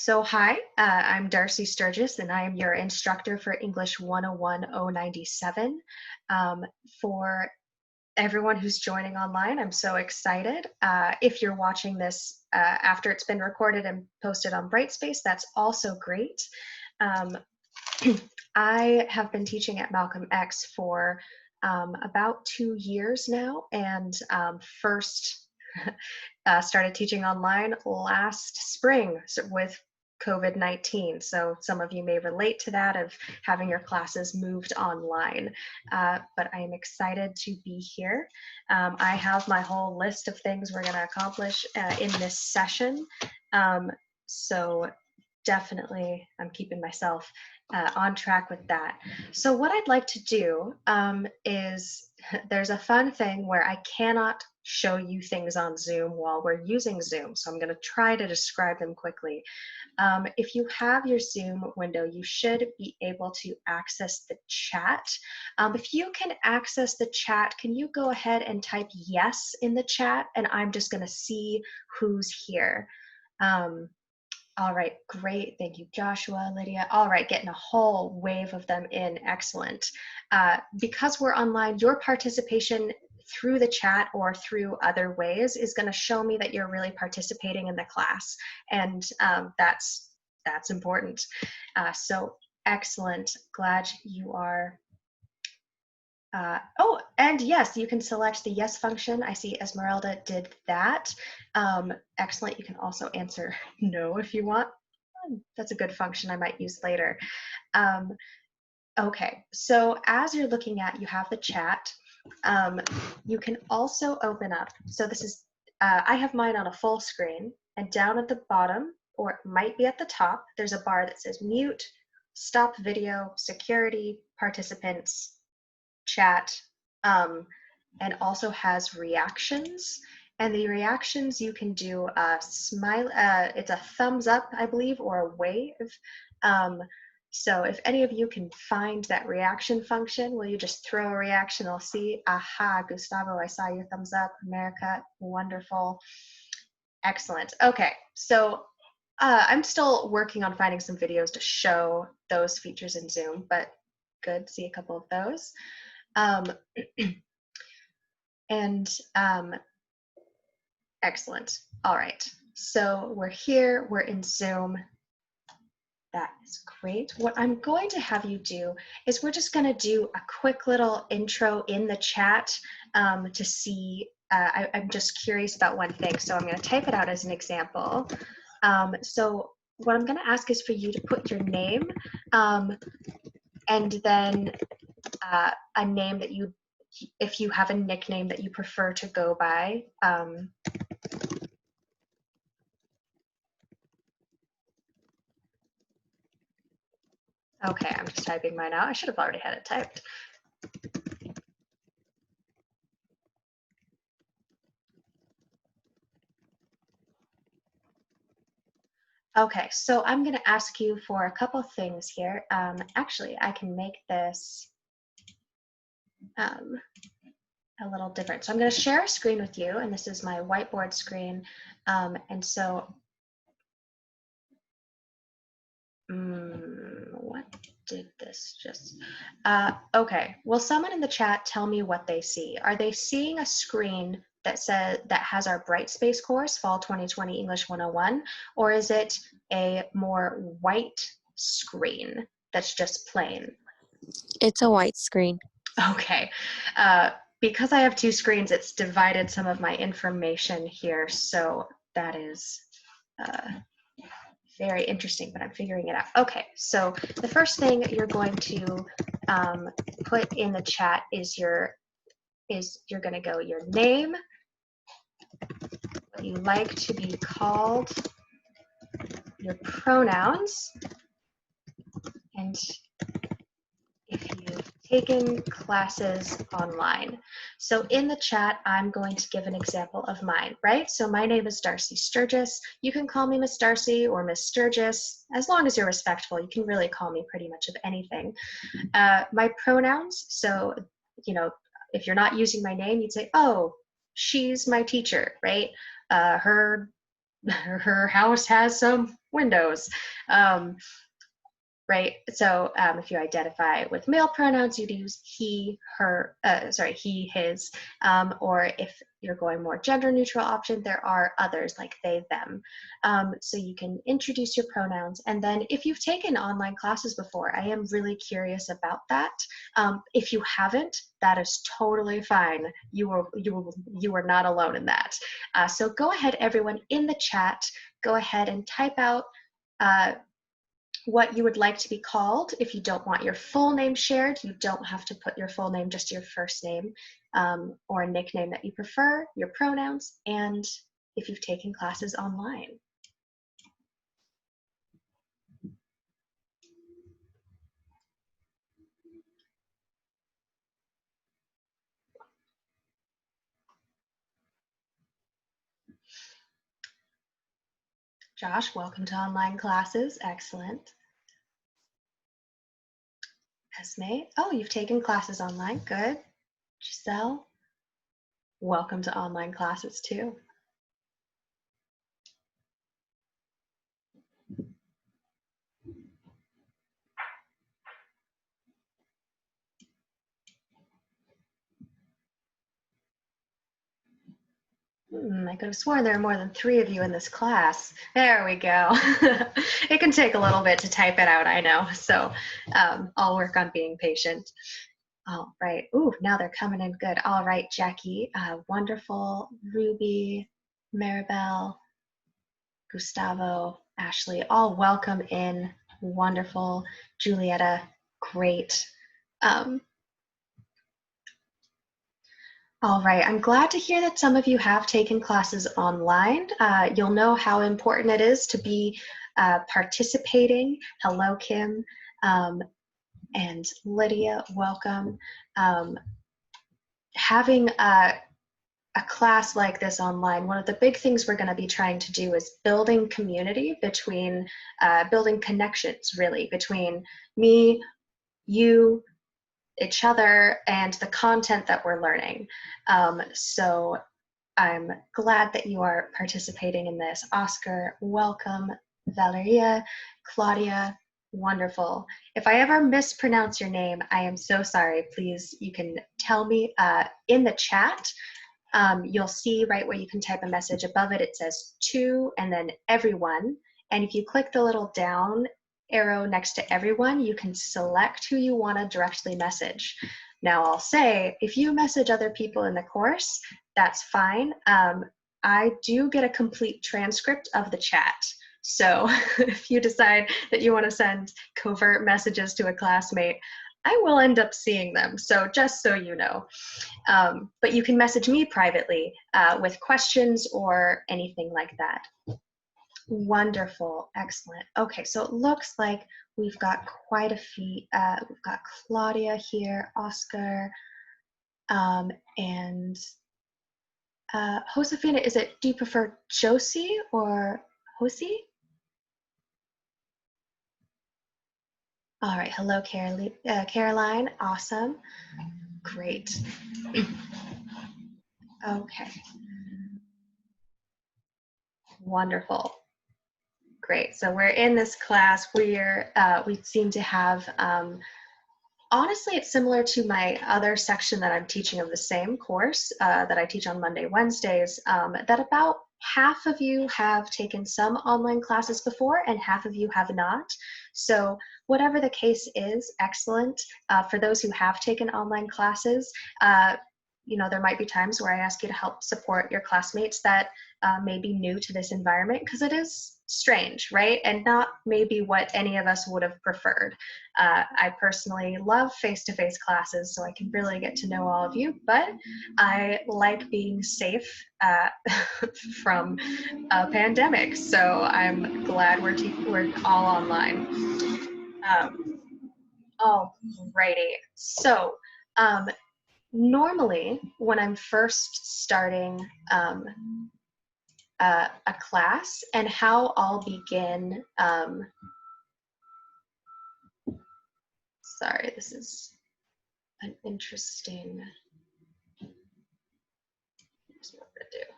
So hi, I'm Darcy Sturgis, and I am your instructor for English 101 097. For everyone who's joining online, I'm so excited. If you're watching this after it's been recorded and posted on Brightspace, that's also great. Um, I have been teaching at Malcolm X for about 2 years now, and first started teaching online last spring with COVID-19. So some of you may relate to that of having your classes moved online. But I am excited to be here. I have my whole list of things we're going to accomplish in this session. So definitely I'm keeping myself on track with that. So what I'd like to do is there's a fun thing where I cannot show you things on Zoom while we're using Zoom. So I'm going to try to describe them quickly. If you have your Zoom window, you should be able to access the chat. If you can access the chat, can you go ahead and type yes in the chat? And I'm just going to see who's here. All right, great. Thank you, Joshua, Lydia. All right, getting a whole wave of them in. Excellent. Because we're online, your participation through the chat or through other ways is going to show me that you're really participating in the class, and that's important. So excellent. Glad you are. Oh, and yes, you can select the yes function. I see Esmeralda did that. Excellent. You can also answer no if you want. That's a good function I might use later. Okay, so as you're looking at, you have the chat. You can also open up. So this is, I have mine on a full screen, and down at the bottom, or it might be at the top, there's a bar that says mute, stop video, security, participants, chat, and also has reactions. And the reactions you can do a smile, it's a thumbs up, I believe, or a wave. So if any of you can find that reaction function, will you just throw a reaction? I'll see. Aha, Gustavo, I saw your thumbs up. America, wonderful. Excellent. Okay, so I'm still working on finding some videos to show those features in Zoom, but good, see a couple of those. Excellent. All right. So we're here, we're in Zoom. That is great. What I'm going to have you do is we're just going to do a quick little intro in the chat to see. I'm just curious about one thing, so I'm going to type it out as an example. So what I'm going to ask is for you to put your name and then a name that you, if you have a nickname that you prefer to go by. Okay, I'm just typing mine out. I should have already had it typed. Okay, so I'm going to ask you for a couple things here. Actually, I can make this a little different. So I'm going to share a screen with you, and this is my whiteboard screen. And so, what did this just, okay, will someone in the chat tell me what they see? Are they seeing a screen that says, that has our Brightspace course, Fall 2020 English 101, or is it a more white screen that's just plain? It's a white screen. Okay. Because I have two screens, it's divided some of my information here, so that is very interesting, but I'm figuring it out. Okay, so the first thing you're going to put in the chat is you're going to go your name, what you like to be called, your pronouns, and if you've taken classes online. So in the chat, I'm going to give an example of mine, right? So my name is Darcy Sturgis. You can call me Miss Darcy or Miss Sturgis. As long as you're respectful, you can really call me pretty much of anything. My pronouns, so, you know, if you're not using my name, you'd say, oh, she's my teacher, right? Her her house has some windows. Right? So if you identify with male pronouns, you'd use he, her, he, his, or if you're going more gender neutral option, there are others like they, them. So you can introduce your pronouns. And then if you've taken online classes before, I am really curious about that. If you haven't, that is totally fine. You are not alone in that. So go ahead, everyone in the chat, go ahead and type out what you would like to be called. If you don't want your full name shared, you don't have to put your full name, just your first name, or a nickname that you prefer, your pronouns, and if you've taken classes online. Josh, welcome to online classes. Excellent. Esme, oh, you've taken classes online. Good. Giselle, welcome to online classes too. I could have sworn there are more than 3 of you in this class. There we go. It can take a little bit to type it out, I know. So I'll work on being patient. All right. Ooh, now they're coming in good. All right, Jackie. Wonderful. Ruby, Maribel, Gustavo, Ashley, all welcome in. Wonderful. Julietta, great. All right, I'm glad to hear that some of you have taken classes online. You'll know how important it is to be participating. Hello, Kim, and Lydia, welcome. Having a class like this online, one of the big things we're going to be trying to do is building community between, building connections really between me, you, each other, and the content that we're learning. So I'm glad that you are participating in this. Oscar, welcome. Valeria, Claudia, wonderful. If I ever mispronounce your name, I am so sorry. Please, you can tell me in the chat. You'll see right where you can type a message. Above it, it says to and then everyone. And if you click the little down arrow next to everyone, you can select who you want to directly message. Now I'll say, if you message other people in the course, that's fine. I do get a complete transcript of the chat. So if you decide that you want to send covert messages to a classmate, I will end up seeing them. So just so you know. But you can message me privately with questions or anything like that. Wonderful, excellent. Okay, so it looks like we've got quite a few. We've got Claudia here, Oscar, and Josefina. Do you prefer Josie or Josie? All right, hello, Caroline. Awesome, great. Okay, wonderful. Great. So we're in this class. We seem to have, honestly, it's similar to my other section that I'm teaching of the same course that I teach on Monday, Wednesdays, that about half of you have taken some online classes before and half of you have not. So whatever the case is, excellent. For those who have taken online classes, there might be times where I ask you to help support your classmates that may be new to this environment, because it is strange, right? And not maybe what any of us would have preferred. I personally love face-to-face classes, so I can really get to know all of you, but I like being safe from a pandemic, so I'm glad we're all online. Alrighty, so normally when I'm first starting a class, and how I'll begin, sorry, this is an interesting, here's what I'm gonna do.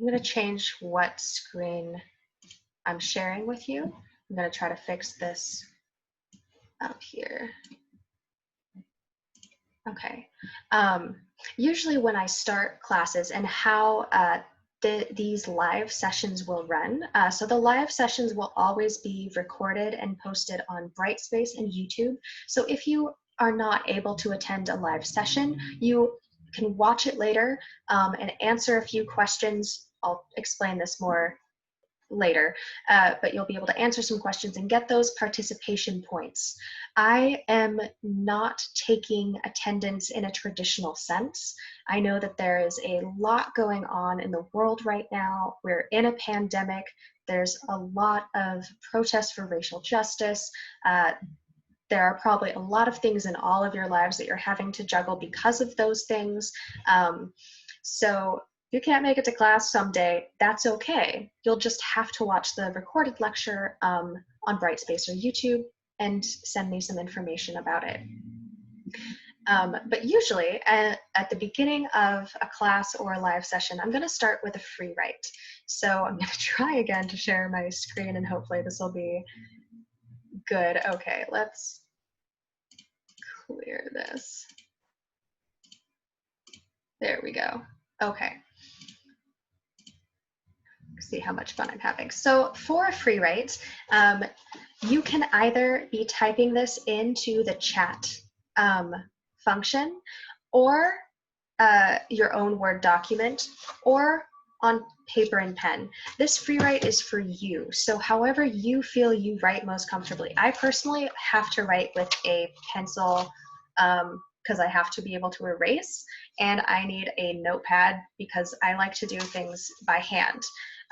I'm going to change what screen I'm sharing with you. I'm going to try to fix this up here. Okay. Usually when I start classes and how these live sessions will run. So the live sessions will always be recorded and posted on Brightspace and YouTube. So if you are not able to attend a live session, you can watch it later and answer a few questions. I'll explain this more later, but you'll be able to answer some questions and get those participation points. I am not taking attendance in a traditional sense. I know that there is a lot going on in the world right now. We're in a pandemic. There's a lot of protests for racial justice. There are probably a lot of things in all of your lives that you're having to juggle because of those things. So if you can't make it to class someday, that's okay. You'll just have to watch the recorded lecture on Brightspace or YouTube and send me some information about it. But usually at the beginning of a class or a live session, I'm going to start with a free write. So I'm going to try again to share my screen and hopefully this will be good. Okay, let's clear this. There we go. Okay. See how much fun I'm having. So for a free write, you can either be typing this into the chat function or your own Word document or on paper and pen. This free write is for you. So however you feel you write most comfortably. I personally have to write with a pencil because I have to be able to erase, and I need a notepad because I like to do things by hand.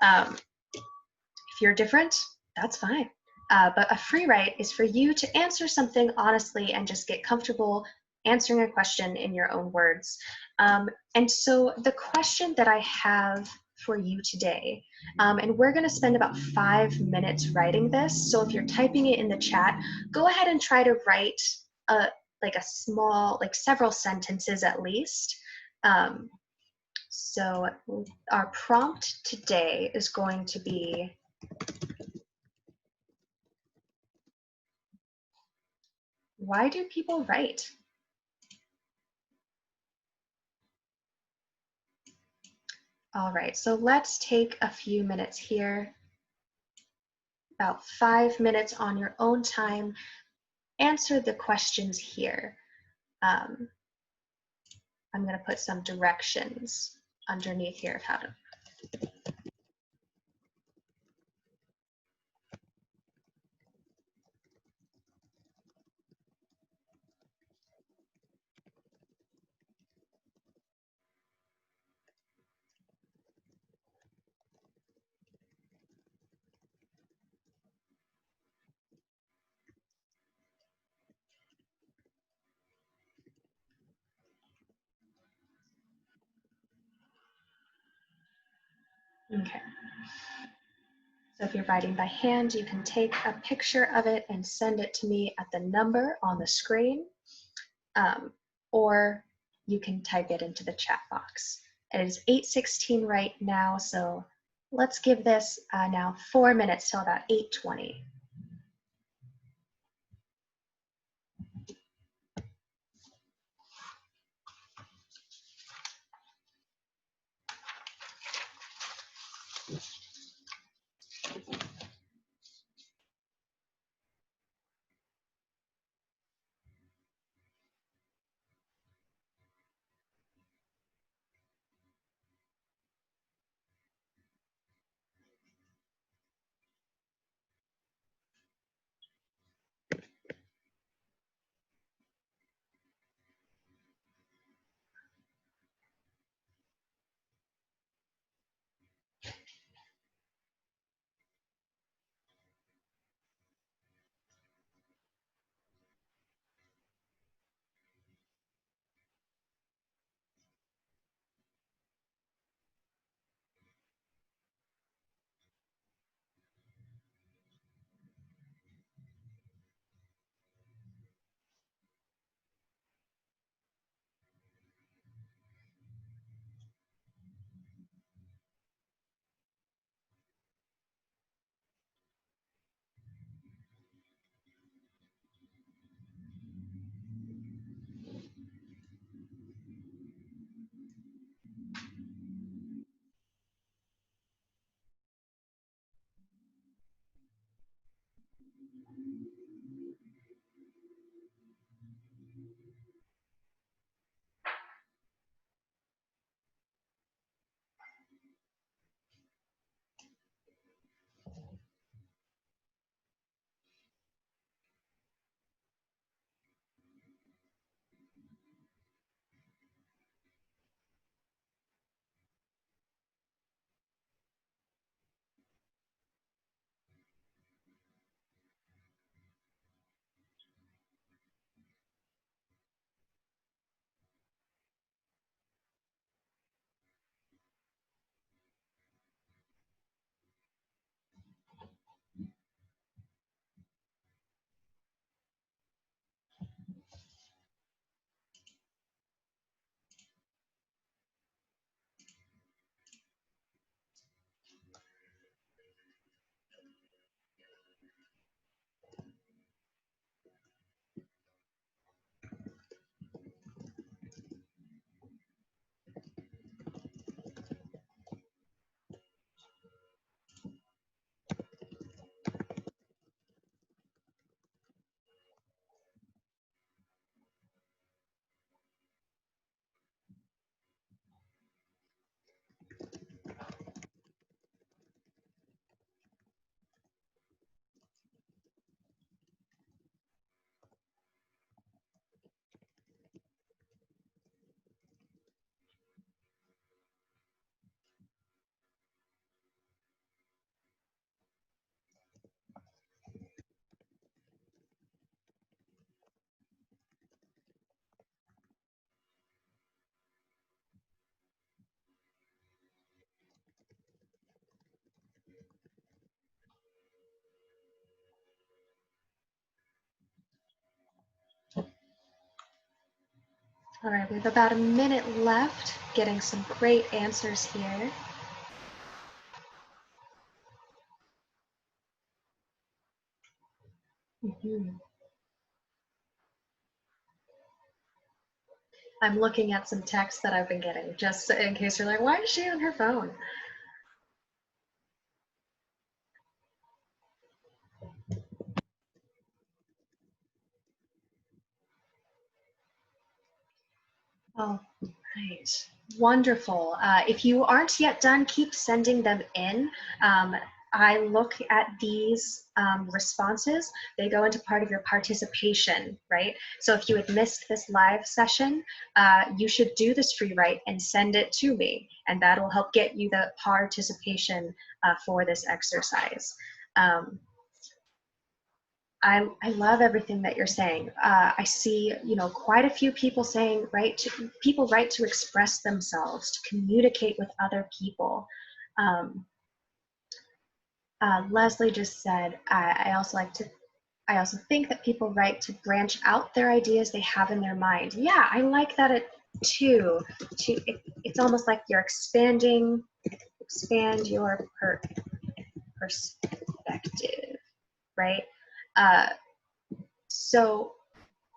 If you're different, that's fine. But a free write is for you to answer something honestly and just get comfortable answering a question in your own words. And so the question that I have for you today, and we're going to spend about 5 minutes writing this. So if you're typing it in the chat, go ahead and try to write like a small, like several sentences at least. So our prompt today is going to be, why do people write? All right, so let's take a few minutes here, about 5 minutes on your own time. Answer the questions here. I'm going to put some directions underneath here of how to. Okay. So if you're writing by hand, you can take a picture of it and send it to me at the number on the screen, or you can type it into the chat box. It is 8:16 right now, so let's give this now 4 minutes till about 8:20. All right, we have about a minute left, getting some great answers here. I'm looking at some texts that I've been getting, just in case you're like, why is she on her phone? Oh, right. Wonderful. If you aren't yet done, keep sending them in. I look at these responses, they go into part of your participation, right? So if you had missed this live session, you should do this free write and send it to me, and that will help get you the participation for this exercise. I love everything that you're saying. I see, quite a few people saying, people write to express themselves, to communicate with other people. Leslie just said, I also think that people write to branch out their ideas they have in their mind. Yeah, I like that too. It's almost like you're expand your perspective, right? So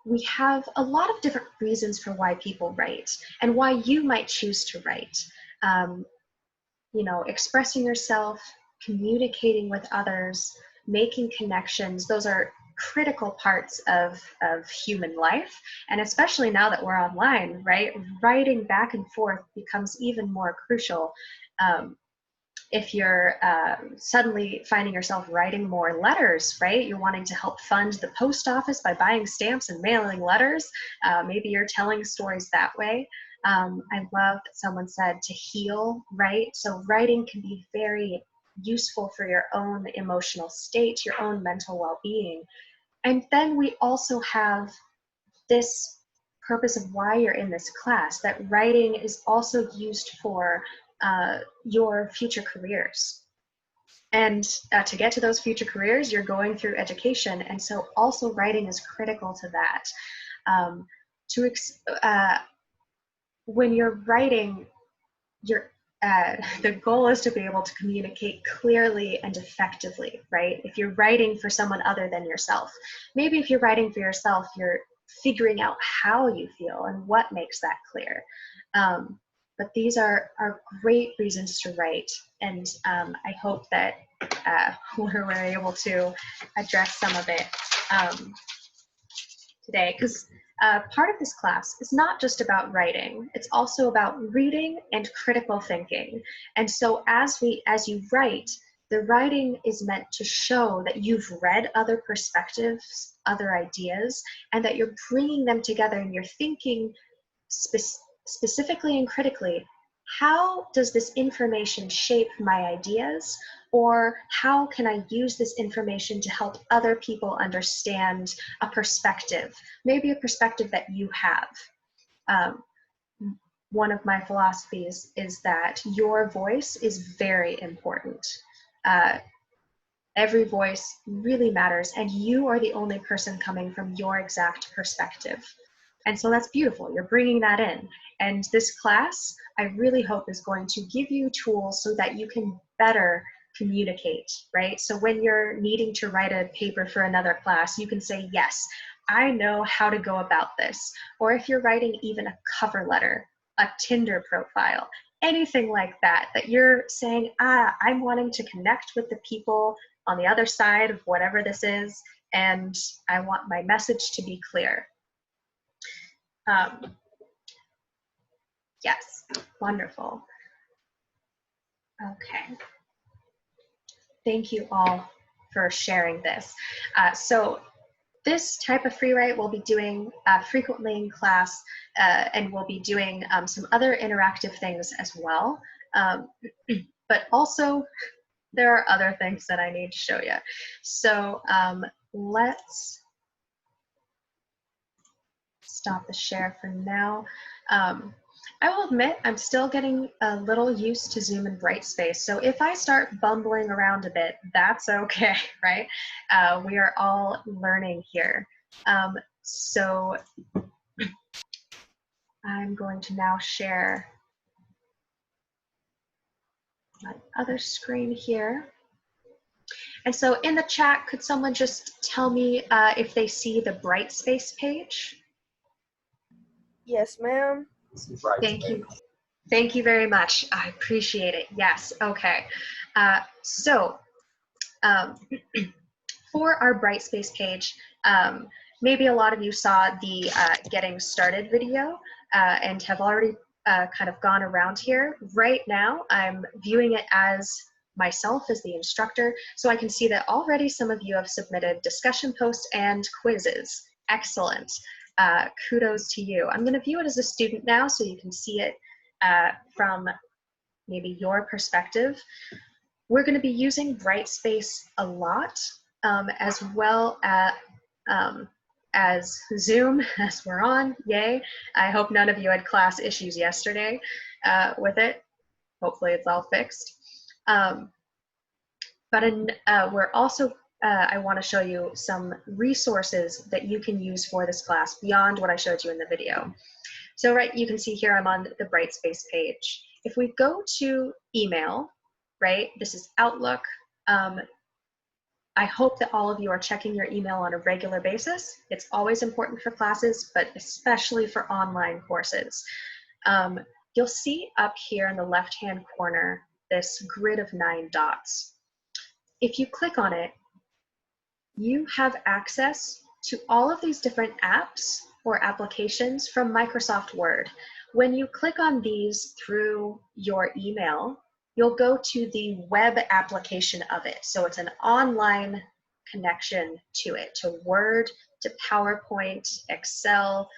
we have a lot of different reasons for why people write and why you might choose to write. Um, expressing yourself, communicating with others, making connections, those are critical parts of human life. And especially now that we're online, right? Writing back and forth becomes even more crucial. If you're suddenly finding yourself writing more letters, right? You're wanting to help fund the post office by buying stamps and mailing letters. Maybe you're telling stories that way. I love that someone said to heal, right? So writing can be very useful for your own emotional state, your own mental well-being. And then we also have this purpose of why you're in this class, that writing is also used for your future careers. And to get to those future careers, you're going through education. And so also writing is critical to that. When you're writing, the goal is to be able to communicate clearly and effectively, right? If you're writing for someone other than yourself, maybe if you're writing for yourself, you're figuring out how you feel and what makes that clear. but these are great reasons to write, and I hope that we're able to address some of it today, because part of this class is not just about writing, it's also about reading and critical thinking. And so as you write, the writing is meant to show that you've read other perspectives, other ideas, and that you're bringing them together and you're thinking specifically and critically, how does this information shape my ideas? Or how can I use this information to help other people understand a perspective, maybe a perspective that you have? One of my philosophies is that your voice is very important. Every voice really matters, and you are the only person coming from your exact perspective. And so that's beautiful. You're bringing that in. And this class, I really hope, is going to give you tools so that you can better communicate, right? So when you're needing to write a paper for another class, you can say, yes, I know how to go about this. Or if you're writing even a cover letter, a Tinder profile, anything like that, that you're saying, I'm wanting to connect with the people on the other side of whatever this is, and I want my message to be clear. Yes, wonderful. Okay. Thank you all for sharing this. So this type of free write we'll be doing frequently in class, and we'll be doing some other interactive things as well. But also, there are other things that I need to show you. So let's stop the share for now. I will admit I'm still getting a little used to Zoom and Brightspace, so if I start bumbling around a bit, that's okay, right? We are all learning here. So I'm going to now share my other screen here. And so in the chat, could someone just tell me if they see the Brightspace page? Yes, ma'am. Thank you. Thank you very much. I appreciate it. Yes, okay. For our Brightspace page, maybe a lot of you saw the Getting Started video and have already kind of gone around here. Right now, I'm viewing it as myself as the instructor, so I can see that already some of you have submitted discussion posts and quizzes. Excellent. Kudos to you. I'm going to view it as a student now so you can see it from maybe your perspective. We're going to be using Brightspace a lot, as well as Zoom, as we're on. Yay. I hope none of you had class issues yesterday with it. Hopefully it's all fixed. We're also, I want to show you some resources that you can use for this class beyond what I showed you in the video. So right, you can see here I'm on the Brightspace page. If we go to email, right, this is Outlook. I hope that all of you are checking your email on a regular basis. It's always important for classes, but especially for online courses. You'll see up here in the left-hand corner this grid of 9 dots. If you click on it, you have access to all of these different apps or applications from Microsoft Word. When you click on these through your email, you'll go to the web application of it. So it's an online connection to it, to Word, to PowerPoint, Excel,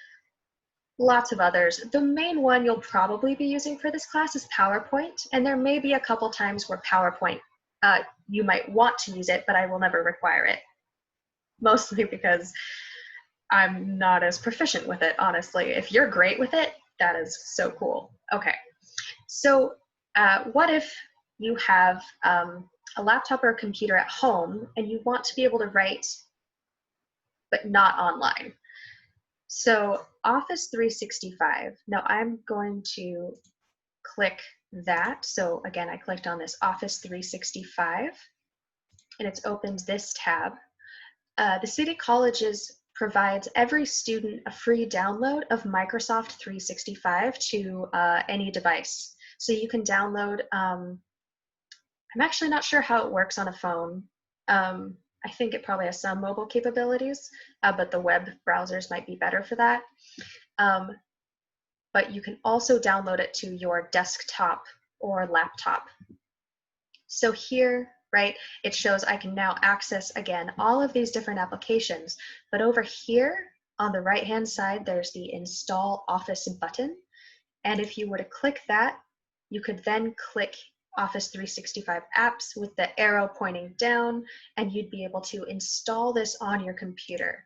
lots of others. The main one you'll probably be using for this class is PowerPoint, and there may be a couple times where PowerPoint, you might want to use it, but I will never require it. Mostly because I'm not as proficient with it, honestly. If you're great with it, that is so cool. Okay, so what if you have a laptop or a computer at home and you want to be able to write but not online? So Office 365, now I'm going to click that. So again, I clicked on this Office 365 and it's opened this tab. The City College's provides every student a free download of Microsoft 365 to any device. So you can download, I'm actually not sure how it works on a phone. I think it probably has some mobile capabilities, but the web browsers might be better for that. But you can also download it to your desktop or laptop. So here, right, it shows I can now access, again, all of these different applications. But over here on the right-hand side, there's the Install Office button. And if you were to click that, you could then click Office 365 apps with the arrow pointing down, and you'd be able to install this on your computer.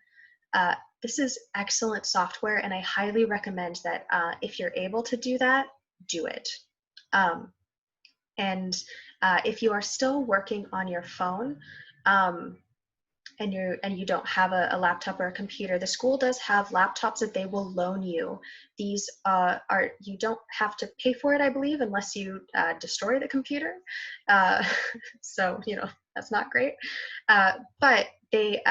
This is excellent software, and I highly recommend that if you're able to do that, do it. And if you are still working on your phone and you don't have a laptop or a computer, the school does have laptops that they will loan you. These you don't have to pay for it, I believe, unless you destroy the computer. So that's not great. But the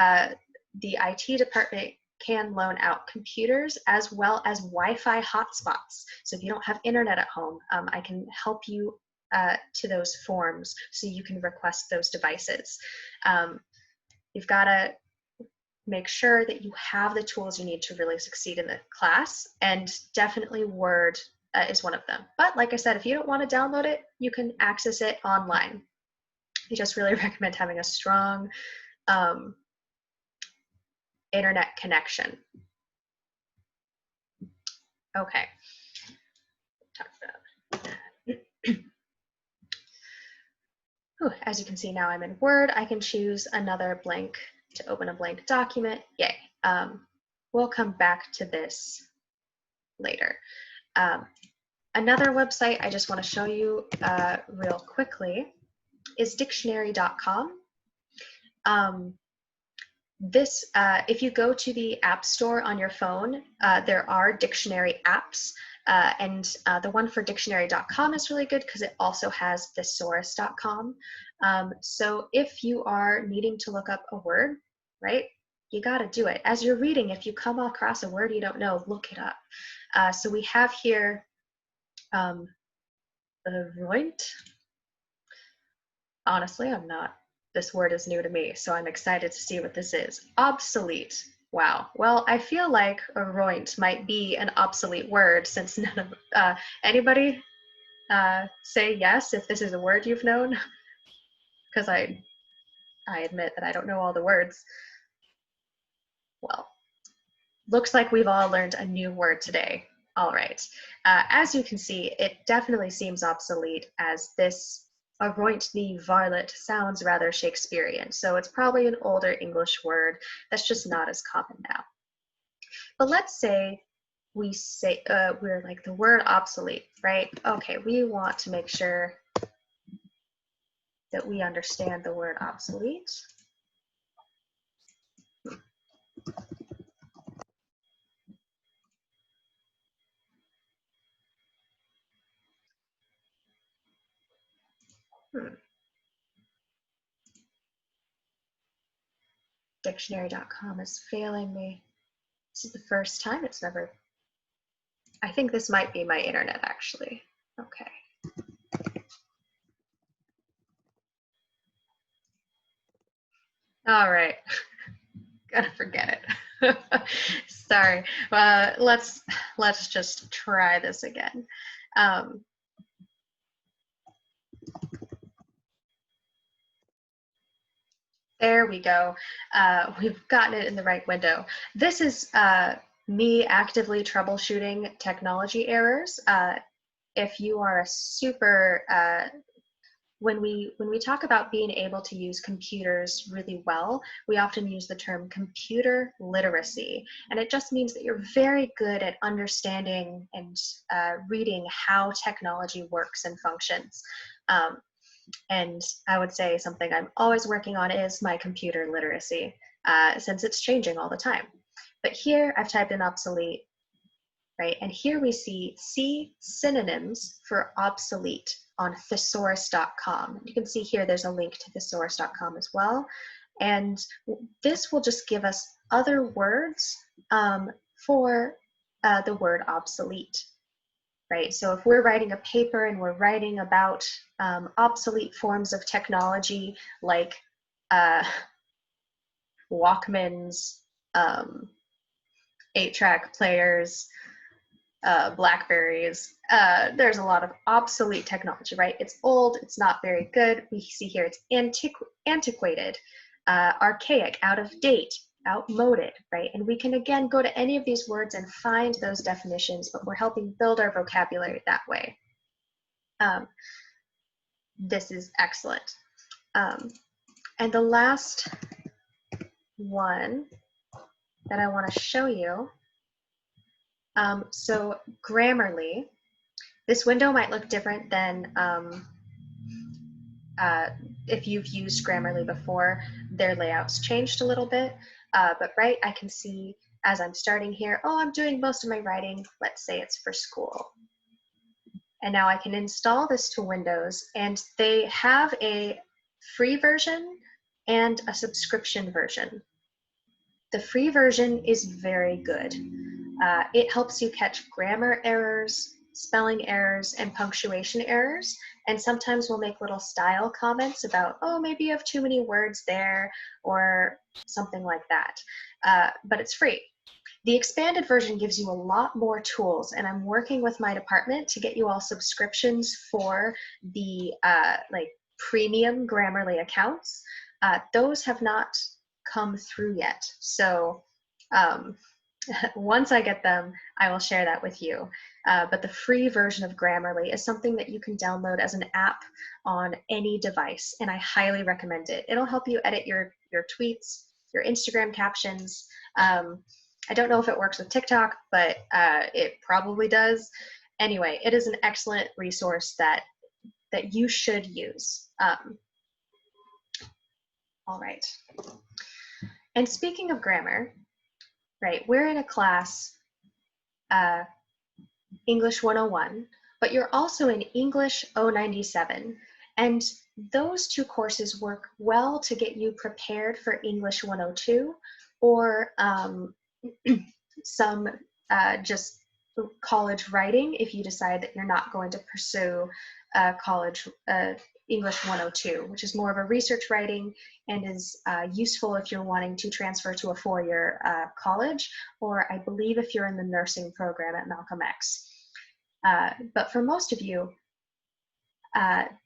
IT department can loan out computers as well as Wi-Fi hotspots. So if you don't have internet at home, I can help you to those forms so you can request those devices. You've got to make sure that you have the tools you need to really succeed in the class, and definitely Word is one of them. But like I said, if you don't want to download it, you can access it online. I just really recommend having a strong internet connection. Okay. Talk about that. As you can see now I'm in Word. I can choose another blank to open a blank document. Yay. We'll come back to this later. Another website I just want to show you real quickly is dictionary.com. If you go to the App Store on your phone, there are dictionary apps. And the one for dictionary.com is really good because it also has thesaurus.com. So if you are needing to look up a word, right, you got to do it. As you're reading, if you come across a word you don't know, look it up. So we have here Roint. Honestly, this word is new to me, so I'm excited to see what this is. Obsolete. Wow. Well, I feel like a roint might be an obsolete word since none of anybody say yes if this is a word you've known, because I admit that I don't know all the words. Well, looks like we've all learned a new word today. All right. As you can see, it definitely seems obsolete, as this aroint the varlet sounds rather Shakespearean, so it's probably an older English word that's just not as common now. But let's say we're like the word obsolete, right? Okay, we want to make sure that we understand the word obsolete. Dictionary.com is failing me. This is the first time it's never. I think this might be my internet, actually. Okay. All right. Gotta forget it. Sorry. Let's just try this again. There we go. We've gotten it in the right window. This is me actively troubleshooting technology errors. If you are a super, when we talk about being able to use computers really well, we often use the term computer literacy. And it just means that you're very good at understanding and reading how technology works and functions. And I would say something I'm always working on is my computer literacy, since it's changing all the time. But here I've typed in obsolete, right? And here we see synonyms for obsolete on thesaurus.com. You can see here there's a link to thesaurus.com as well. And this will just give us other words for the word obsolete, right? So if we're writing a paper and we're writing about obsolete forms of technology like Walkmans, 8-track players, Blackberries. There's a lot of obsolete technology, right? It's old, it's not very good. We see here it's antiquated, archaic, out of date, outmoded, right? And we can again go to any of these words and find those definitions, but we're helping build our vocabulary that way. This is excellent. And the last one that I want to show you, so Grammarly, this window might look different than if you've used Grammarly before. Their layout's changed a little bit, but right, I can see as I'm starting here, oh, I'm doing most of my writing, let's say it's for school. And now I can install this to Windows, and they have a free version and a subscription version. The free version is very good. It helps you catch grammar errors, spelling errors, and punctuation errors, and sometimes we'll make little style comments about, oh, maybe you have too many words there, or something like that. But it's free. The expanded version gives you a lot more tools, and I'm working with my department to get you all subscriptions for the like premium Grammarly accounts. Those have not come through yet, so once I get them, I will share that with you. But the free version of Grammarly is something that you can download as an app on any device, and I highly recommend it. It'll help you edit your tweets, your Instagram captions. I don't know if it works with TikTok, but it probably does. Anyway, it is an excellent resource that you should use. All right. And speaking of grammar, right, we're in a class, English 101, but you're also in English 097. And those two courses work well to get you prepared for English 102 or some just college writing if you decide that you're not going to pursue college English 102, which is more of a research writing and is useful if you're wanting to transfer to a four-year college, or I believe if you're in the nursing program at Malcolm X. But for most of you,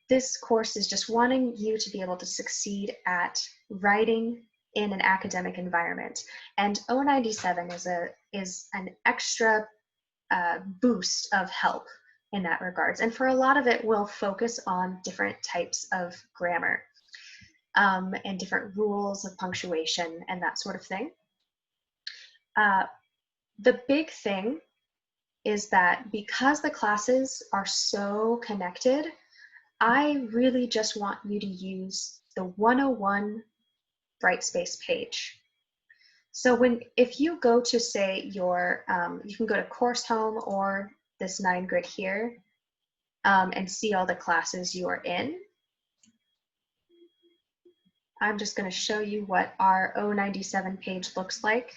this course is just wanting you to be able to succeed at writing in an academic environment. And 097 is an extra boost of help in that regards. And for a lot of it, we'll focus on different types of grammar and different rules of punctuation and that sort of thing. The big thing is that because the classes are so connected, I really just want you to use the 101 Brightspace page. So if you go to, say, your, you can go to Course Home or this 9-grid here and see all the classes you are in. I'm just going to show you what our 097 page looks like.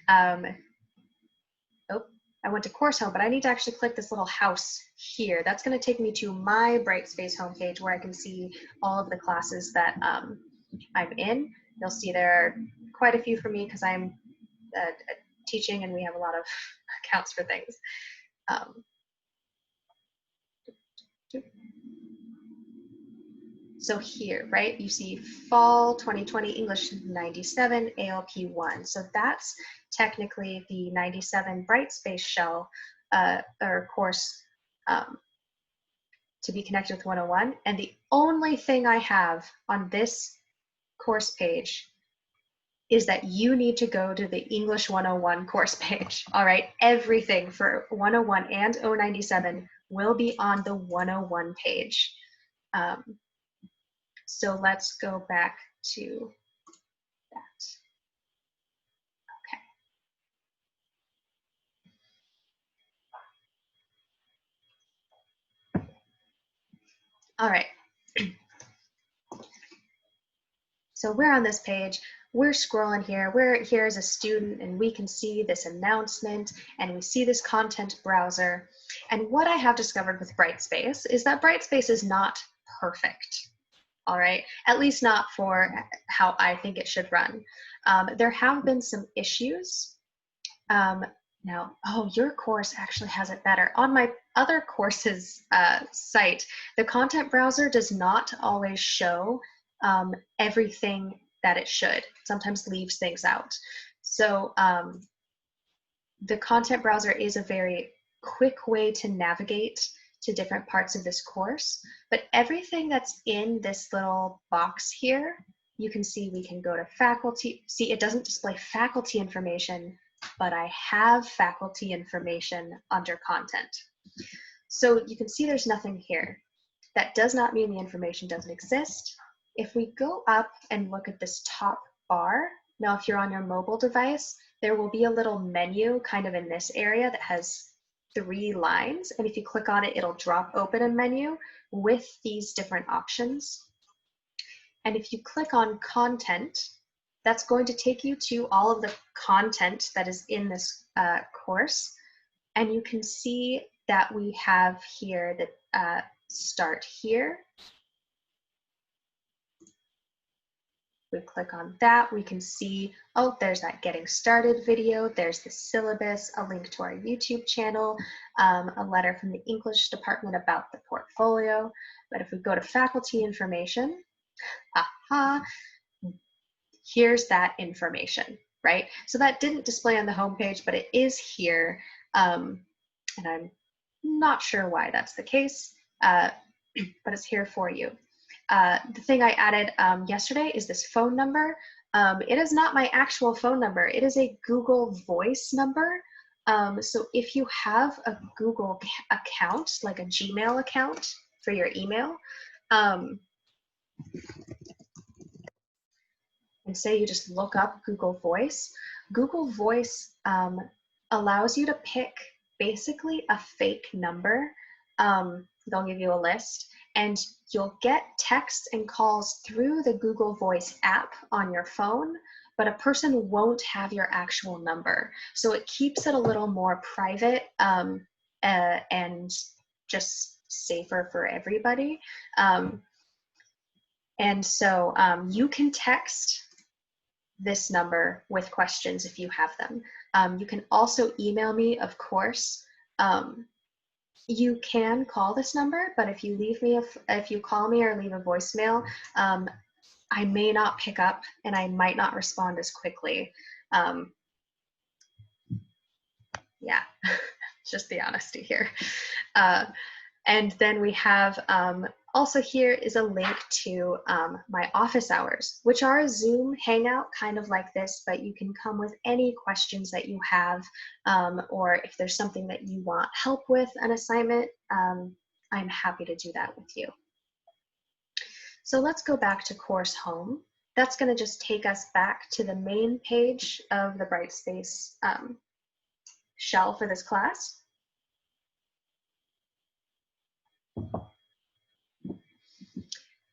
Oh, I went to Course Home, but I need to actually click this little house here. That's going to take me to my Brightspace homepage where I can see all of the classes that I'm in. You'll see there are quite a few for me because I'm teaching and we have a lot of accounts for things. So here, right, you see Fall 2020 English 97 ALP1. So that's technically the 97 Brightspace shell or course to be connected with 101. And the only thing I have on this course page is that you need to go to the English 101 course page. All right, everything for 101 and 097 will be on the 101 page. So let's go back to that. Okay. All right. So we're on this page. we're scrolling here, we're here as a student, and we can see this announcement, and we see this content browser. And what I have discovered with Brightspace is that Brightspace is not perfect. All right, at least not for how I think it should run. There have been some issues. Now, oh, your course actually has it better. On my other courses site, the content browser does not always show everything that it should. It sometimes leaves things out. So the content browser is a very quick way to navigate to different parts of this course, but everything that's in this little box here, you can see we can go to faculty. See, it doesn't display faculty information, but I have faculty information under content. So you can see there's nothing here. That does not mean the information doesn't exist. If we go up and look at this top bar, now if you're on your mobile device, there will be a little menu kind of in this area that has 3 lines, and if you click on it, it'll drop open a menu with these different options. And if you click on content, that's going to take you to all of the content that is in this course. And you can see that we have here that start here. We click on that, we can see, oh, there's that getting started video, there's the syllabus, a link to our YouTube channel, a letter from the English department about the portfolio. But if we go to faculty information, aha, here's that information, right? So that didn't display on the homepage, but it is here. And I'm not sure why that's the case, but it's here for you. The thing I added yesterday is this phone number. It is not my actual phone number. It is a Google Voice number. So if you have a Google account, like a Gmail account for your email, and say you just look up Google Voice allows you to pick basically a fake number. They'll give you a list, and you'll get texts and calls through the Google Voice app on your phone, but a person won't have your actual number. So it keeps it a little more private and just safer for everybody. And so you can text this number with questions if you have them. You can also email me, of course. You can call this number, but if you call me or leave a voicemail, I may not pick up and I might not respond as quickly. Yeah, just the honesty here. And then we have also here is a link to my office hours, which are a Zoom hangout kind of like this, but you can come with any questions that you have, or if there's something that you want help with, an assignment, I'm happy to do that with you. So let's go back to course home. That's going to just take us back to the main page of the Brightspace shell for this class.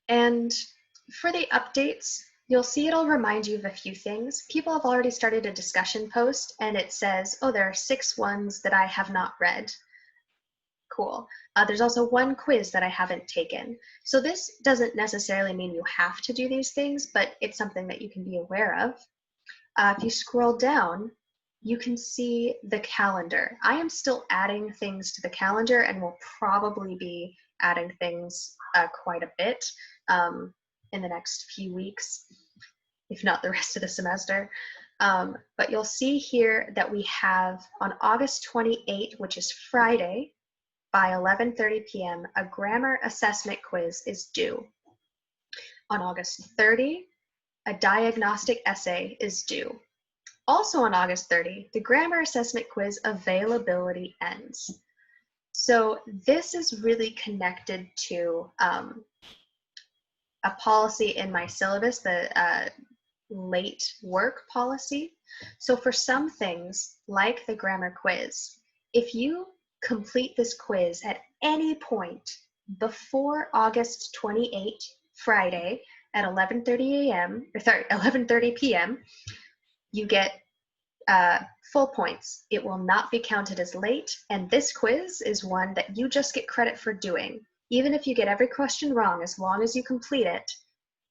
And for the updates, you'll see it'll remind you of a few things. People have already started a discussion post and it says, oh, there are 6 ones that I have not read. Cool. There's also 1 quiz that I haven't taken. So this doesn't necessarily mean you have to do these things, but it's something that you can be aware of. If you scroll down, you can see the calendar. I am still adding things to the calendar and will probably be adding things quite a bit in the next few weeks, if not the rest of the semester. But you'll see here that we have on August 28th, which is Friday, by 11:30 p.m., a grammar assessment quiz is due. On August 30, a diagnostic essay is due. Also on August 30, the grammar assessment quiz availability ends. So this is really connected to a policy in my syllabus, the late work policy. So for some things, like the grammar quiz, if you complete this quiz at any point before August 28, Friday, at 11:30 a.m., or sorry, 11:30 p.m., you get full points. It will not be counted as late, and this quiz is one that you just get credit for doing. Even if you get every question wrong, as long as you complete it,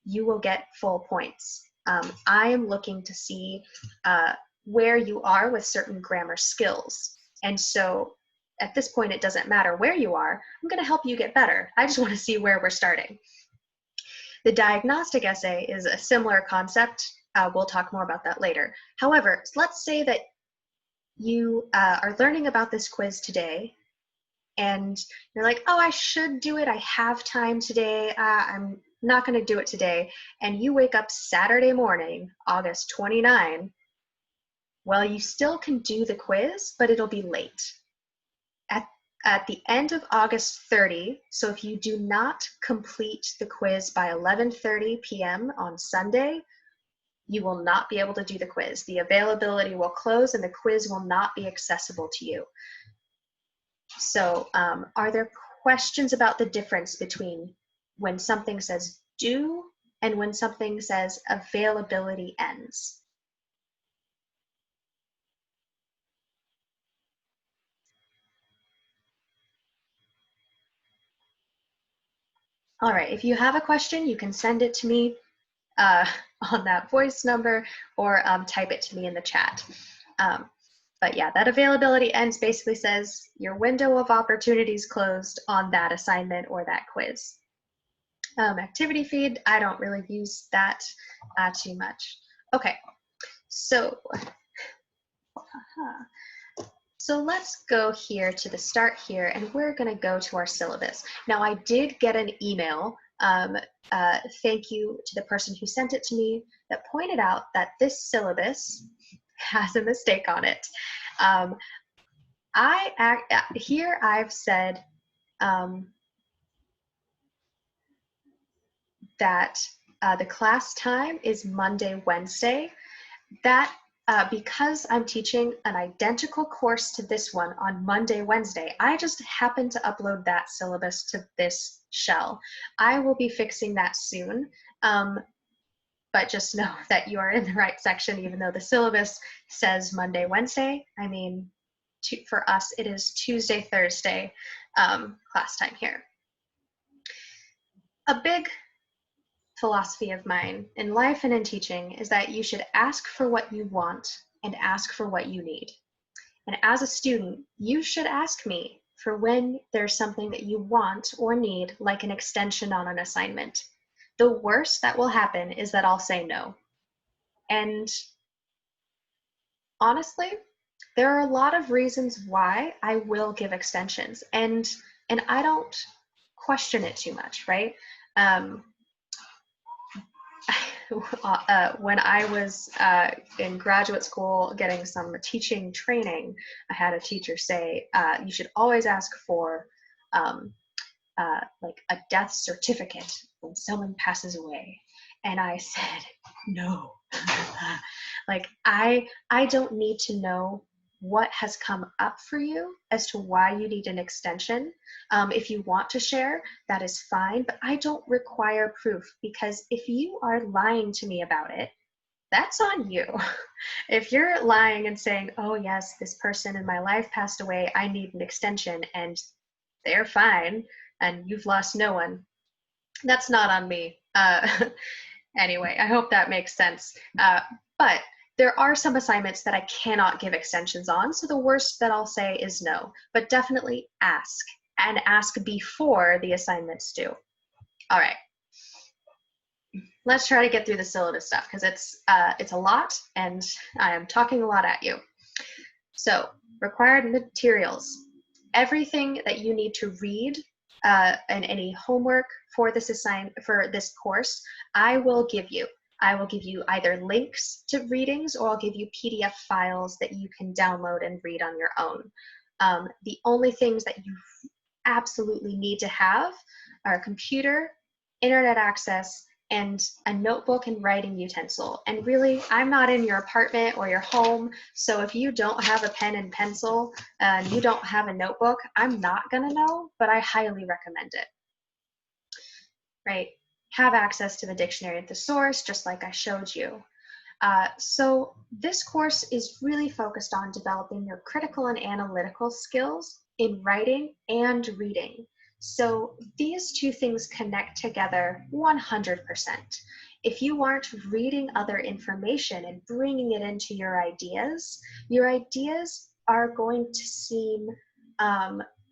you will get full points. I am looking to see where you are with certain grammar skills. And so at this point, it doesn't matter where you are. I'm going to help you get better. I just want to see where we're starting. The diagnostic essay is a similar concept. We'll talk more about that later. However, let's say that you are learning about this quiz today and you're like, oh, I should do it. I have time today. I'm not going to do it today. And you wake up Saturday morning, August 29. Well, you still can do the quiz, but it'll be late. At the end of August 30, so if you do not complete the quiz by 11:30 p.m. on Sunday, you will not be able to do the quiz. The availability will close and the quiz will not be accessible to you. So are there questions about the difference between when something says due and when something says availability ends? All right, if you have a question, you can send it to me on that voice number or type it to me in the chat. But yeah, that availability ends basically says your window of opportunities closed on that assignment or that quiz. Activity feed, I don't really use that too much. Okay, so let's go here to the start here, and we're going to go to our syllabus. Now, I did get an email. Thank you to the person who sent it to me that pointed out that this syllabus has a mistake on it. Here I've said that the class time is Monday, Wednesday. That because I'm teaching an identical course to this one on Monday, Wednesday, I just happened to upload that syllabus to this shell. I will be fixing that soon, but just know that you are in the right section, even though the syllabus says Monday, Wednesday. I mean, for us, it is Tuesday, Thursday class time here. A big philosophy of mine in life and in teaching is that you should ask for what you want and ask for what you need. And as a student, you should ask me for when there's something that you want or need, like an extension on an assignment. The worst that will happen is that I'll say no. And honestly, there are a lot of reasons why I will give extensions, and I don't question it too much, right? When I was in graduate school getting some teaching training, I had a teacher say, you should always ask for like a death certificate when someone passes away. And I said, no. Like, I don't need to know what has come up for you as to why you need an extension. If you want to share, that is fine, but I don't require proof, because if you are lying to me about it, that's on you. If you're lying and saying, oh yes, this person in my life passed away, I need an extension, and they're fine, and you've lost no one, that's not on me. Anyway, I hope that makes sense. But there are some assignments that I cannot give extensions on, so the worst that I'll say is no, but definitely ask, and ask before the assignment's due. All right, let's try to get through the syllabus stuff, because it's a lot, and I am talking a lot at you. So, required materials. Everything that you need to read and any homework for this course, I will give you. I will give you either links to readings, or I'll give you PDF files that you can download and read on your own. The only things that you absolutely need to have are a computer, internet access, and a notebook and writing utensil. And really, I'm not in your apartment or your home, so if you don't have a pen and pencil and you don't have a notebook, I'm not gonna know, but I highly recommend it. Right? have access to the dictionary at the source, just like I showed you. So this course is really focused on developing your critical and analytical skills in writing and reading. So these two things connect together 100%. If you aren't reading other information and bringing it into your ideas are going to seem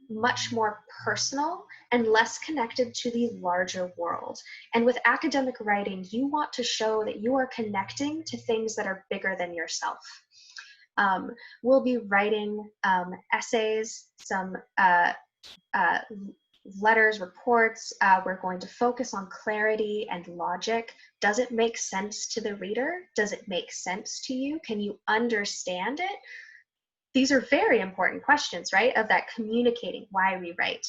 much more personal and less connected to the larger world. And with academic writing, you want to show that you are connecting to things that are bigger than yourself. We'll be writing essays, some letters, reports. We're going to focus on clarity and logic. Does it make sense to the reader? Does it make sense to you? Can you understand it? These are very important questions, right? Of that communicating why we write.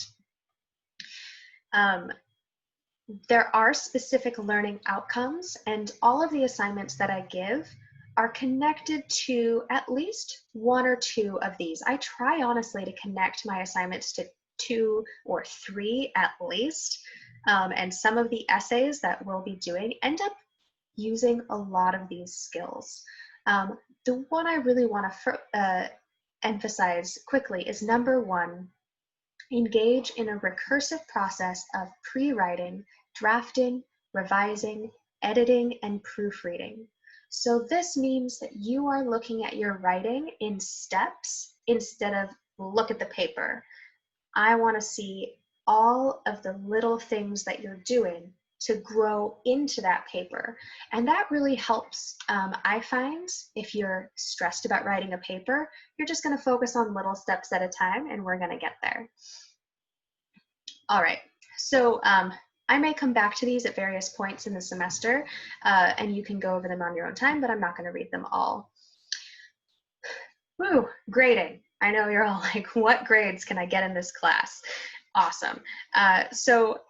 There are specific learning outcomes, and all of the assignments that I give are connected to at least one or two of these. I try honestly to connect my assignments to 2 or 3 at least, and some of the essays that we'll be doing end up using a lot of these skills. The one I really want to emphasize quickly is number 1, engage in a recursive process of pre-writing, drafting, revising, editing, and proofreading. So this means that you are looking at your writing in steps instead of look at the paper. I want to see all of the little things that you're doing to grow into that paper. And that really helps, I find, if you're stressed about writing a paper, you're just going to focus on little steps at a time, and we're going to get there. All right, so I may come back to these at various points in the semester, and you can go over them on your own time, but I'm not going to read them all. Woo, grading. I know you're all like, what grades can I get in this class? Awesome. So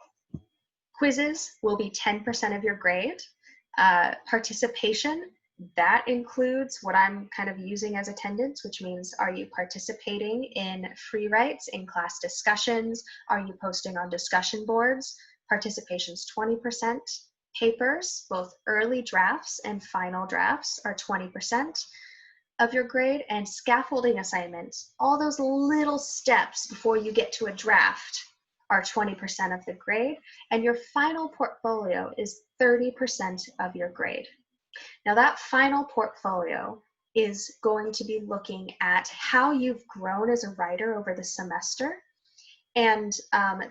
quizzes will be 10% of your grade. Participation, that includes what I'm kind of using as attendance, which means, are you participating in free writes, in class discussions? Are you posting on discussion boards? Participation's 20%. Papers, both early drafts and final drafts, are 20% of your grade. And scaffolding assignments, all those little steps before you get to a draft, are 20% of the grade. And your final portfolio is 30% of your grade. Now that final portfolio is going to be looking at how you've grown as a writer over the semester. And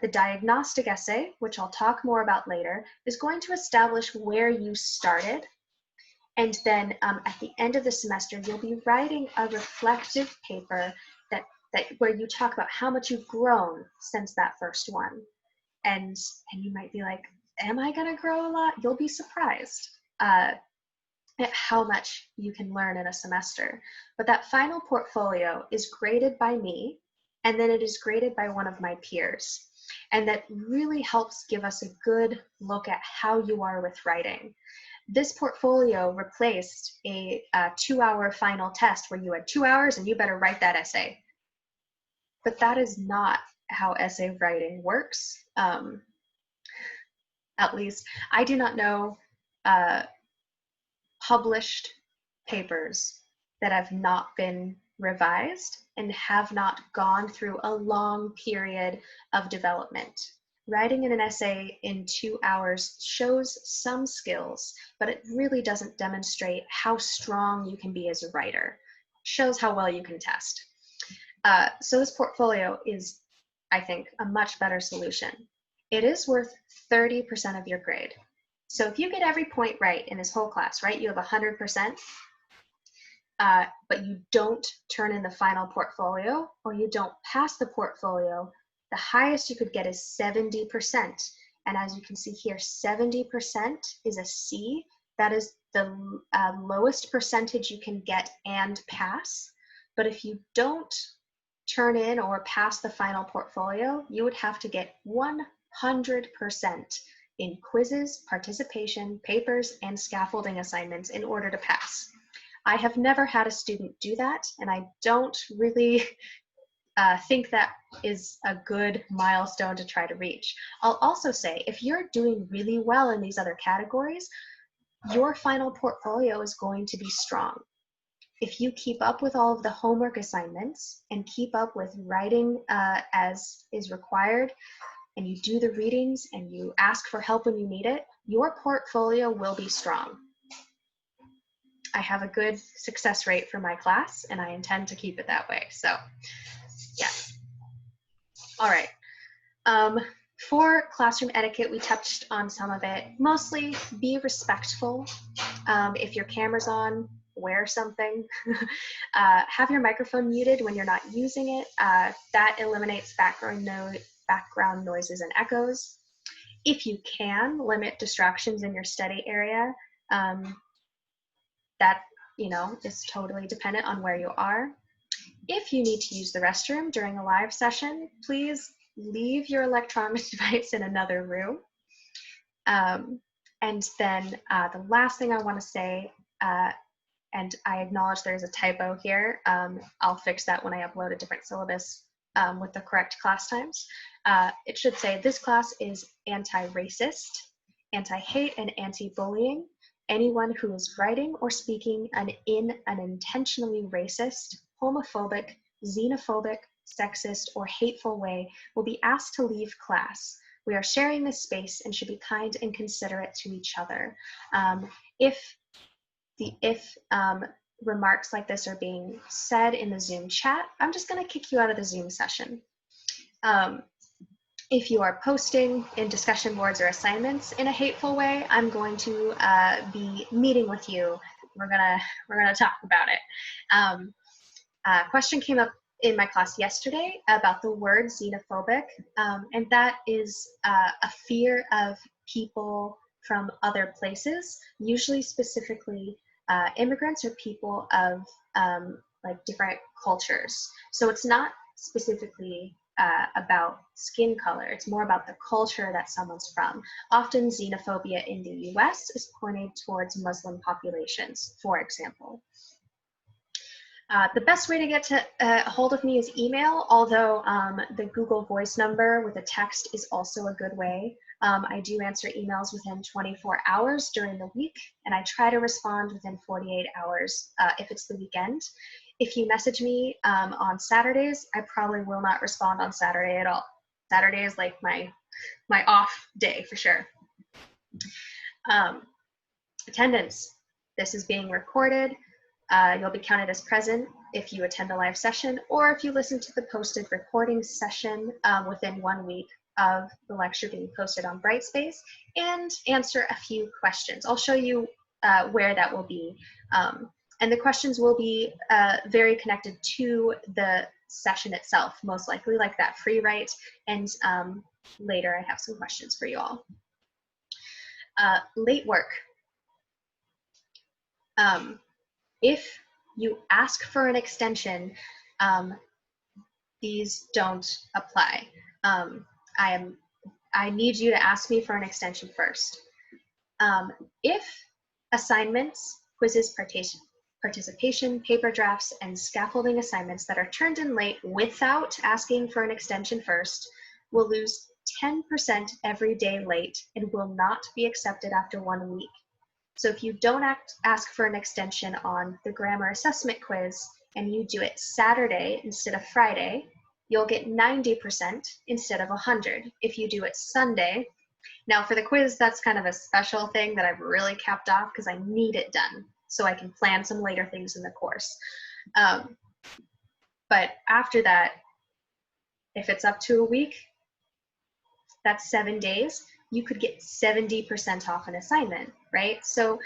the diagnostic essay, which I'll talk more about later, is going to establish where you started. And then at the end of the semester, you'll be writing a reflective paper where you talk about how much you've grown since that first one. And you might be like, am I gonna grow a lot? You'll be surprised at how much you can learn in a semester. But that final portfolio is graded by me, and then it is graded by one of my peers. And that really helps give us a good look at how you are with writing. This portfolio replaced a 2-hour final test where you had 2 hours and you better write that essay. But that is not how essay writing works. At least I do not know published papers that have not been revised and have not gone through a long period of development. Writing in an essay in 2 hours shows some skills, but it really doesn't demonstrate how strong you can be as a writer. It shows how well you can test. So this portfolio is, I think, a much better solution. It is worth 30% of your grade. So if you get every point right in this whole class, right, you have 100%, but you don't turn in the final portfolio, or you don't pass the portfolio, the highest you could get is 70%. And as you can see here, 70% is a C. That is the lowest percentage you can get and pass. But if you don't turn in or pass the final portfolio, you would have to get 100% in quizzes, participation, papers, and scaffolding assignments in order to pass. I have never had a student do that, and I don't really think that is a good milestone to try to reach. I'll also say, if you're doing really well in these other categories, your final portfolio is going to be strong. If you keep up with all of the homework assignments and keep up with writing as is required, and you do the readings and you ask for help when you need it, your portfolio will be strong. I have a good success rate for my class, and I intend to keep it that way. So, yeah. All right. For classroom etiquette, we touched on some of it. Mostly be respectful. If your camera's on, wear something. Have your microphone muted when you're not using it. That eliminates background noises and echoes. If you can, limit distractions in your study area. That, is totally dependent on where you are. If you need to use the restroom during a live session, please leave your electronic device in another room. And then the last thing I want to say, and I acknowledge there's a typo here. I'll fix that when I upload a different syllabus with the correct class times. It should say this class is anti-racist, anti-hate, and anti-bullying. Anyone who is writing or speaking in an intentionally racist, homophobic, xenophobic, sexist, or hateful way will be asked to leave class. We are sharing this space and should be kind and considerate to each other. If remarks like this are being said in the Zoom chat, I'm just going to kick you out of the Zoom session. If you are posting in discussion boards or assignments in a hateful way, I'm going to be meeting with you. We're gonna talk about it. A question came up in my class yesterday about the word xenophobic, and that is a fear of people from other places, usually specifically immigrants or people of like different cultures. So it's not specifically about skin color. It's more about the culture that someone's from. Often xenophobia in the US is pointed towards Muslim populations, for example. The best way to get to a hold of me is email, although the Google Voice number with a text is also a good way. I do answer emails within 24 hours during the week, and I try to respond within 48 hours if it's the weekend. If you message me on Saturdays, I probably will not respond on Saturday at all. Saturday is like my off day for sure. Attendance. This is being recorded. You'll be counted as present if you attend a live session or if you listen to the posted recording session within 1 week of the lecture being posted on Brightspace and answer a few questions. I'll show you where that will be. And the questions will be very connected to the session itself, most likely, like that free write. And later I have some questions for you all. Late work. If you ask for an extension, these don't apply. I need you to ask me for an extension first. If assignments, quizzes, participation, paper drafts, and scaffolding assignments that are turned in late without asking for an extension first will lose 10% every day late and will not be accepted after 1 week. So if you don't ask for an extension on the grammar assessment quiz and you do it Saturday instead of Friday, you'll get 90% instead of 100. If you do it Sunday, now for the quiz, that's kind of a special thing that I've really capped off because I need it done so I can plan some later things in the course. But after that, if it's up to a week, that's 7 days, you could get 70% off an assignment, right? So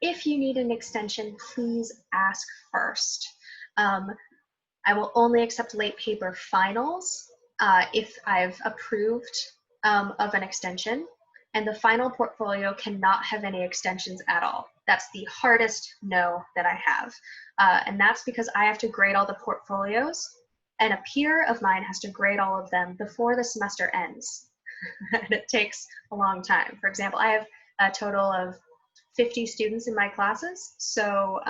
if you need an extension, please ask first. I will only accept late paper finals if I've approved of an extension, and the final portfolio cannot have any extensions at all. That's the hardest no that I have. And that's because I have to grade all the portfolios, and a peer of mine has to grade all of them before the semester ends. And it takes a long time. For example, I have a total of 50 students in my classes, so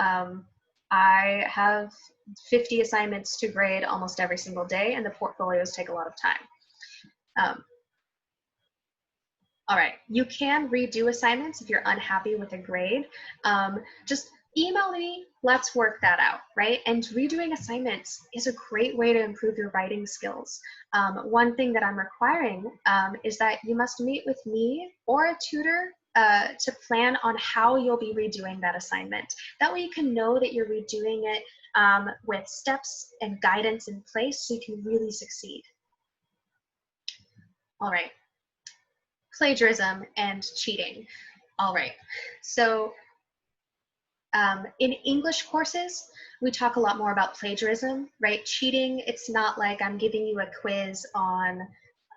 I have 50 assignments to grade almost every single day, and the portfolios take a lot of time. All right, you can redo assignments if you're unhappy with a grade. Just email me, let's work that out, right? And redoing assignments is a great way to improve your writing skills. One thing that I'm requiring is that you must meet with me or a tutor to plan on how you'll be redoing that assignment. That way you can know that you're redoing it with steps and guidance in place so you can really succeed. All right. Plagiarism and cheating. All right, so in English courses, we talk a lot more about plagiarism, right? Cheating, it's not like I'm giving you a quiz on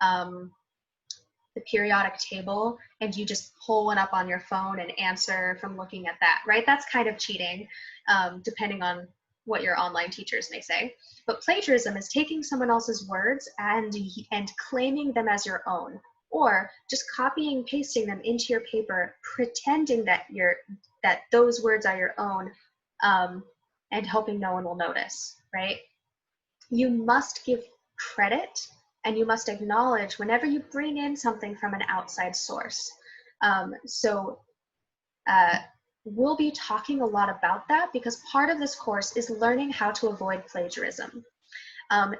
the periodic table and you just pull one up on your phone and answer from looking at that, right? That's kind of cheating, depending on what your online teachers may say. But plagiarism is taking someone else's words and claiming them as your own, or just copying and pasting them into your paper, pretending that those words are your own, and hoping no one will notice, right? You must give credit and you must acknowledge whenever you bring in something from an outside source. We'll be talking a lot about that because part of this course is learning how to avoid plagiarism.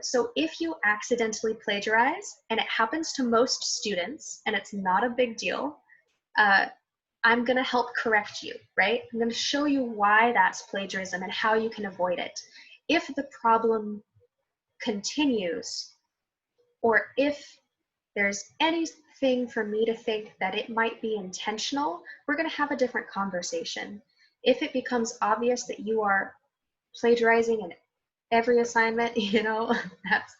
So if you accidentally plagiarize, and it happens to most students, and it's not a big deal, I'm gonna help correct you, right? I'm gonna show you why that's plagiarism and how you can avoid it. If the problem continues, or if there's anything for me to think that it might be intentional, we're gonna have a different conversation. If it becomes obvious that you are plagiarizing in every assignment, you know, it's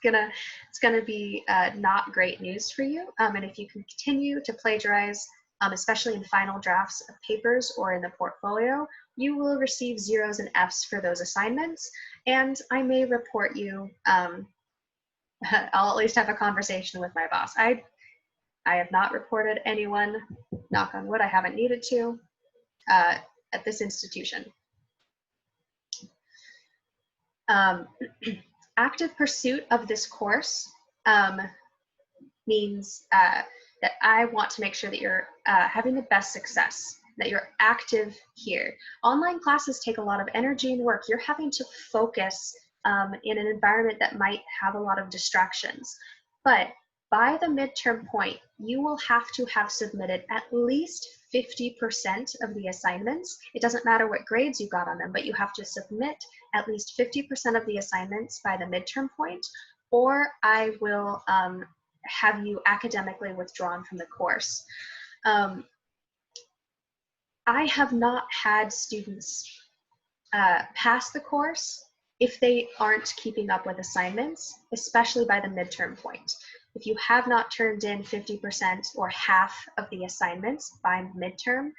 gonna be not great news for you. And if you continue to plagiarize, especially in final drafts of papers or in the portfolio, you will receive zeros and Fs for those assignments, and I may report you. I'll at least have a conversation with my boss. I have not reported anyone, knock on wood, I haven't needed to, at this institution. Active pursuit of this course means that I want to make sure that you're having the best success, that you're active here. Online classes take a lot of energy and work. You're having to focus in an environment that might have a lot of distractions. But by the midterm point, you will have to have submitted at least 50% of the assignments. It doesn't matter what grades you got on them, but you have to submit at least 50% of the assignments by the midterm point, or I will have you academically withdrawn from the course. I have not had students pass the course if they aren't keeping up with assignments, especially by the midterm point. If you have not turned in 50% or half of the assignments by midterm,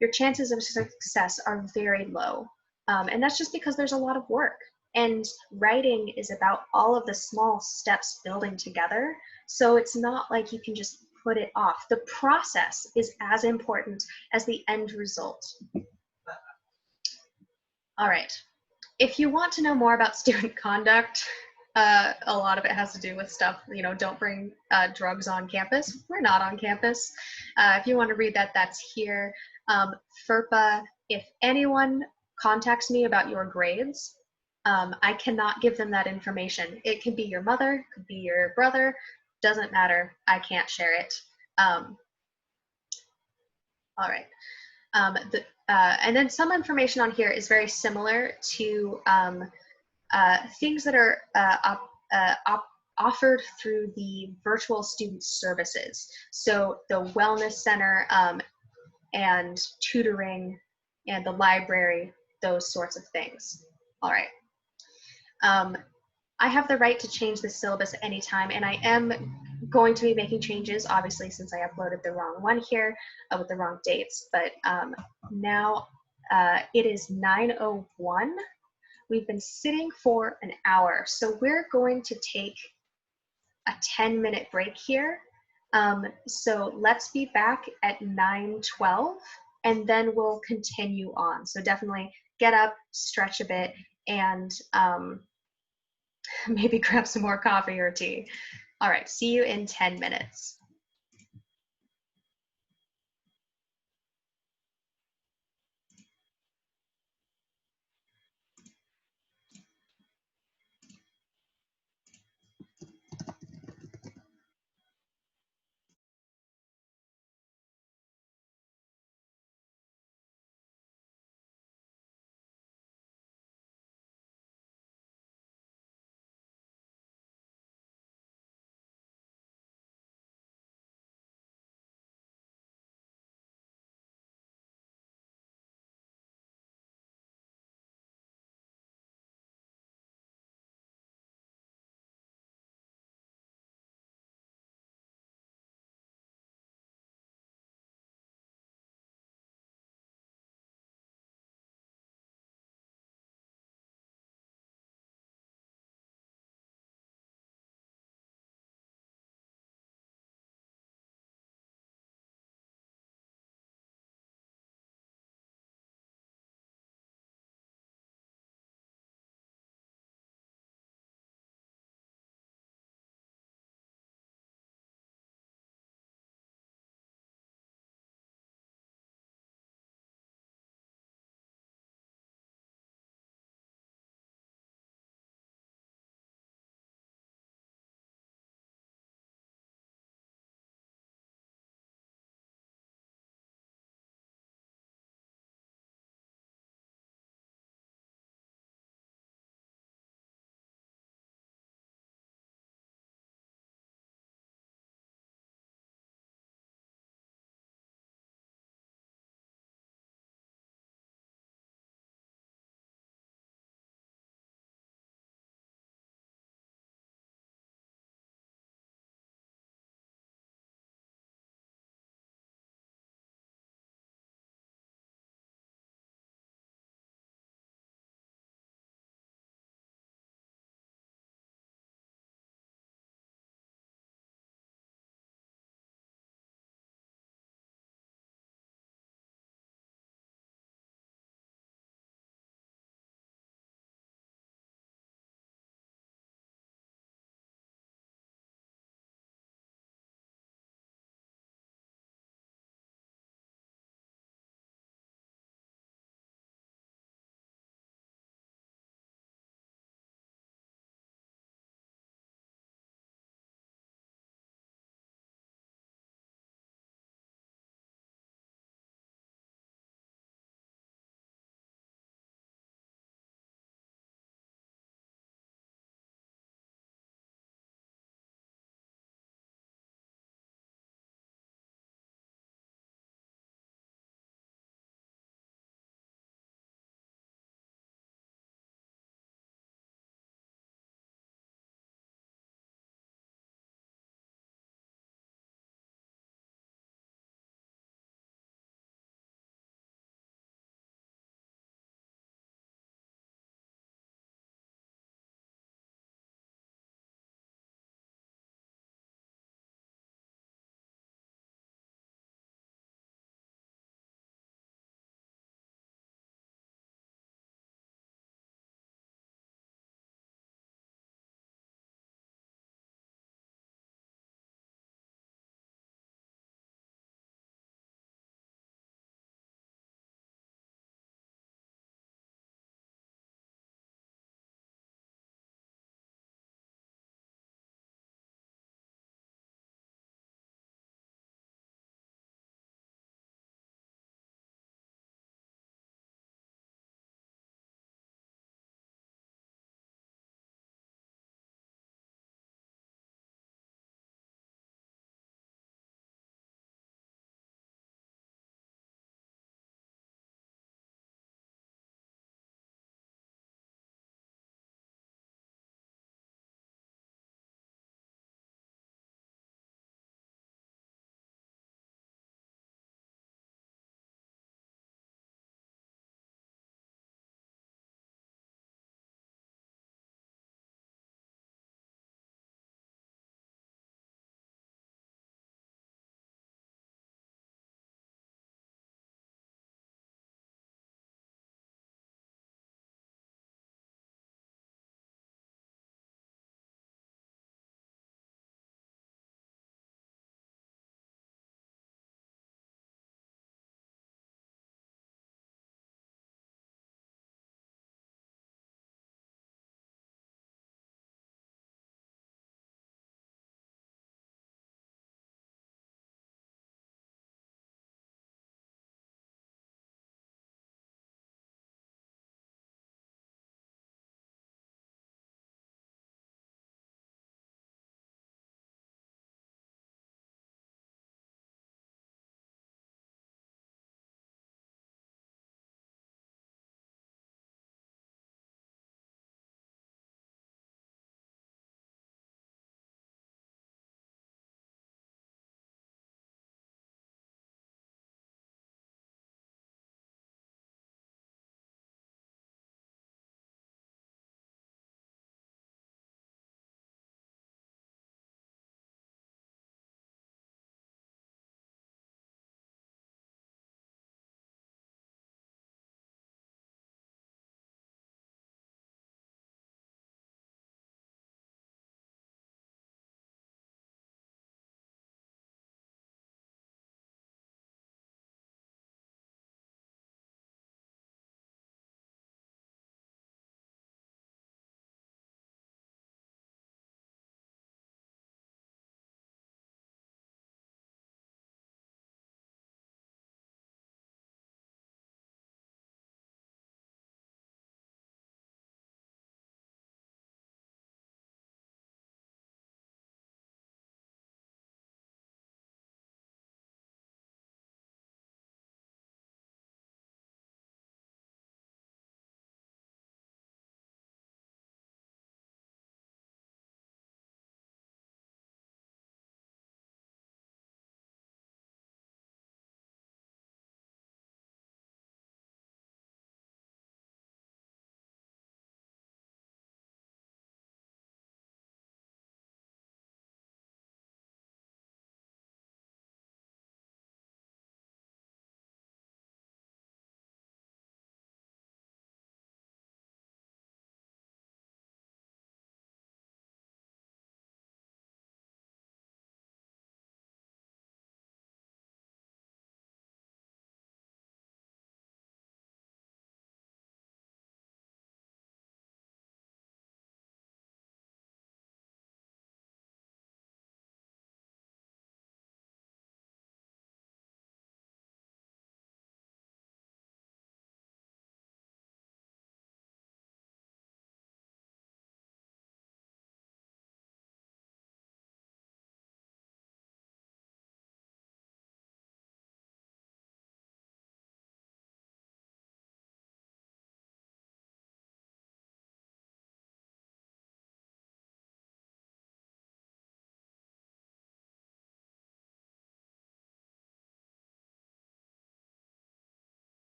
your chances of success are very low. And that's just because there's a lot of work. And writing is about all of the small steps building together. So it's not like you can just put it off. The process is as important as the end result. All right. If you want to know more about student conduct, a lot of it has to do with stuff, you know, don't bring drugs on campus. We're not on campus. If you want to read that, that's here. FERPA, if anyone contacts me about your grades, I cannot give them that information. It could be your mother, could be your brother, doesn't matter. I can't share it. All right. And then some information on here is very similar to things that are offered through the virtual student services. So the Wellness Center and tutoring and the library, those sorts of things. All right. I have the right to change the syllabus at any time, and I am going to be making changes, obviously, since I uploaded the wrong one here with the wrong dates. But now it is 9:01. We've been sitting for an hour, so we're going to take a 10-minute break here. So let's be back at 9:12, and then we'll continue on. So definitely get up, stretch a bit, and maybe grab some more coffee or tea. All right, see you in 10 minutes.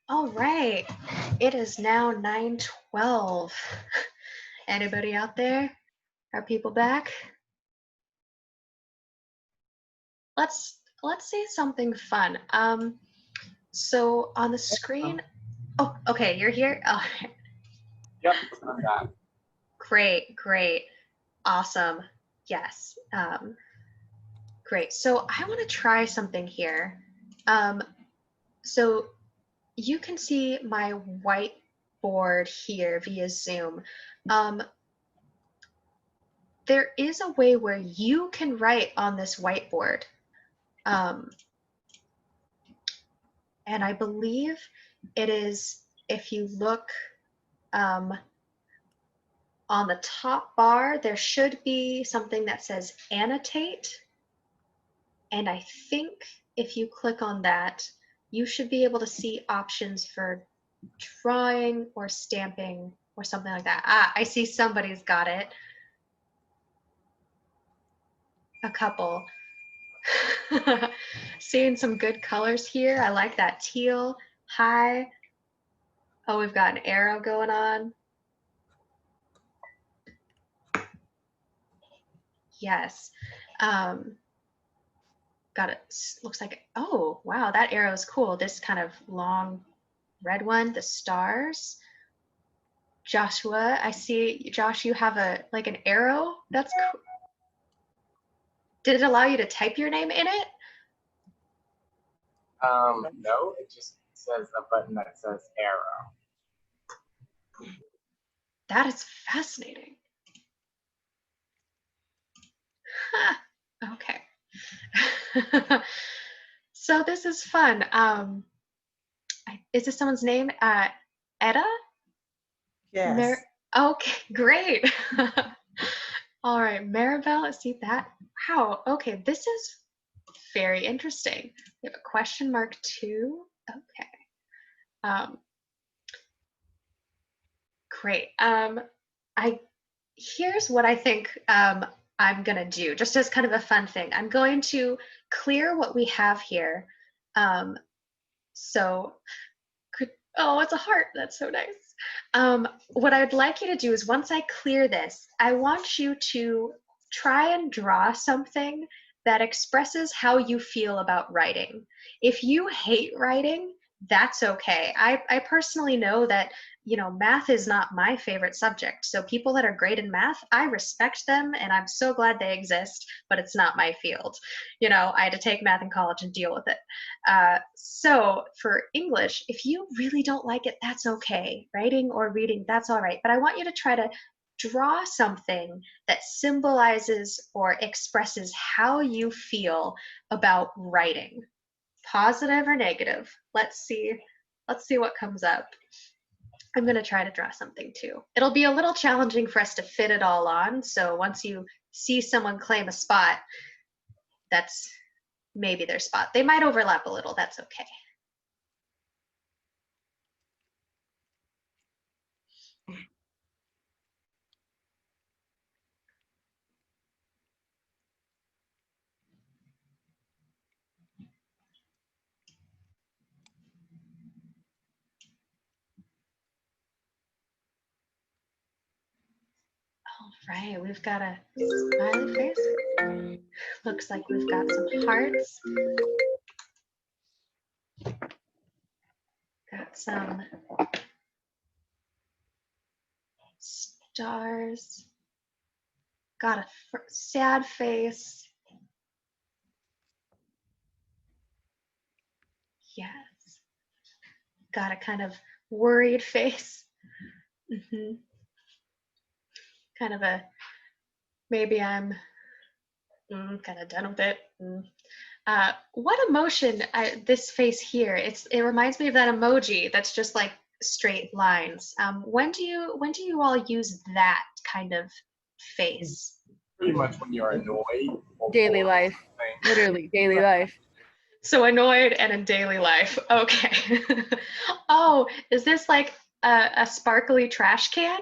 All right, it is now 9:12. Anybody out there? Are people back? Let's say something fun. So on the screen. Oh, okay, you're here. Oh, Yep, I'm back. great, awesome. Yes. Great. So I want to try something here. So you can see my whiteboard here via Zoom. There is a way where you can write on this whiteboard. And I believe it is, if you look on the top bar, there should be something that says annotate. And I think if you click on that, you should be able to see options for drawing or stamping or something like that. Ah, I see somebody's got it. A couple. Seeing some good colors here. I like that teal. Hi. Oh, we've got an arrow going on. Yes. Got it. Looks like, oh, wow, that arrow is cool. This kind of long red one, the stars. Joshua, I see, Josh, you have like an arrow. That's cool. Did it allow you to type your name in it? No, it just says a button that says arrow. That is fascinating. Huh. Okay. So this is fun. Is this someone's name? Etta? Yes. Okay, great. All right, Maribel, let's see that. Wow, okay, this is very interesting. We have a question mark too. Okay. Great. Here's what I think I'm gonna do, just as kind of a fun thing. I'm going to clear what we have here. Oh, it's a heart. That's so nice. What I'd like you to do is once I clear this, I want you to try and draw something that expresses how you feel about writing. If you hate writing, that's okay. I personally know that, you know, math is not my favorite subject. So people that are great in math, I respect them and I'm so glad they exist, but it's not my field. You know, I had to take math in college and deal with it. So for English, if you really don't like it, that's okay. Writing or reading, that's all right. But I want you to try to draw something that symbolizes or expresses how you feel about writing, positive or negative. Let's see what comes up. I'm going to try to draw something too. It'll be a little challenging for us to fit it all on. So once you see someone claim a spot, that's maybe their spot. They might overlap a little. That's okay. All right, we've got a smiley face. Looks like we've got some hearts. Got some stars. Got a sad face. Yes. Got a kind of worried face. Kind of a, maybe I'm kind of done with it. What emotion, this face here, it reminds me of that emoji that's just like straight lines. When do you all use that kind of face? Pretty much when you're annoyed. Daily life. Literally, daily life. So annoyed and in daily life. Okay. Oh, is this like a sparkly trash can?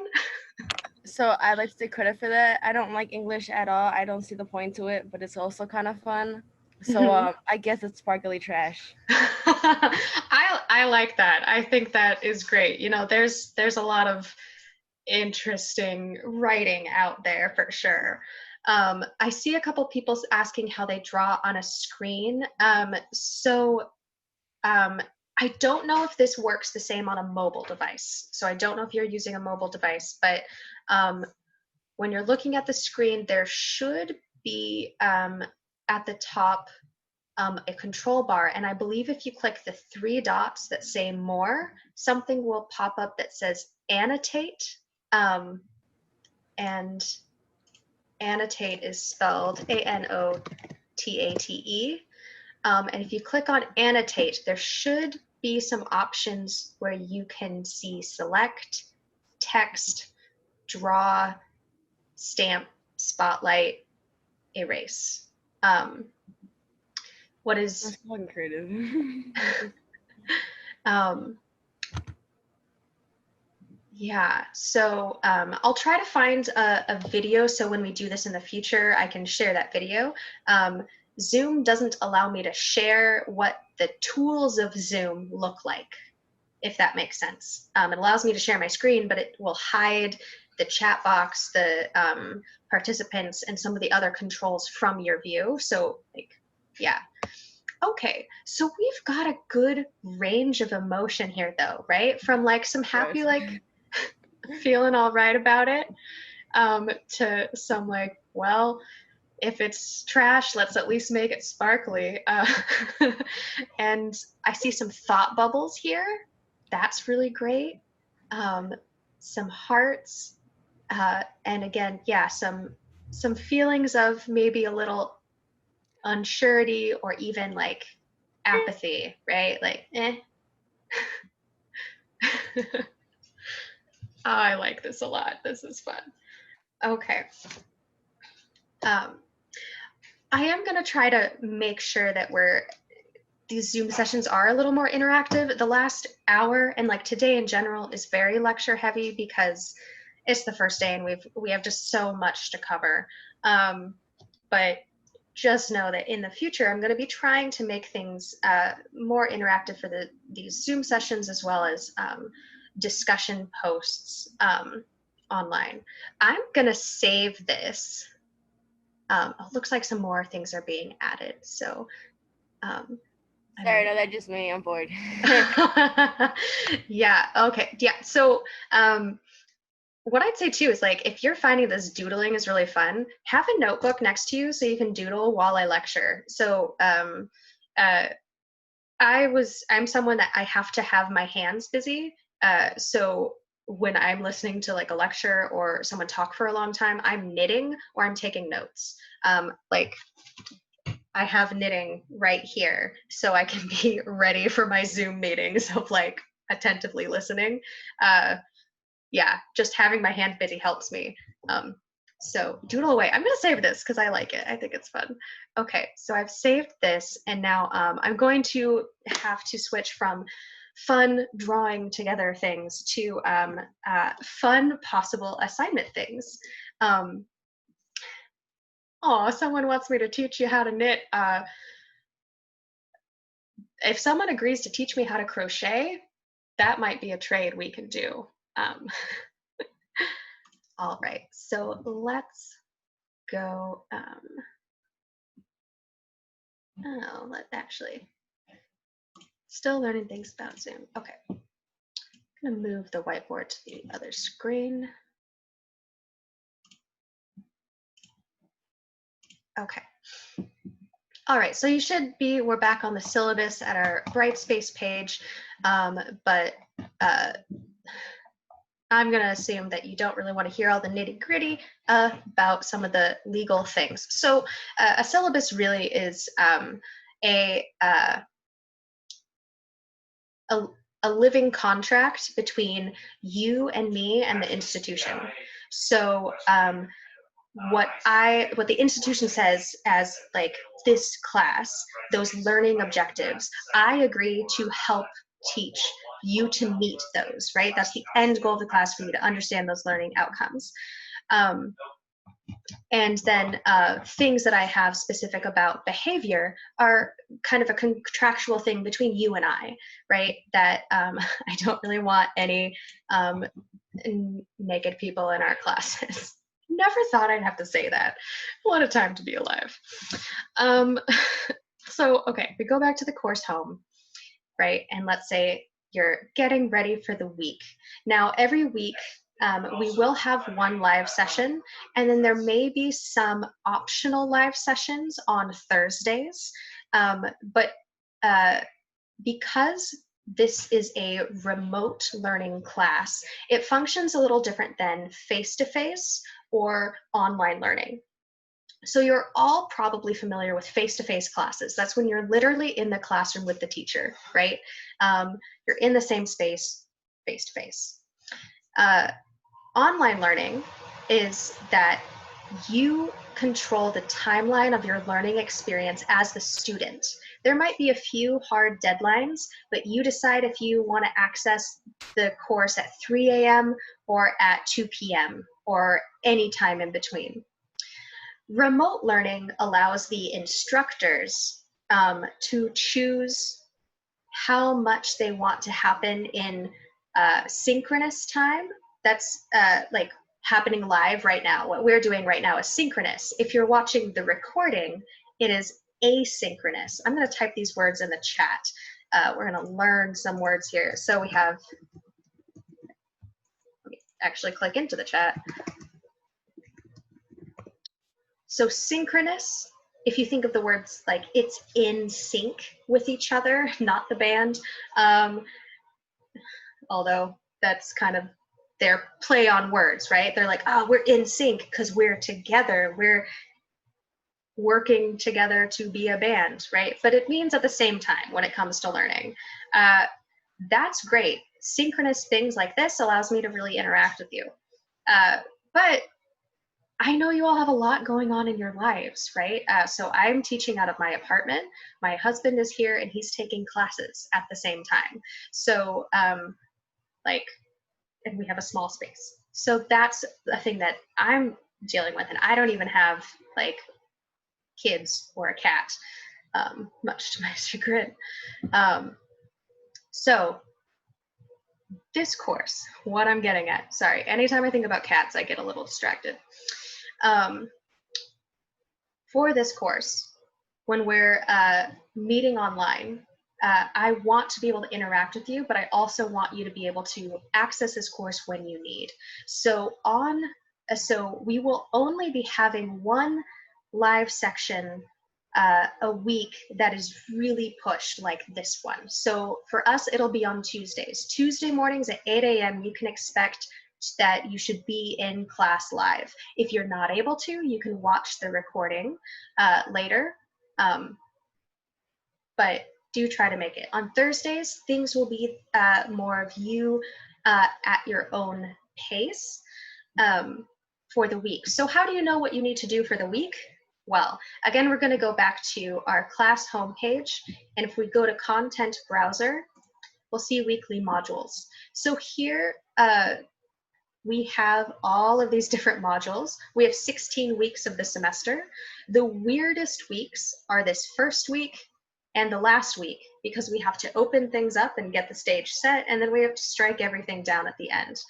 So I like to take credit for that. I don't like English at all. I don't see the point to it, but it's also kind of fun. So I guess it's sparkly trash. I like that. I think that is great. You know, there's a lot of interesting writing out there for sure. I see a couple people asking how they draw on a screen. I don't know if this works the same on a mobile device. So I don't know if you're using a mobile device, but when you're looking at the screen, there should be at the top a control bar. And I believe if you click the 3 dots that say more, something will pop up that says annotate. And annotate is spelled ANOTATE. And if you click on annotate, there should be some options where you can see select, text, draw, stamp, spotlight, erase. What is That's fucking creative. Yeah, so I'll try to find a video so when we do this in the future, I can share that video. Zoom doesn't allow me to share what the tools of Zoom look like, if that makes sense. It allows me to share my screen, but it will hide the chat box, the participants, and some of the other controls from your view. So, like, yeah. Okay, so we've got a good range of emotion here, though, right? From like some happy, like, feeling all right about it, to some like, well, if it's trash, let's at least make it sparkly. And I see some thought bubbles here. That's really great. Some hearts, and again, yeah, some feelings of maybe a little unsurety or even like apathy, right? Like, eh. Oh, I like this a lot. This is fun. Okay. I am going to try to make sure that these Zoom sessions are a little more interactive. The last hour and like today in general is very lecture heavy because it's the first day and we have just so much to cover. But just know that in the future, I'm going to be trying to make things more interactive for these Zoom sessions as well as discussion posts online. I'm going to save this. It looks like some more things are being added. So, Sorry, no, that just me. I'm bored. yeah. Okay. Yeah. So, what I'd say too is like, if you're finding this doodling is really fun, have a notebook next to you so you can doodle while I lecture. So, I'm someone that I have to have my hands busy. So when I'm listening to like a lecture or someone talk for a long time, I'm knitting or I'm taking notes. Like I have knitting right here so I can be ready for my Zoom meetings of like attentively listening. Yeah, just having my hand busy helps me. So doodle away. I'm gonna save this because I like it. I think it's fun. Okay, so I've saved this and now I'm going to have to switch from fun drawing together things to fun possible assignment things. Oh, someone wants me to teach you how to knit. If someone agrees to teach me how to crochet, that might be a trade we can do. All right, so let's go. Actually, still learning things about Zoom. Okay, I'm gonna move the whiteboard to the other screen. Okay. All right, so we're back on the syllabus at our Brightspace page, but I'm going to assume that you don't really want to hear all the nitty gritty about some of the legal things. So a syllabus really is a living contract between you and me and the institution. So what the institution says as like this class, those learning objectives, I agree to help teach you to meet those, right? That's the end goal of the class for you to understand those learning outcomes. And then things that I have specific about behavior are kind of a contractual thing between you and I, right? That I don't really want any naked people in our classes. Never thought I'd have to say that. What a time to be alive. So, okay, we go back to the course home, right? And let's say you're getting ready for the week. Now, every week, we will have one live session, and then there may be some optional live sessions on Thursdays. But because this is a remote learning class, it functions a little different than face-to-face or online learning. So you're all probably familiar with face-to-face classes. That's when you're literally in the classroom with the teacher, right? You're in the same space, face-to-face. Online learning is that you control the timeline of your learning experience as the student. There might be a few hard deadlines, but you decide if you want to access the course at 3 a.m. or at 2 p.m. or any time in between. Remote learning allows the instructors to choose how much they want to happen in synchronous time. That's like happening live right now. What we're doing right now is synchronous. If you're watching the recording, it is asynchronous. I'm going to type these words in the chat. We're going to learn some words here. So we have, let me actually click into the chat. So synchronous, if you think of the words like it's in sync with each other, not the band, although that's kind of their play on words, right? They're like, oh, we're in sync because we're together, we're working together to be a band, right? But it means at the same time when it comes to learning. That's great. Synchronous things like this allows me to really interact with you. But I know you all have a lot going on in your lives, right? So I'm teaching out of my apartment. My husband is here and he's taking classes at the same time. So and we have a small space. So that's a thing that I'm dealing with. And I don't even have like kids or a cat, much to my chagrin. So this course, what I'm getting at, sorry, anytime I think about cats, I get a little distracted. For this course, when we're meeting online, I want to be able to interact with you, but I also want you to be able to access this course when you need. So we will only be having one live section a week that is really pushed like this one. So for us, it'll be on Tuesdays. Tuesday mornings at 8 a.m., you can expect that you should be in class live. If you're not able to, you can watch the recording later, but do try to make it. On Thursdays, things will be more of you at your own pace for the week. So how do you know what you need to do for the week? Well, again, we're going to go back to our class homepage, and if we go to Content Browser, we'll see weekly modules. So here, we have all of these different modules. We have 16 weeks of the semester. The weirdest weeks are this first week and the last week, because we have to open things up and get the stage set, and then we have to strike everything down at the end.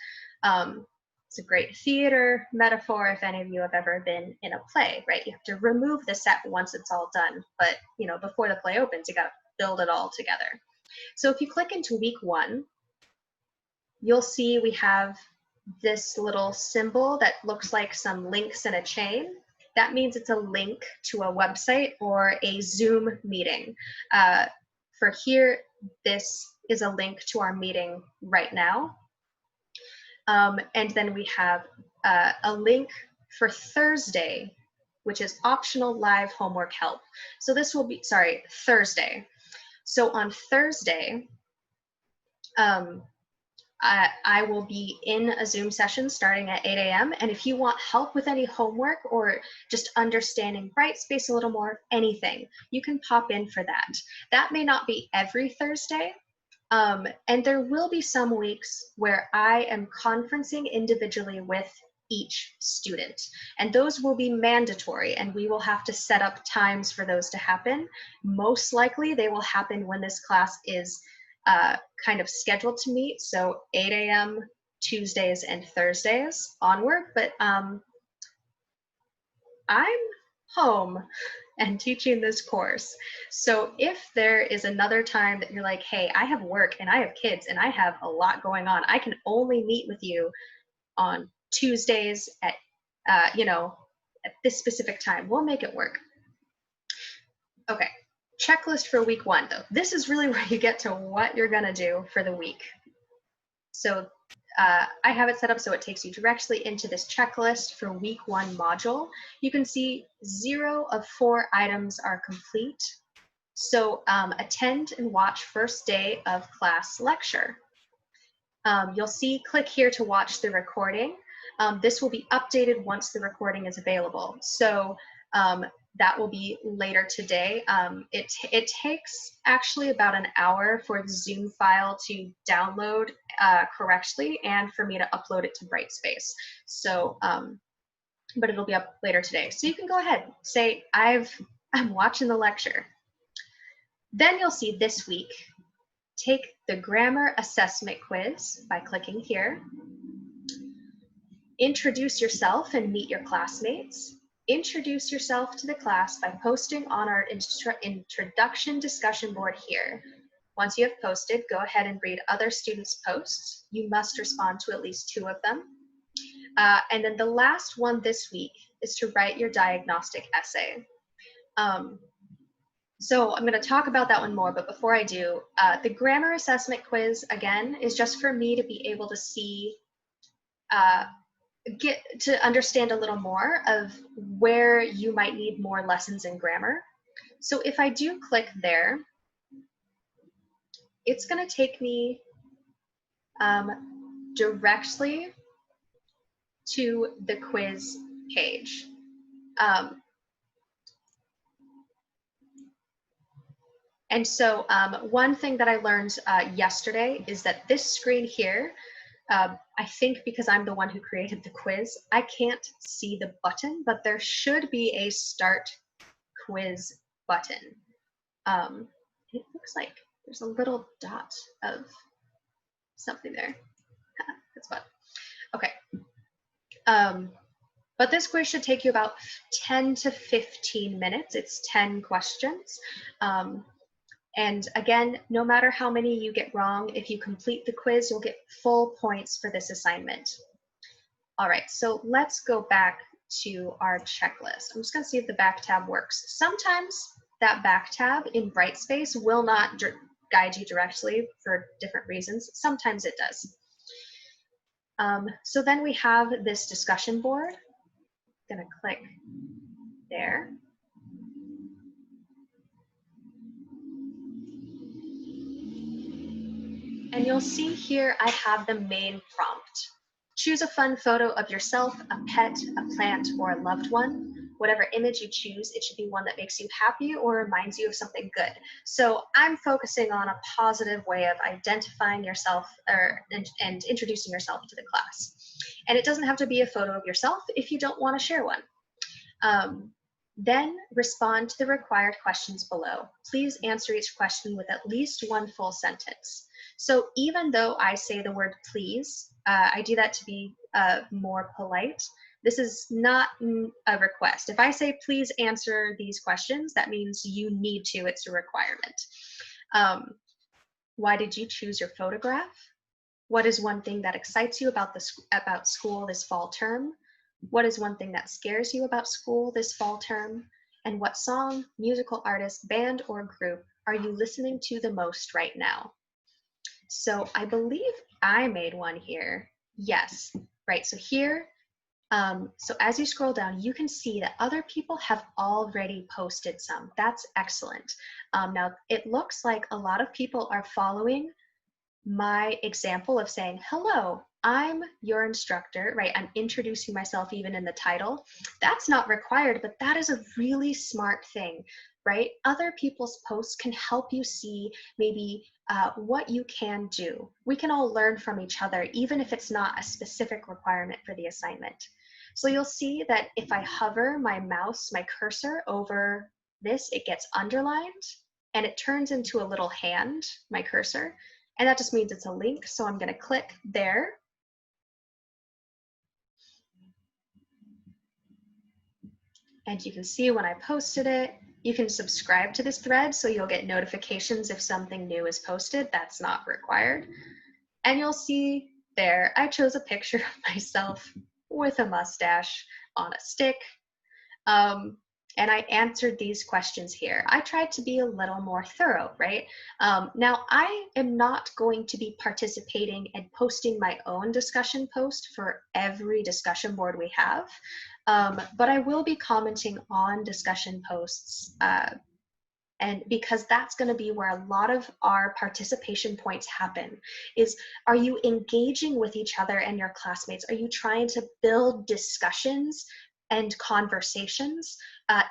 It's a great theater metaphor if any of you have ever been in a play, right? You have to remove the set once it's all done, but before the play opens, you got to build it all together. So if you click into week 1, you'll see we have this little symbol that looks like some links in a chain. That means it's a link to a website or a Zoom meeting. For here, this is a link to our meeting right now. And then we have a link for Thursday, which is optional live homework help. So this will be, Thursday. So on Thursday, I will be in a Zoom session starting at 8 a.m. And if you want help with any homework or just understanding Brightspace a little more, anything, you can pop in for that. That may not be every Thursday. And there will be some weeks where I am conferencing individually with each student. And those will be mandatory, and we will have to set up times for those to happen. Most likely they will happen when this class is kind of scheduled to meet, so 8 a.m. Tuesdays and Thursdays onward, but I'm home and teaching this course. So if there is another time that you're like, hey, I have work and I have kids and I have a lot going on, I can only meet with you on Tuesdays at, at this specific time, we'll make it work. Okay, checklist for week 1 though. This is really where you get to what you're gonna do for the week. So I have it set up so it takes you directly into this checklist for week 1 module. You can see 0 of 4 items are complete. So attend and watch first day of class lecture. You'll see, click here to watch the recording. This will be updated once the recording is available. So that will be later today. It takes actually about an hour for the Zoom file to download correctly and for me to upload it to Brightspace. So, but it'll be up later today. So you can go ahead, say, I'm watching the lecture. Then you'll see this week, take the grammar assessment quiz by clicking here. Introduce yourself and meet your classmates. Introduce yourself to the class by posting on our introduction discussion board here. Once you have posted, go ahead and read other students' posts. You must respond to at least 2 of them. And then the last one this week is to write your diagnostic essay. So I'm going to talk about that one more, but before I do, the grammar assessment quiz, again, is just for me to be able to see, get to understand a little more of where you might need more lessons in grammar. So if I do click there, it's going to take me directly to the quiz page. And so one thing that I learned yesterday is that this screen here, I think because I'm the one who created the quiz, I can't see the button, but there should be a start quiz button. It looks like there's a little dot of something there. That's fun. Okay. But this quiz should take you about 10 to 15 minutes. It's 10 questions. And again, no matter how many you get wrong, if you complete the quiz, you'll get full points for this assignment. All right, so let's go back to our checklist. I'm just gonna see if the back tab works. Sometimes that back tab in Brightspace will not guide you directly for different reasons. Sometimes it does. So then we have this discussion board. I'm gonna click there. And you'll see here I have the main prompt. Choose a fun photo of yourself, a pet, a plant, or a loved one. Whatever image you choose, it should be one that makes you happy or reminds you of something good. So I'm focusing on a positive way of identifying yourself and introducing yourself to the class. And it doesn't have to be a photo of yourself if you don't want to share one. Then respond to the required questions below. Please answer each question with at least 1 full sentence. So even though I say the word please, I do that to be more polite. This is not a request. If I say please answer these questions, that means you need to, it's a requirement. Why did you choose your photograph? What is one thing that excites you about school this fall term? What is one thing that scares you about school this fall term? And what song, musical artist, band, or group are you listening to the most right now? So I believe I made one here. Yes, right, so here, so as you scroll down, you can see that other people have already posted some. That's excellent. Now, it looks like a lot of people are following my example of saying, hello, I'm your instructor, right? I'm introducing myself even in the title. That's not required, but that is a really smart thing, right? Other people's posts can help you see maybe what you can do. We can all learn from each other, even if it's not a specific requirement for the assignment. So you'll see that if I hover my mouse, my cursor over this, it gets underlined and it turns into a little hand, my cursor, and that just means it's a link. So I'm going to click there. And you can see when I posted it, you can subscribe to this thread so you'll get notifications if something new is posted. That's not required. And you'll see there, I chose a picture of myself with a mustache on a stick. And I answered these questions here. I tried to be a little more thorough, right? Now, I am not going to be participating and posting my own discussion post for every discussion board we have, but I will be commenting on discussion posts, and because that's going to be where a lot of our participation points happen. Is, are you engaging with each other and your classmates? Are you trying to build discussions and conversations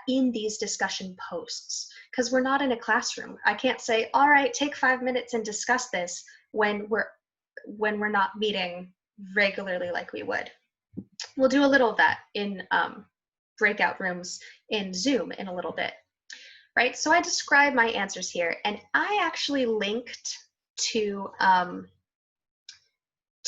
in these discussion posts? Because we're not in a classroom. I can't say, all right, take 5 minutes and discuss this when we're not meeting regularly like we would. We'll do a little of that in breakout rooms in Zoom in a little bit. Right, so I described my answers here, and I actually linked to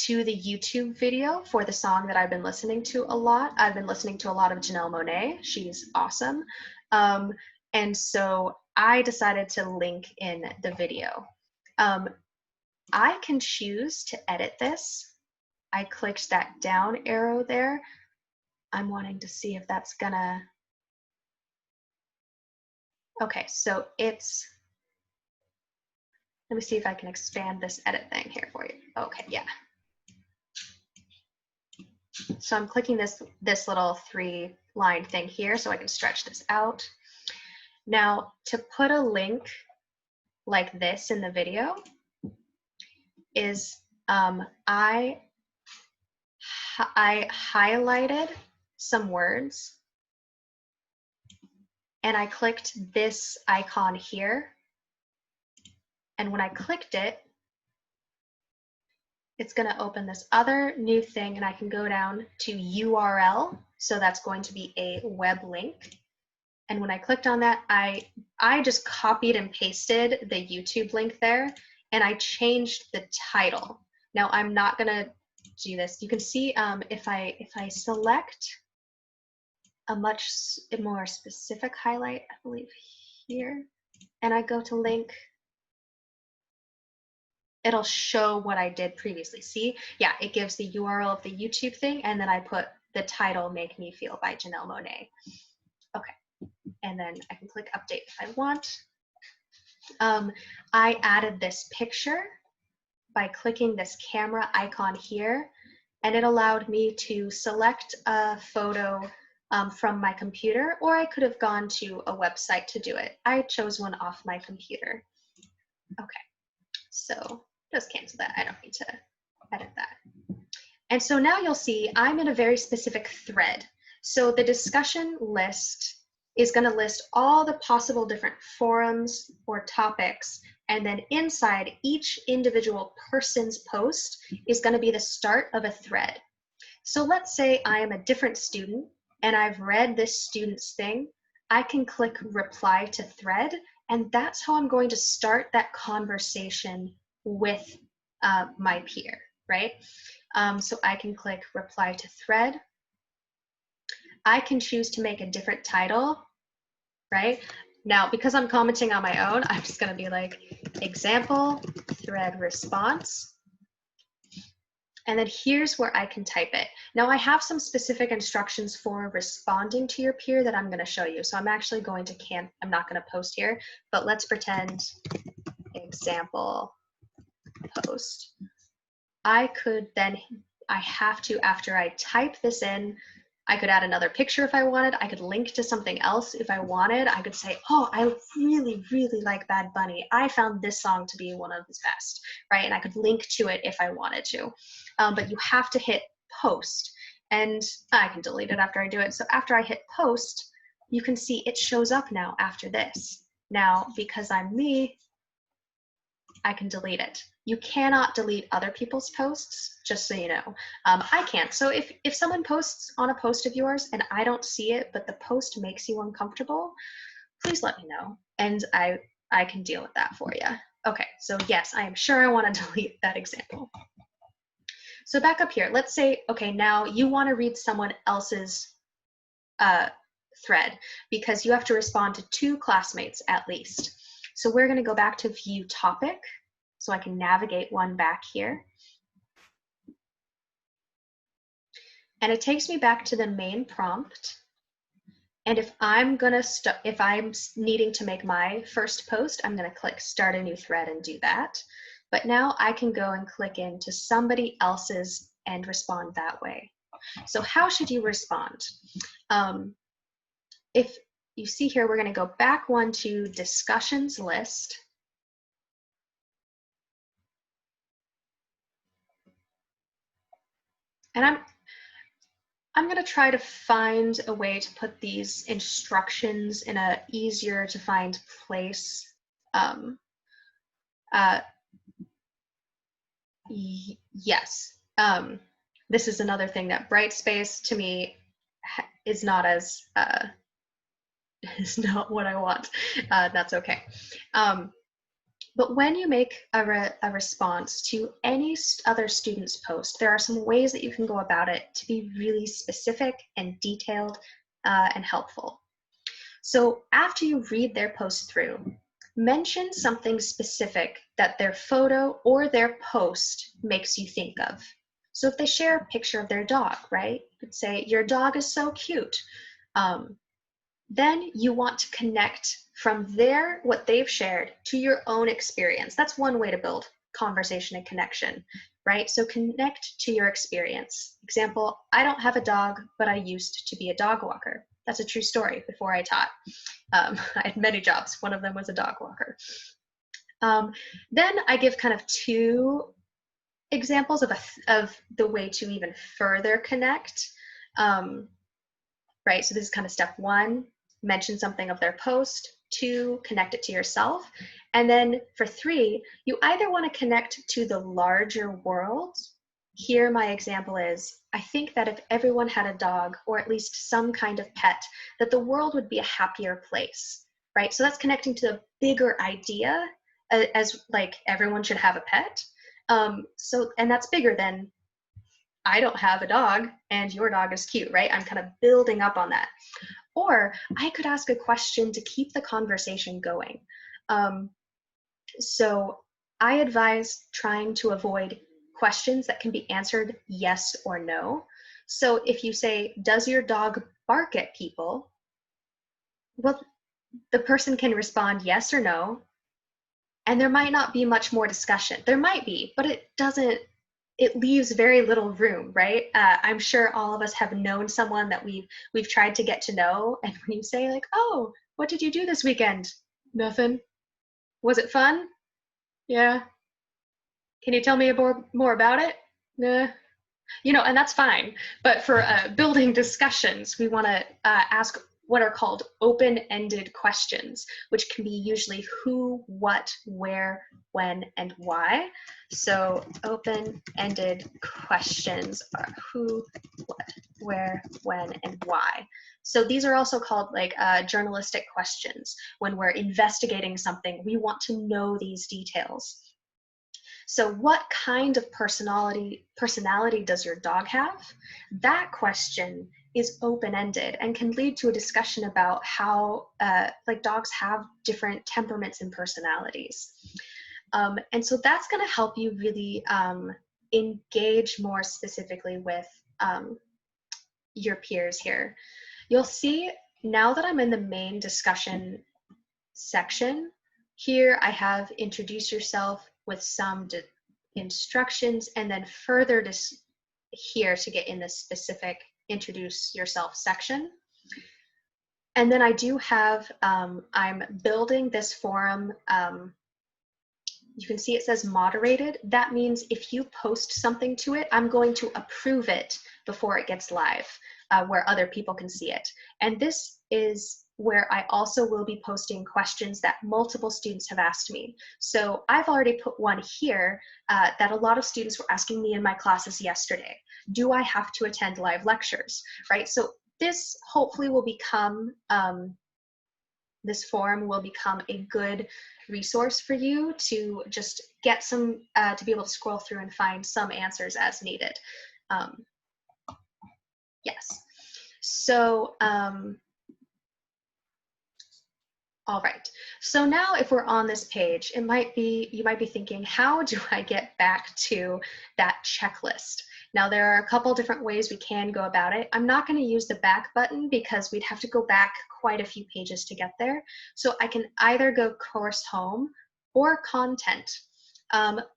the YouTube video for the song that I've been listening to a lot. I've been listening to a lot of Janelle Monáe. She's awesome. And so I decided to link in the video. I can choose to edit this. I clicked that down arrow there. I'm wanting to see if that's gonna, okay, so it's, let me see if I can expand this edit thing here for you. Okay, yeah. So I'm clicking this little 3-line thing here so I can stretch this out. Now, to put a link like this in the video is I highlighted some words and I clicked this icon here. And when I clicked it, it's going to open this other new thing, and I can go down to URL. So that's going to be a web link. And when I clicked on that, I just copied and pasted the YouTube link there, and I changed the title. Now I'm not going to do this. You can see if I select a much more specific highlight, I believe here, and I go to link, it'll show what I did previously. See, yeah, it gives the URL of the YouTube thing, and then I put the title, Make Me Feel by Janelle Monáe. Okay, and then I can click update if I want. I added this picture by clicking this camera icon here, and it allowed me to select a photo from my computer, or I could have gone to a website to do it. I chose one off my computer. Okay, so just cancel that. I don't need to edit that. And so now you'll see I'm in a very specific thread. So the discussion list is going to list all the possible different forums or topics, and then inside each individual person's post is going to be the start of a thread. So let's say I am a different student and I've read this student's thing. I can click reply to thread, and that's how I'm going to start that conversation with my peer, right? So I can click reply to thread. I can choose to make a different title, right? Now, because I'm commenting on my own, I'm just gonna be like, example thread response. And then here's where I can type it. Now I have some specific instructions for responding to your peer that I'm gonna show you. So I'm actually going to I'm not gonna post here, but let's pretend example post. I could then, I have to, after I type this in, I could add another picture if I wanted. I could link to something else if I wanted. I could say, oh, I really, really like Bad Bunny. I found this song to be one of his best, right? And I could link to it if I wanted to. But you have to hit post. And I can delete it after I do it. So after I hit post, you can see it shows up now after this. Now, because I'm me, I can delete it. You cannot delete other people's posts, just so you know. I can't. So if someone posts on a post of yours and I don't see it, but the post makes you uncomfortable, please let me know, and I can deal with that for you. Okay, so yes, I am sure I want to delete that example. So back up here, let's say, okay, now you want to read someone else's thread because you have to respond to 2 classmates at least. So we're going to go back to view topic so I can navigate one back here. And it takes me back to the main prompt. And if I'm needing to make my first post, I'm going to click start a new thread and do that. But now I can go and click into somebody else's and respond that way. So how should you respond? If you see here, we're going to go back one to discussions list. And I'm going to try to find a way to put these instructions in a easier to find place. Yes. This is another thing that Brightspace to me is not as is not what I want. That's okay. But when you make a response to any other student's post, there are some ways that you can go about it to be really specific and detailed and helpful. So after you read their post through, mention something specific that their photo or their post makes you think of. So if they share a picture of their dog, right? You could say, your dog is so cute. Then you want to connect from what they've shared to your own experience. That's one way to build conversation and connection, right? So connect to your experience. Example, I don't have a dog, but I used to be a dog walker. That's a true story before I taught. I had many jobs. One of them was a dog walker. Then I give kind of 2 examples of the way to even further connect. Right, so this is kind of step 1, mention something of their post. 2, connect it to yourself. And then for 3, you either want to connect to the larger world. Here my example is, I think that if everyone had a dog or at least some kind of pet, that the world would be a happier place, right? So that's connecting to the bigger idea as like everyone should have a pet. And that's bigger than I don't have a dog and your dog is cute, right? I'm kind of building up on that. Or I could ask a question to keep the conversation going. So I advise trying to avoid questions that can be answered yes or no. So if you say, does your dog bark at people? Well, the person can respond yes or no, and there might not be much more discussion. There might be, but it leaves very little room, right? I'm sure all of us have known someone that we've tried to get to know, and when you say like, oh, what did you do this weekend? Nothing. Was it fun? Yeah. Can you tell me more about it? Nah. And that's fine. But for building discussions, we want to ask what are called open-ended questions, which can be usually who, what, where, when, and why. So open-ended questions are who, what, where, when, and why. So these are also called like journalistic questions. When we're investigating something, we want to know these details. So what kind of personality does your dog have? That question is open-ended and can lead to a discussion about how dogs have different temperaments and personalities. And so that's going to help you really engage more specifically with your peers here. You'll see now that I'm in the main discussion section, here I have introduce yourself with some instructions, and then further here to get in the specific introduce yourself section. And then I do have, I'm building this forum. You can see it says moderated. That means if you post something to it, I'm going to approve it before it gets live, where other people can see it. And this is where I also will be posting questions that multiple students have asked me. So I've already put one here that a lot of students were asking me in my classes yesterday. Do I have to attend live lectures, right? So this hopefully will become, this forum will become a good resource for you to just get some, to be able to scroll through and find some answers as needed. Yes. So, all right, so now if we're on this page, you might be thinking, how do I get back to that checklist? Now there are a couple different ways we can go about it. I'm not going to use the back button because we'd have to go back quite a few pages to get there. So I can either go course home or content.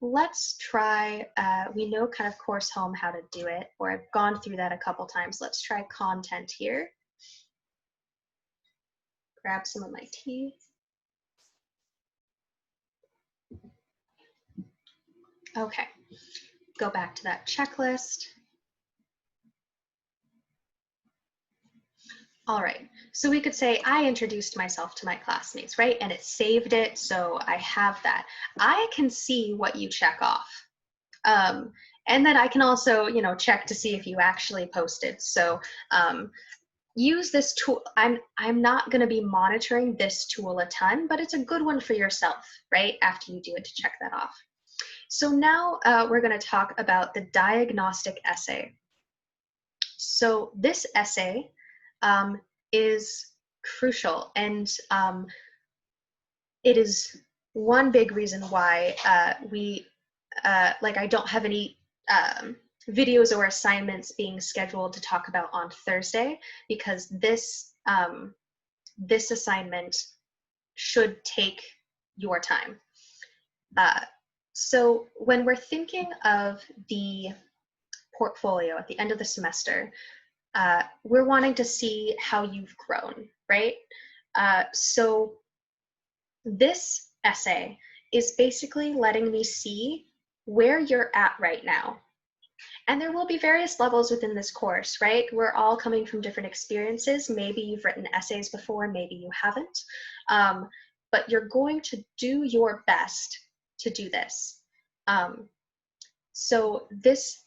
Let's try, we know kind of course home how to do it, or I've gone through that a couple times. Let's try content here. Grab some of my tea. Okay, go back to that checklist. All right, so we could say I introduced myself to my classmates, right? And it saved it, so I have that. I can see what you check off. And then I can also, you know, check to see if you actually posted. So use this tool. I'm not going to be monitoring this tool a ton, but it's a good one for yourself, right? After you do it, to check that off. So now we're going to talk about the diagnostic essay. So this essay is crucial, and it is one big reason why I don't have any videos or assignments being scheduled to talk about on Thursday, because this this assignment should take your time. So when we're thinking of the portfolio at the end of the semester, we're wanting to see how you've grown, right? So this essay is basically letting me see where you're at right now. And there will be various levels within this course, right? We're all coming from different experiences. Maybe you've written essays before, maybe you haven't. But you're going to do your best to do this. So this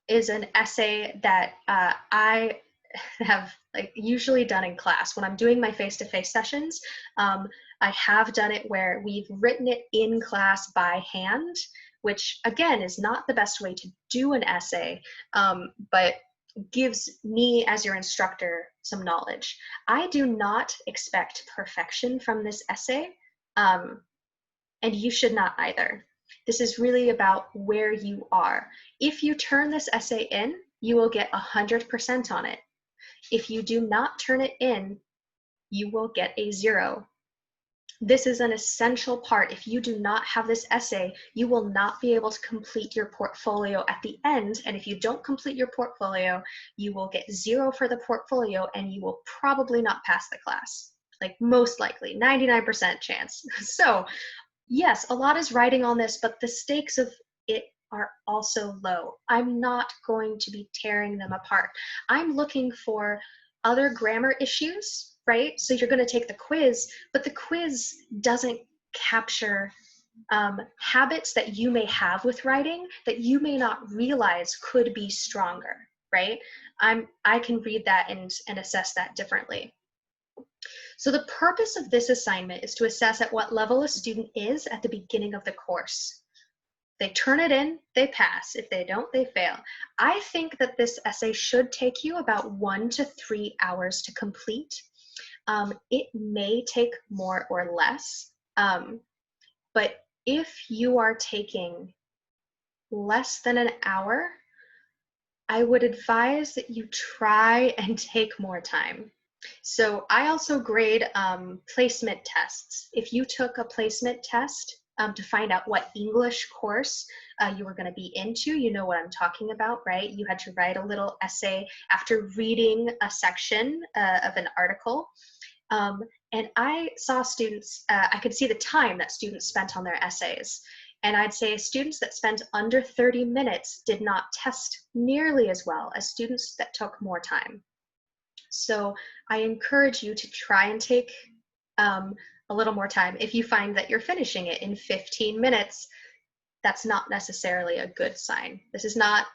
is an essay that I have usually done in class. When I'm doing my face-to-face sessions, I have done it where we've written it in class by hand, which again is not the best way to do an essay, but gives me as your instructor some knowledge. I do not expect perfection from this essay, and you should not either. This is really about where you are. If you turn this essay in, you will get 100% on it. If you do not turn it in, you will get a 0. This is an essential part. If you do not have this essay, you will not be able to complete your portfolio at the end. And if you don't complete your portfolio, you will get 0 for the portfolio, and you will probably not pass the class. Like, most likely, 99% chance. So yes, a lot is riding on this, but the stakes of it are also low. I'm not going to be tearing them apart. I'm looking for other grammar issues, right? So you're going to take the quiz, but the quiz doesn't capture habits that you may have with writing that you may not realize could be stronger, right? I can read that and assess that differently. So the purpose of this assignment is to assess at what level a student is at the beginning of the course. They turn it in, they pass. If they don't, they fail. I think that this essay should take you about 1 to 3 hours to complete. It may take more or less, but if you are taking less than an hour, I would advise that you try and take more time. So I also grade placement tests. If you took a placement test to find out what English course you were going to be into, you know what I'm talking about, right? You had to write a little essay after reading a section of an article. And I saw students, I could see the time that students spent on their essays. And I'd say students that spent under 30 minutes did not test nearly as well as students that took more time. So I encourage you to try and take a little more time. If you find that you're finishing it in 15 minutes, that's not necessarily a good sign. This is not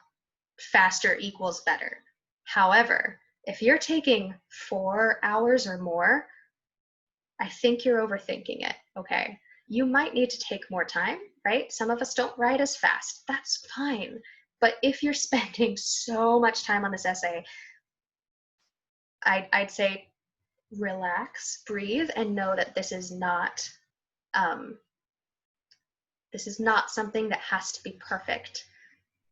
faster equals better. However, if you're taking 4 hours or more, I think you're overthinking it, okay? You might need to take more time, right? Some of us don't write as fast. That's fine. But if you're spending so much time on this essay, I'd say relax, breathe, and know that this is not something that has to be perfect.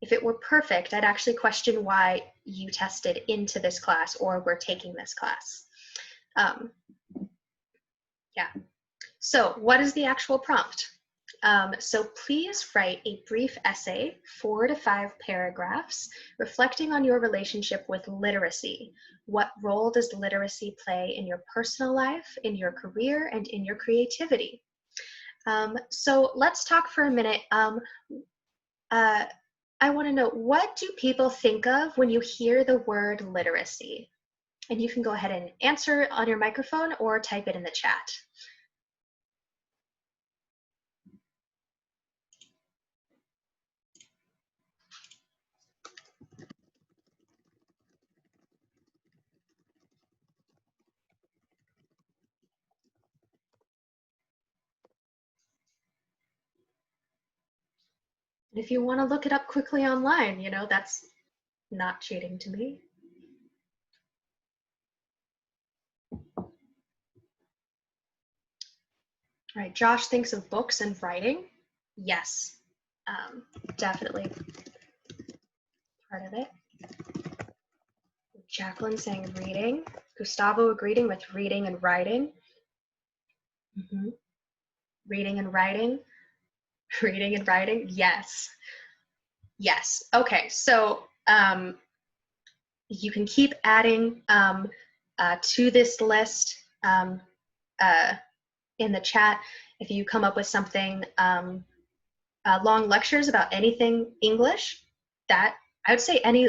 If it were perfect, I'd actually question why you tested into this class or were taking this class. Yeah. So what is the actual prompt? So please write a brief essay, 4 to 5 paragraphs, reflecting on your relationship with literacy. What role does literacy play in your personal life, in your career, and in your creativity? So let's talk for a minute. I want to know, what do people think of when you hear the word literacy? And you can go ahead and answer on your microphone or type it in the chat. And if you want to look it up quickly online, you know, that's not cheating to me. All right, Josh thinks of books and writing. Yes, definitely part of it. Jacqueline saying reading. Gustavo agreeing with reading and writing. Reading and writing. Reading and writing, yes. Yes, okay, so you can keep adding to this list in the chat. If you come up with something, long lectures about anything English, that I would say any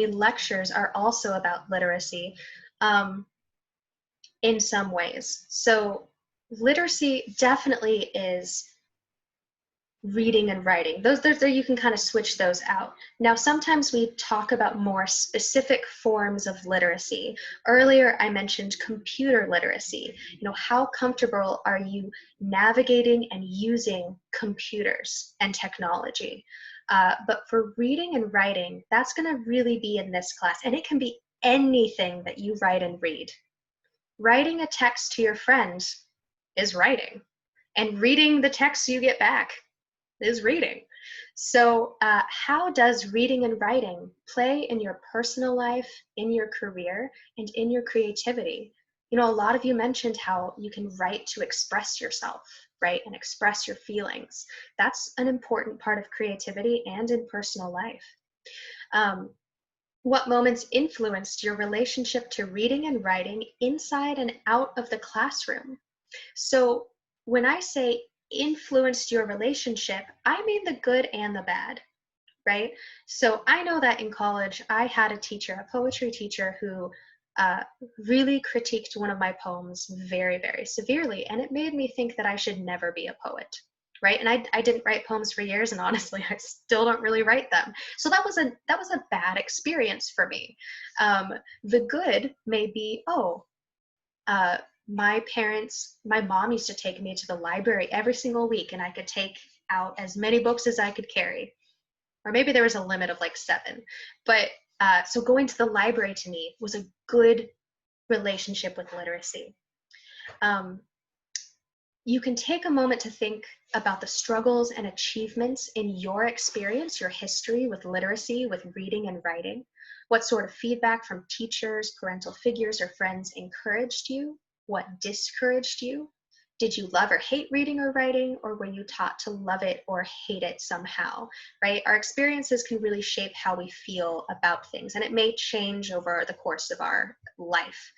lectures are also about literacy in some ways. So literacy definitely is reading and writing. Those you can kind of switch those out. Now, sometimes we talk about more specific forms of literacy. Earlier, I mentioned computer literacy. You know, how comfortable are you navigating and using computers and technology? But for reading and writing, that's going to really be in this class, and it can be anything that you write and read. Writing a text to your friends is writing, and reading the text you get back is reading. So how does reading and writing play in your personal life, in your career, and in your creativity? You know, a lot of you mentioned how you can write to express yourself, right? And express your feelings. That's an important part of creativity and in personal life. What moments influenced your relationship to reading and writing inside and out of the classroom? So when I say influenced your relationship, I mean the good and the bad, right? So I know that in college, I had a teacher, a poetry teacher, who really critiqued one of my poems very, very severely. And it made me think that I should never be a poet, right? And I didn't write poems for years, and honestly, I still don't really write them. So that was a bad experience for me. The good may be, my mom used to take me to the library every single week, and I could take out as many books as I could carry. Or maybe there was a limit of like 7. But so going to the library to me was a good relationship with literacy. You can take a moment to think about the struggles and achievements in your experience, your history with literacy, with reading and writing. What sort of feedback from teachers, parental figures, or friends encouraged you? What discouraged you? Did you love or hate reading or writing, or were you taught to love it or hate it somehow, right? Our experiences can really shape how we feel about things, and it may change over the course of our life.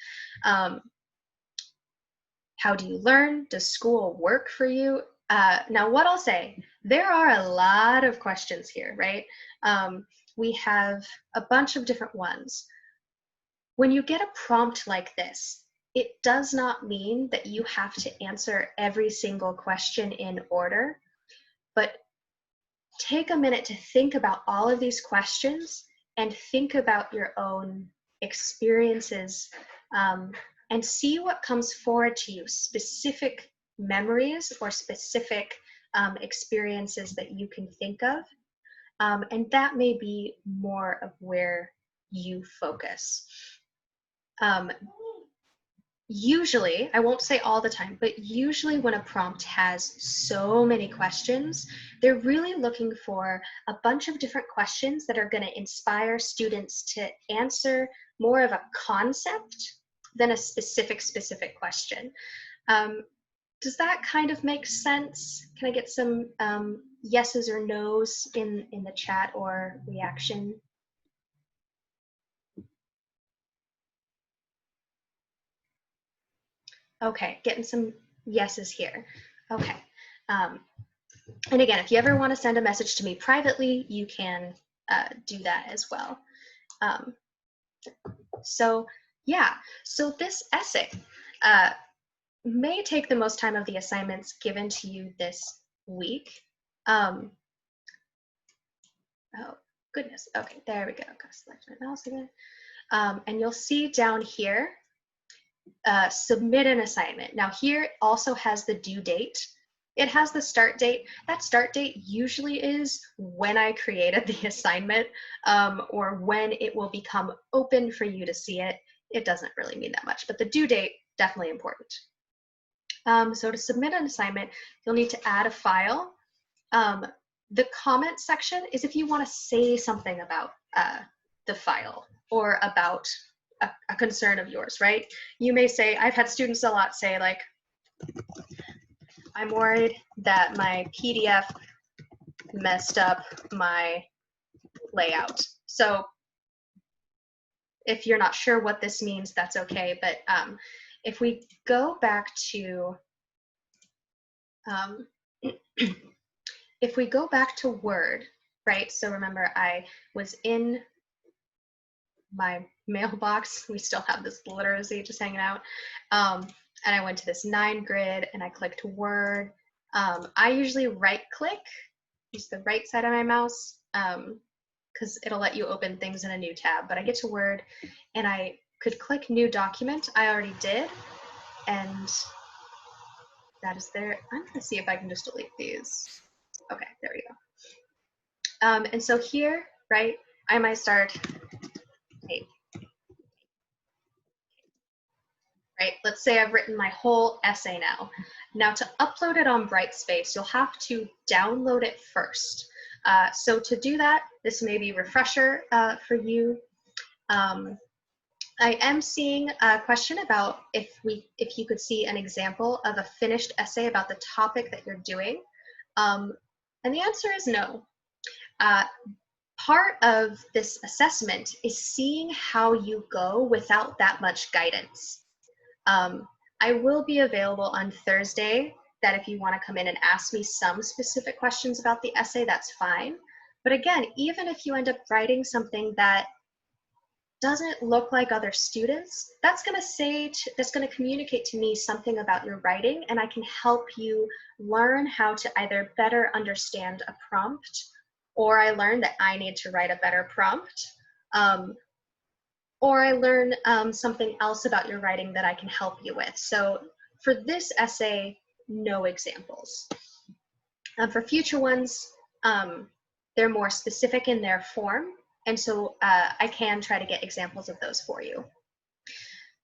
How do you learn? Does school work for you? Now, what I'll say, there are a lot of questions here, right? We have a bunch of different ones. when you get a prompt like this, it does not mean that you have to answer every single question in order, but take a minute to think about all of these questions and think about your own experiences, and see what comes forward to you, specific memories or specific experiences that you can think of. And that may be more of where you focus. Usually, I won't say all the time, but usually when a prompt has so many questions, they're really looking for a bunch of different questions that are going to inspire students to answer more of a concept than a specific question. Does that kind of make sense? Can I get some yeses or nos in the chat or reaction? Okay, getting some yeses here. Okay. And again, if you ever want to send a message to me privately, you can do that as well. So yeah, so this essay may take the most time of the assignments given to you this week. Oh, goodness. Okay, there we go. Gotta select my mouse again. And you'll see down here, submit an assignment. Now here it also has the due date. It has the start date. That start date usually is when I created the assignment, or when it will become open for you to see it. It doesn't really mean that much, but the due date, definitely important. So to submit an assignment, you'll need to add a file. The comment section is if you want to say something about the file or about a concern of yours, right? You may say, I've had students a lot say like, I'm worried that my PDF messed up my layout. So if you're not sure what this means, that's okay. But if we go back to, if we go back to Word, right? So remember, I was in my mailbox. We still have this literacy just hanging out. And I went to this 9 grid and I clicked Word. I usually right click, use the right side of my mouse, because it'll let you open things in a new tab. But I get to Word and I could click New Document. I already did. And that is there. I'm gonna see if I can just delete these. Okay, there we go. And so here, right, I might start, hey, right? Let's say I've written my whole essay now. Now to upload it on Brightspace, you'll have to download it first. So to do that, this may be a refresher for you. I am seeing a question about if you could see an example of a finished essay about the topic that you're doing. And the answer is no. Part of this assessment is seeing how you go without that much guidance. I will be available on Thursday, that if you want to come in and ask me some specific questions about the essay, that's fine. But again, even if you end up writing something that doesn't look like other students, that's going to communicate to me something about your writing, and I can help you learn how to either better understand a prompt, or I learn that I need to write a better prompt, or I learn something else about your writing that I can help you with. So for this essay, no examples. For future ones, they're more specific in their form, and so I can try to get examples of those for you.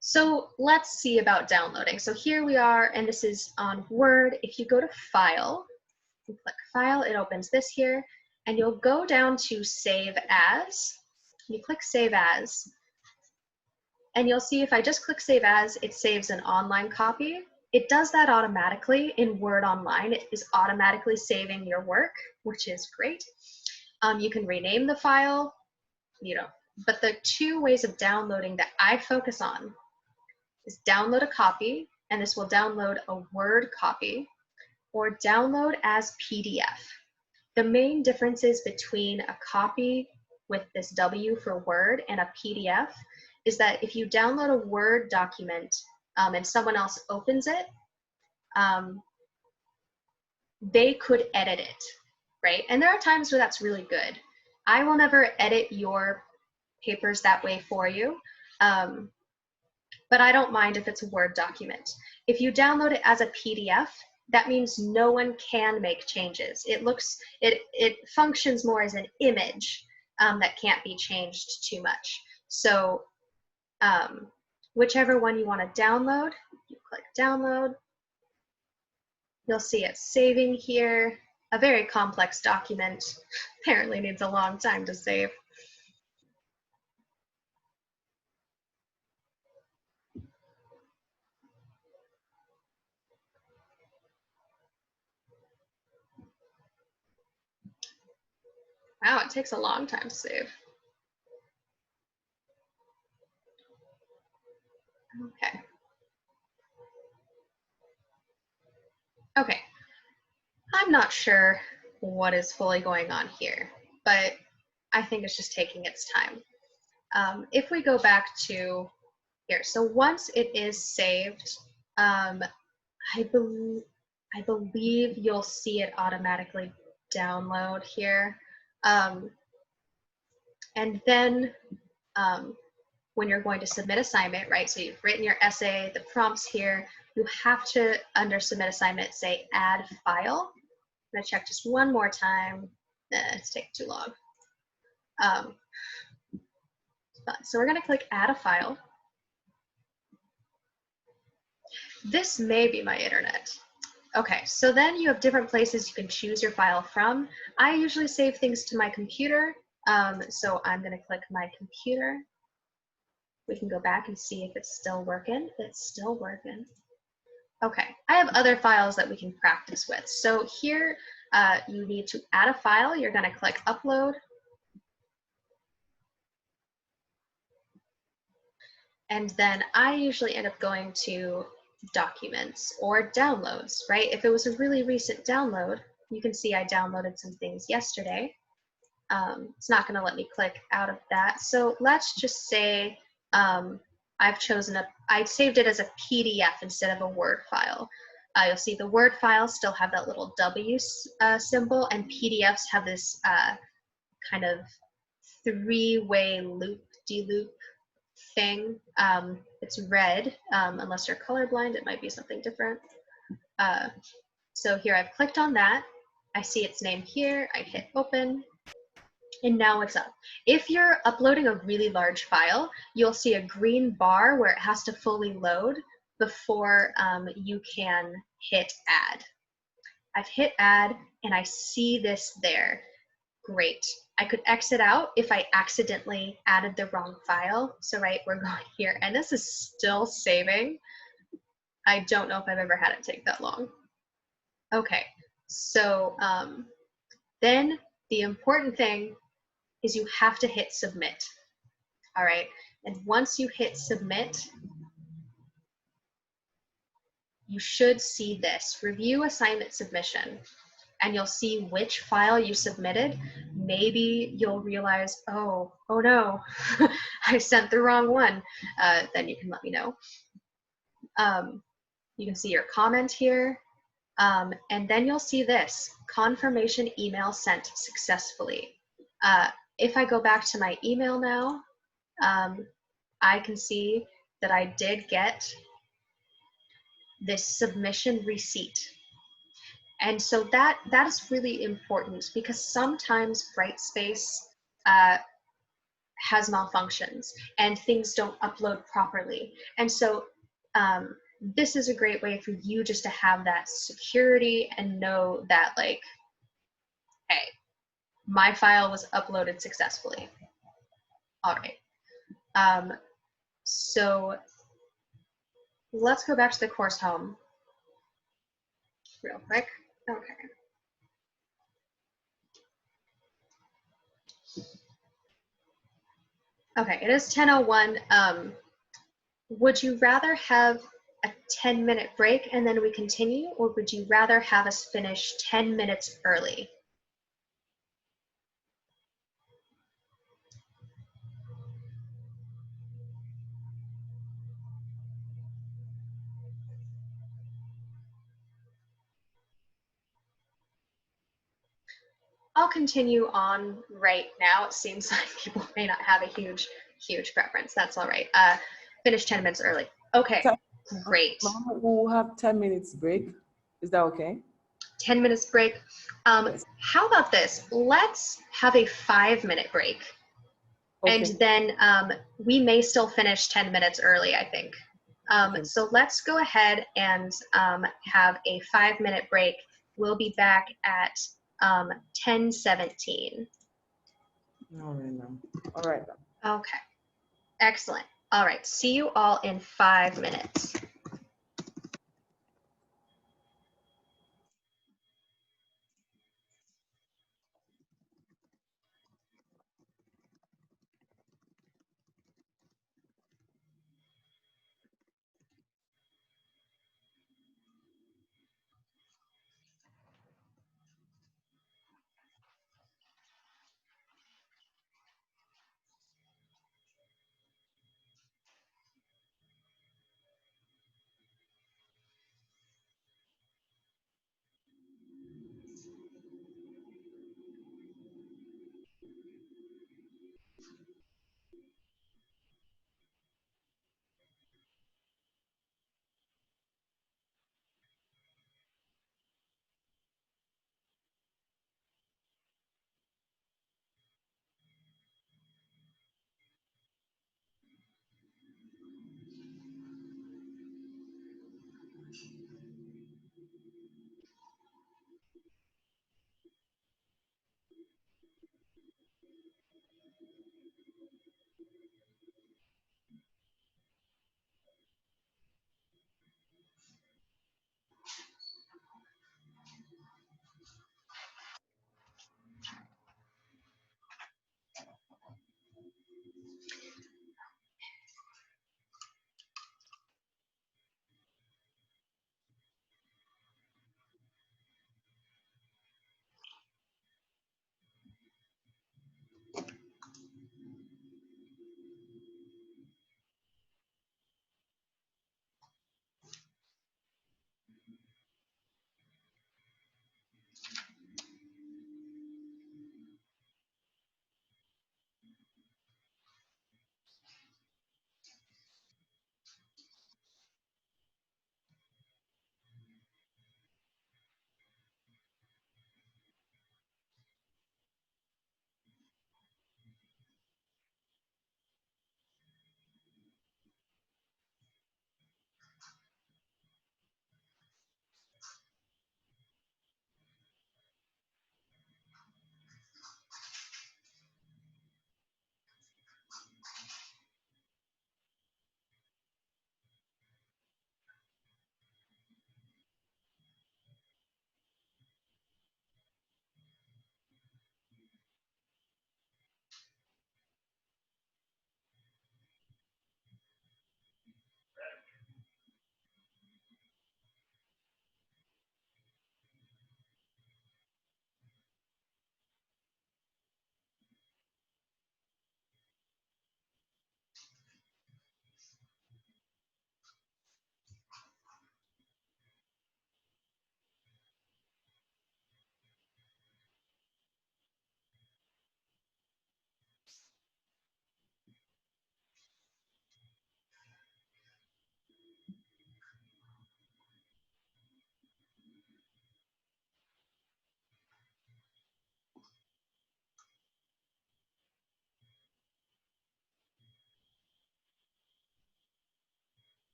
So let's see about downloading. So here we are, and this is on Word. If you go to File, you click File, it opens this here, and you'll go down to Save As. You click Save As, and you'll see if I just click Save As, it saves an online copy. It does that automatically in Word Online. It is automatically saving your work, which is great. You can rename the file, but the 2 ways of downloading that I focus on is download a copy, and this will download a Word copy, or download as PDF. The main differences between a copy with this W for Word and a PDF is that if you download a Word document and someone else opens it, they could edit it, right? And there are times where that's really good. I will never edit your papers that way for you, but I don't mind if it's a Word document. If you download it as a PDF, that means no one can make changes. It functions more as an image that can't be changed too much. So whichever one you want to download, you click download. You'll see it saving here. A very complex document. Apparently needs a long time to save. Wow, it takes a long time to save. Okay. Okay. I'm not sure what is fully going on here, but I think it's just taking its time. If we go back to here, so once it is saved, I believe you'll see it automatically download here. And then when you're going to submit assignment, right? So you've written your essay, the prompts here, you have to, under submit assignment, say add file. I'm gonna check just one more time. It's taking too long. So we're gonna click add a file. This may be my internet. Okay, so then you have different places you can choose your file from. I usually save things to my computer. So I'm gonna click my computer. We can go back and see if it's still working. It's still working. Okay, I have other files that we can practice with. So here you need to add a file. You're gonna click upload. And then I usually end up going to documents or downloads, right? If it was a really recent download, you can see I downloaded some things yesterday. It's not gonna let me click out of that. So let's just say I saved it as a PDF instead of a Word file. You'll see the Word files still have that little W symbol, and PDFs have this kind of three-way loop-de-loop thing. It's red, unless you're colorblind, it might be something different. So here I've clicked on that. I see its name here, I hit open, and now it's up. If you're uploading a really large file, you'll see a green bar where it has to fully load before you can hit add. I've hit add and I see this there. Great. I could exit out if I accidentally added the wrong file. So right, we're going here and this is still saving. I don't know if I've ever had it take that long. Okay, so then the important thing is you have to hit submit. All right, and once you hit submit, you should see this, review assignment submission, and you'll see which file you submitted. Maybe you'll realize, oh no, I sent the wrong one. Then you can let me know. You can see your comment here, and then you'll see this, confirmation email sent successfully. If I go back to my email now, I can see that I did get this submission receipt. And so that is really important because sometimes Brightspace has malfunctions and things don't upload properly. And so this is a great way for you just to have that security and know that, like, hey, my file was uploaded successfully. All right. So let's go back to the course home real quick. Okay. Okay, it is 10:01. Would you rather have a 10-minute break and then we continue, or would you rather have us finish 10 minutes early? I'll continue on right now. It seems like people may not have a huge preference. That's all right. Finish 10 minutes early. Okay, great. Mom, we'll have 10 minutes break. Is that okay? 10 minutes break. Yes. How about this? Let's have a 5-minute break. Okay. And then we may still finish 10 minutes early, I think. Okay. So let's go ahead and have a 5-minute break. We'll be back at 10:17. All right now. All right. Okay, excellent. All right, see you all in 5 minutes.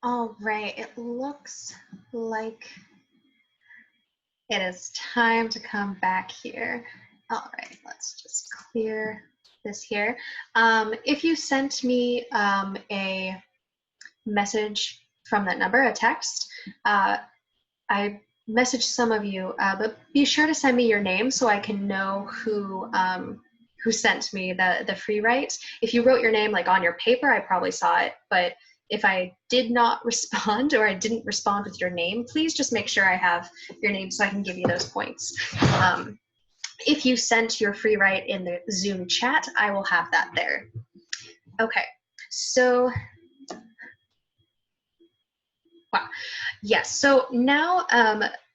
All right, it looks like it is time to come back here. All right, let's just clear this here. If you sent me a message from that number, a text, I messaged some of you, but be sure to send me your name so I can know who sent me the free write. If you wrote your name like on your paper, I probably saw it, but if I did not respond or I didn't respond with your name, please just make sure I have your name so I can give you those points. If you sent your free write in the Zoom chat, I will have that there. Okay, so, wow. Yes, so now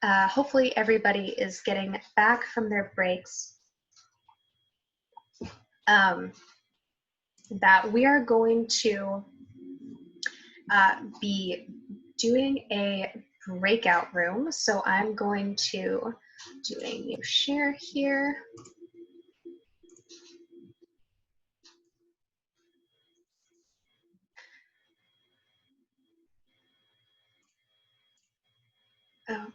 hopefully everybody is getting back from their breaks. That we are going to be doing a breakout room. So I'm going to do a new share here. Oh.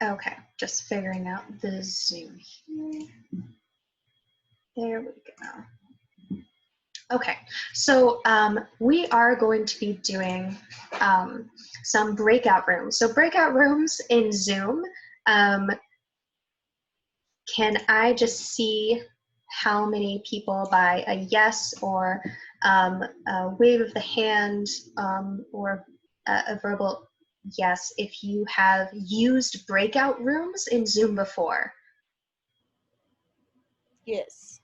Okay, just figuring out the Zoom here. There we go. Okay, so we are going to be doing some breakout rooms. So breakout rooms in Zoom, can I just see how many people by a yes or a wave of the hand or a verbal yes if you have used breakout rooms in Zoom before? Yes.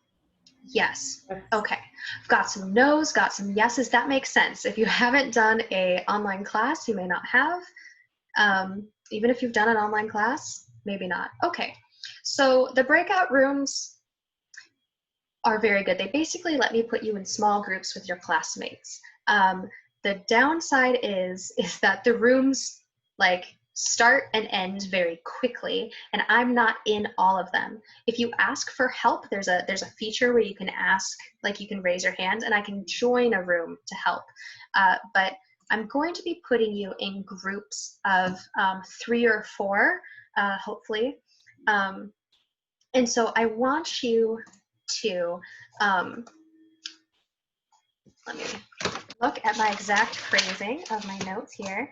Yes. Okay. I've got some no's, got some yeses. That makes sense. If you haven't done an online class, you may not have. Even if you've done an online class, maybe not. Okay. So the breakout rooms are very good. They basically let me put you in small groups with your classmates. The downside is that the rooms like start and end very quickly, and I'm not in all of them. If you ask for help, there's a feature where you can ask, like you can raise your hand, and I can join a room to help. But I'm going to be putting you in groups of 3 or 4, hopefully. And so I want you to, let me look at my exact phrasing of my notes here.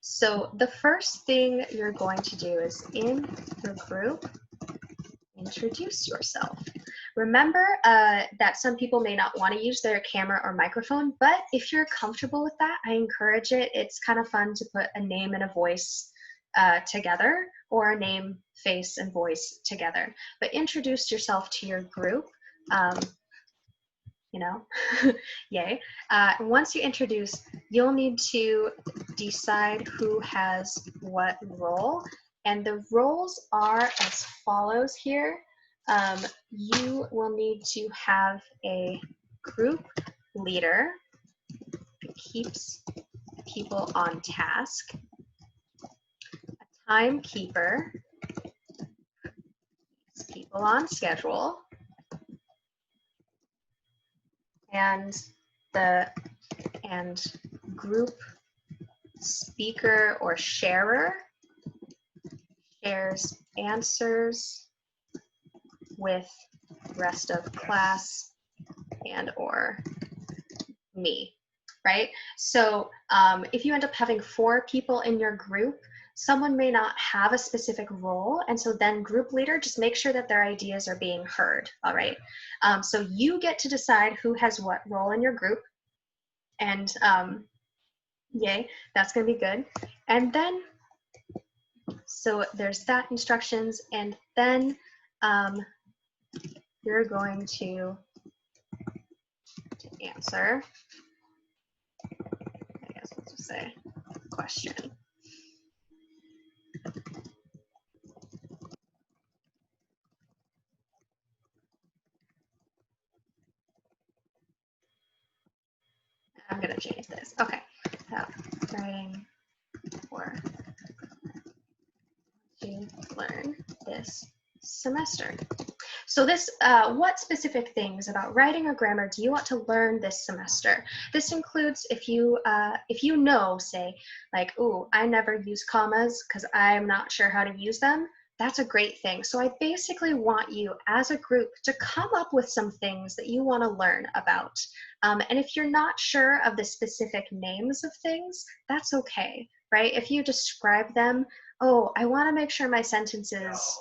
So the first thing you're going to do is in your group, introduce yourself. Remember that some people may not want to use their camera or microphone, but if you're comfortable with that, I encourage it. It's kind of fun to put a name and a voice together, or a name, face, and voice together. But introduce yourself to your group, you know, yay. Once you introduce, you'll need to decide who has what role. And the roles are as follows here. You will need to have a group leader who keeps people on task, a timekeeper, keeps people on schedule, and group speaker or sharer shares answers with rest of class and or me, right? So if you end up having 4 people in your group, someone may not have a specific role, and so then group leader, just make sure that their ideas are being heard, all right? So you get to decide who has what role in your group, and yay, that's gonna be good. And then, so there's that instructions, and then you're going to answer say question. I'm going to change this. Okay. Writing for to learn this semester. So this, what specific things about writing or grammar do you want to learn this semester? This includes if you know, say, like, ooh, I never use commas because I'm not sure how to use them. That's a great thing. So I basically want you as a group to come up with some things that you want to learn about. And if you're not sure of the specific names of things, that's okay, right? If you describe them, oh, I want to make sure my sentences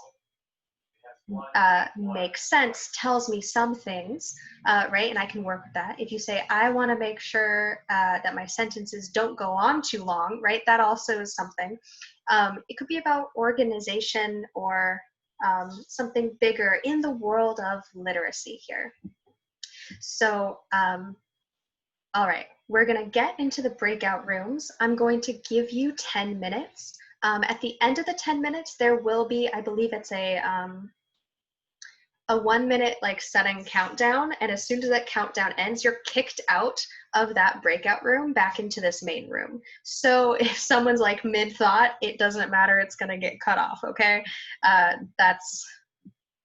make sense, tells me some things, right? And I can work with that. If you say, I want to make sure that my sentences don't go on too long, right? That also is something. It could be about organization or something bigger in the world of literacy here. So, all right, we're going to get into the breakout rooms. I'm going to give you 10 minutes. At the end of the 10 minutes, there will be, I believe it's a 1 minute like setting countdown, and as soon as that countdown ends, you're kicked out of that breakout room back into this main room. So if someone's like mid-thought, it doesn't matter, it's gonna get cut off, okay? That's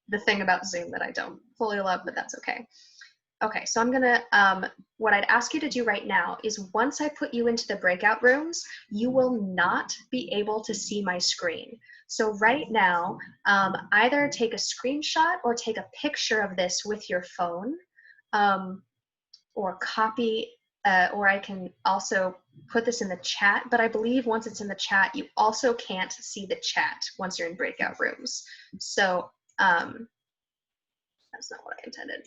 the thing about Zoom that I don't fully love, but that's okay. Okay, so I'm gonna, what I'd ask you to do right now is once I put you into the breakout rooms, you will not be able to see my screen. So right now, either take a screenshot or take a picture of this with your phone, or copy, or I can also put this in the chat, but I believe once it's in the chat, you also can't see the chat once you're in breakout rooms. So that's not what I intended.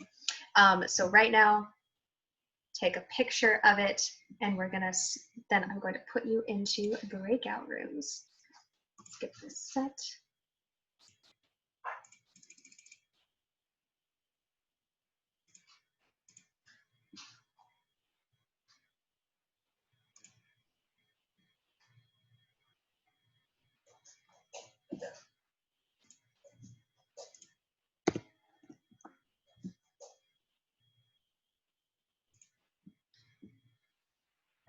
So right now, take a picture of it, and we're gonna, then I'm going to put you into breakout rooms. Let's get this set.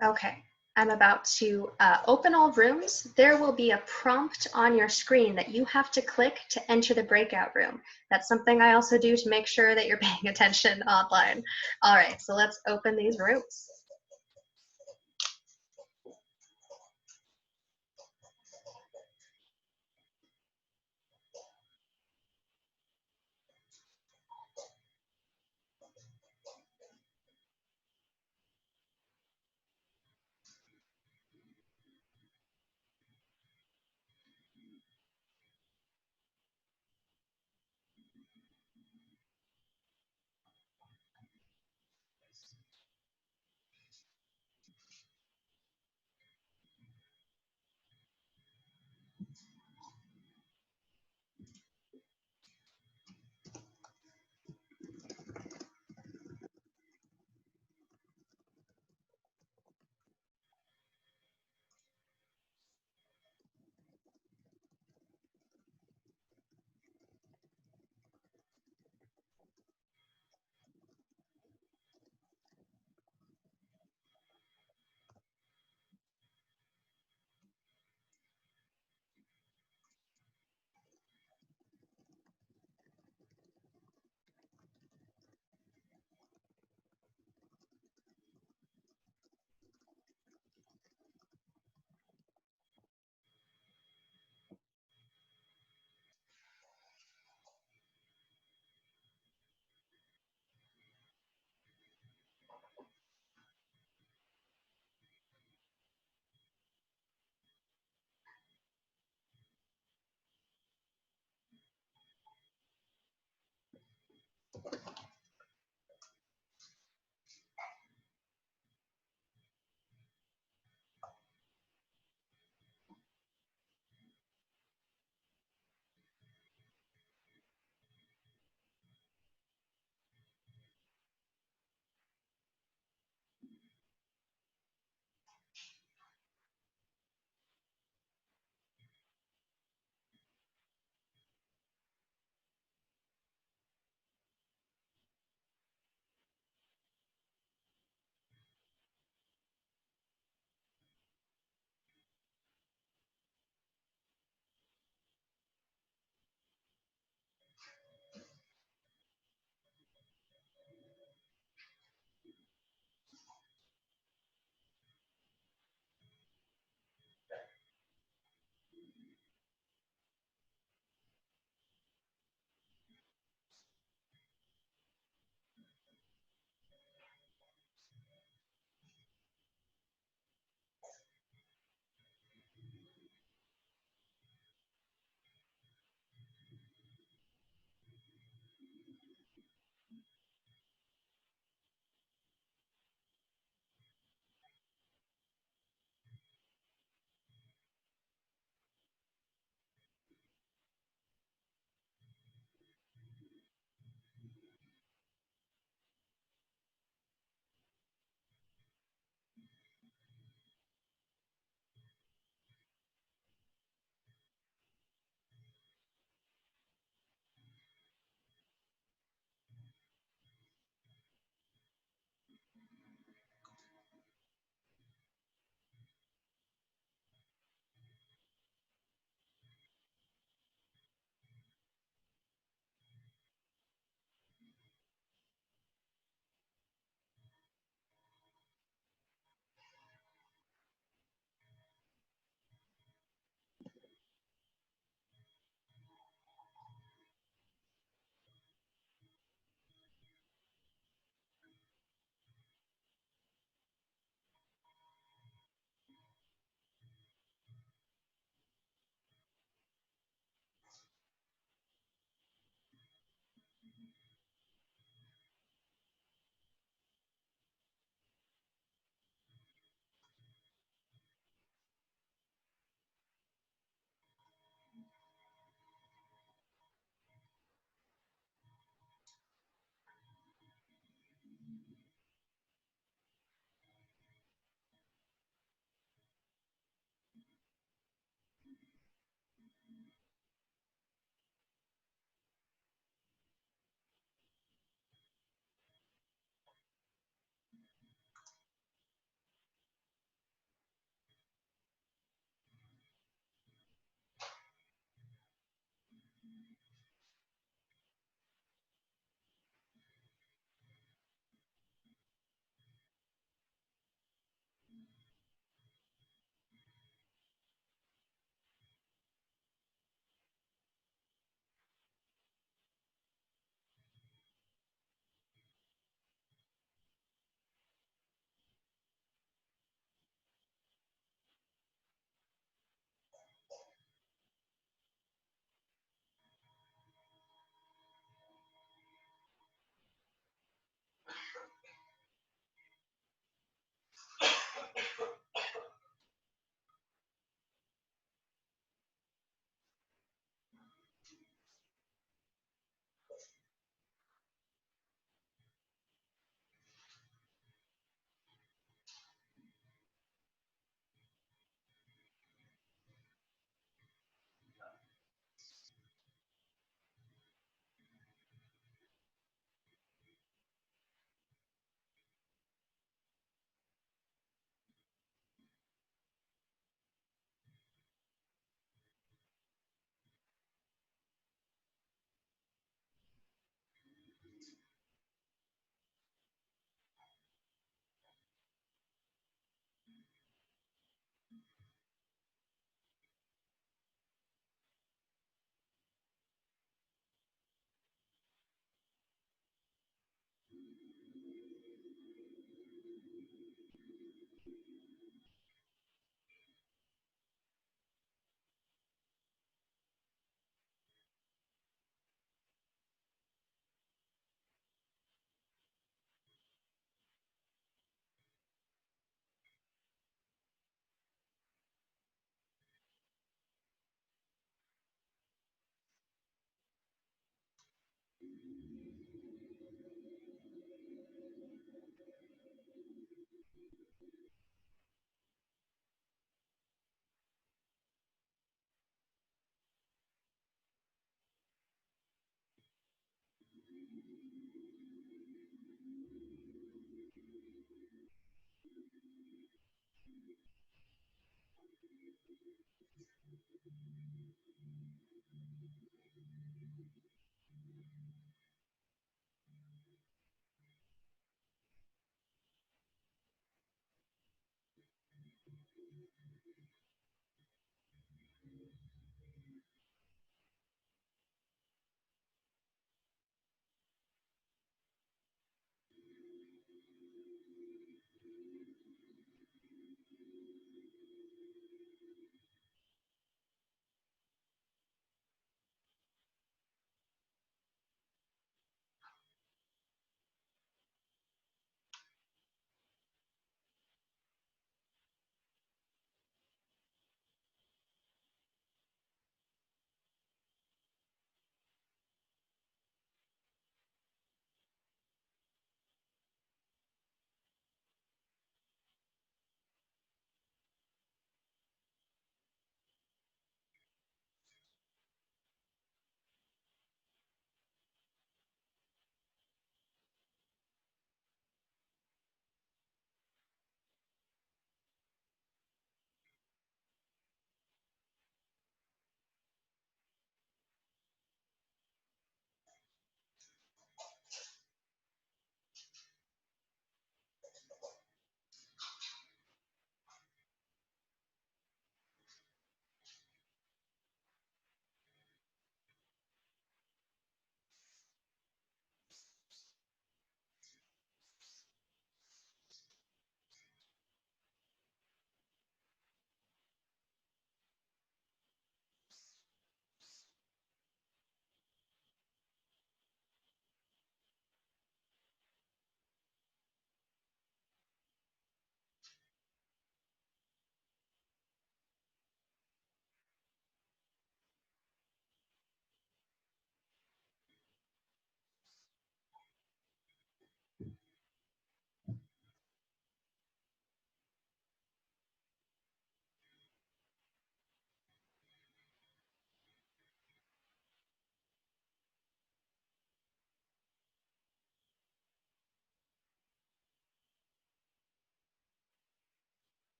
Okay, I'm about to open all rooms. There will be a prompt on your screen that you have to click to enter the breakout room. That's something I also do to make sure that you're paying attention online. All right, so let's open these rooms.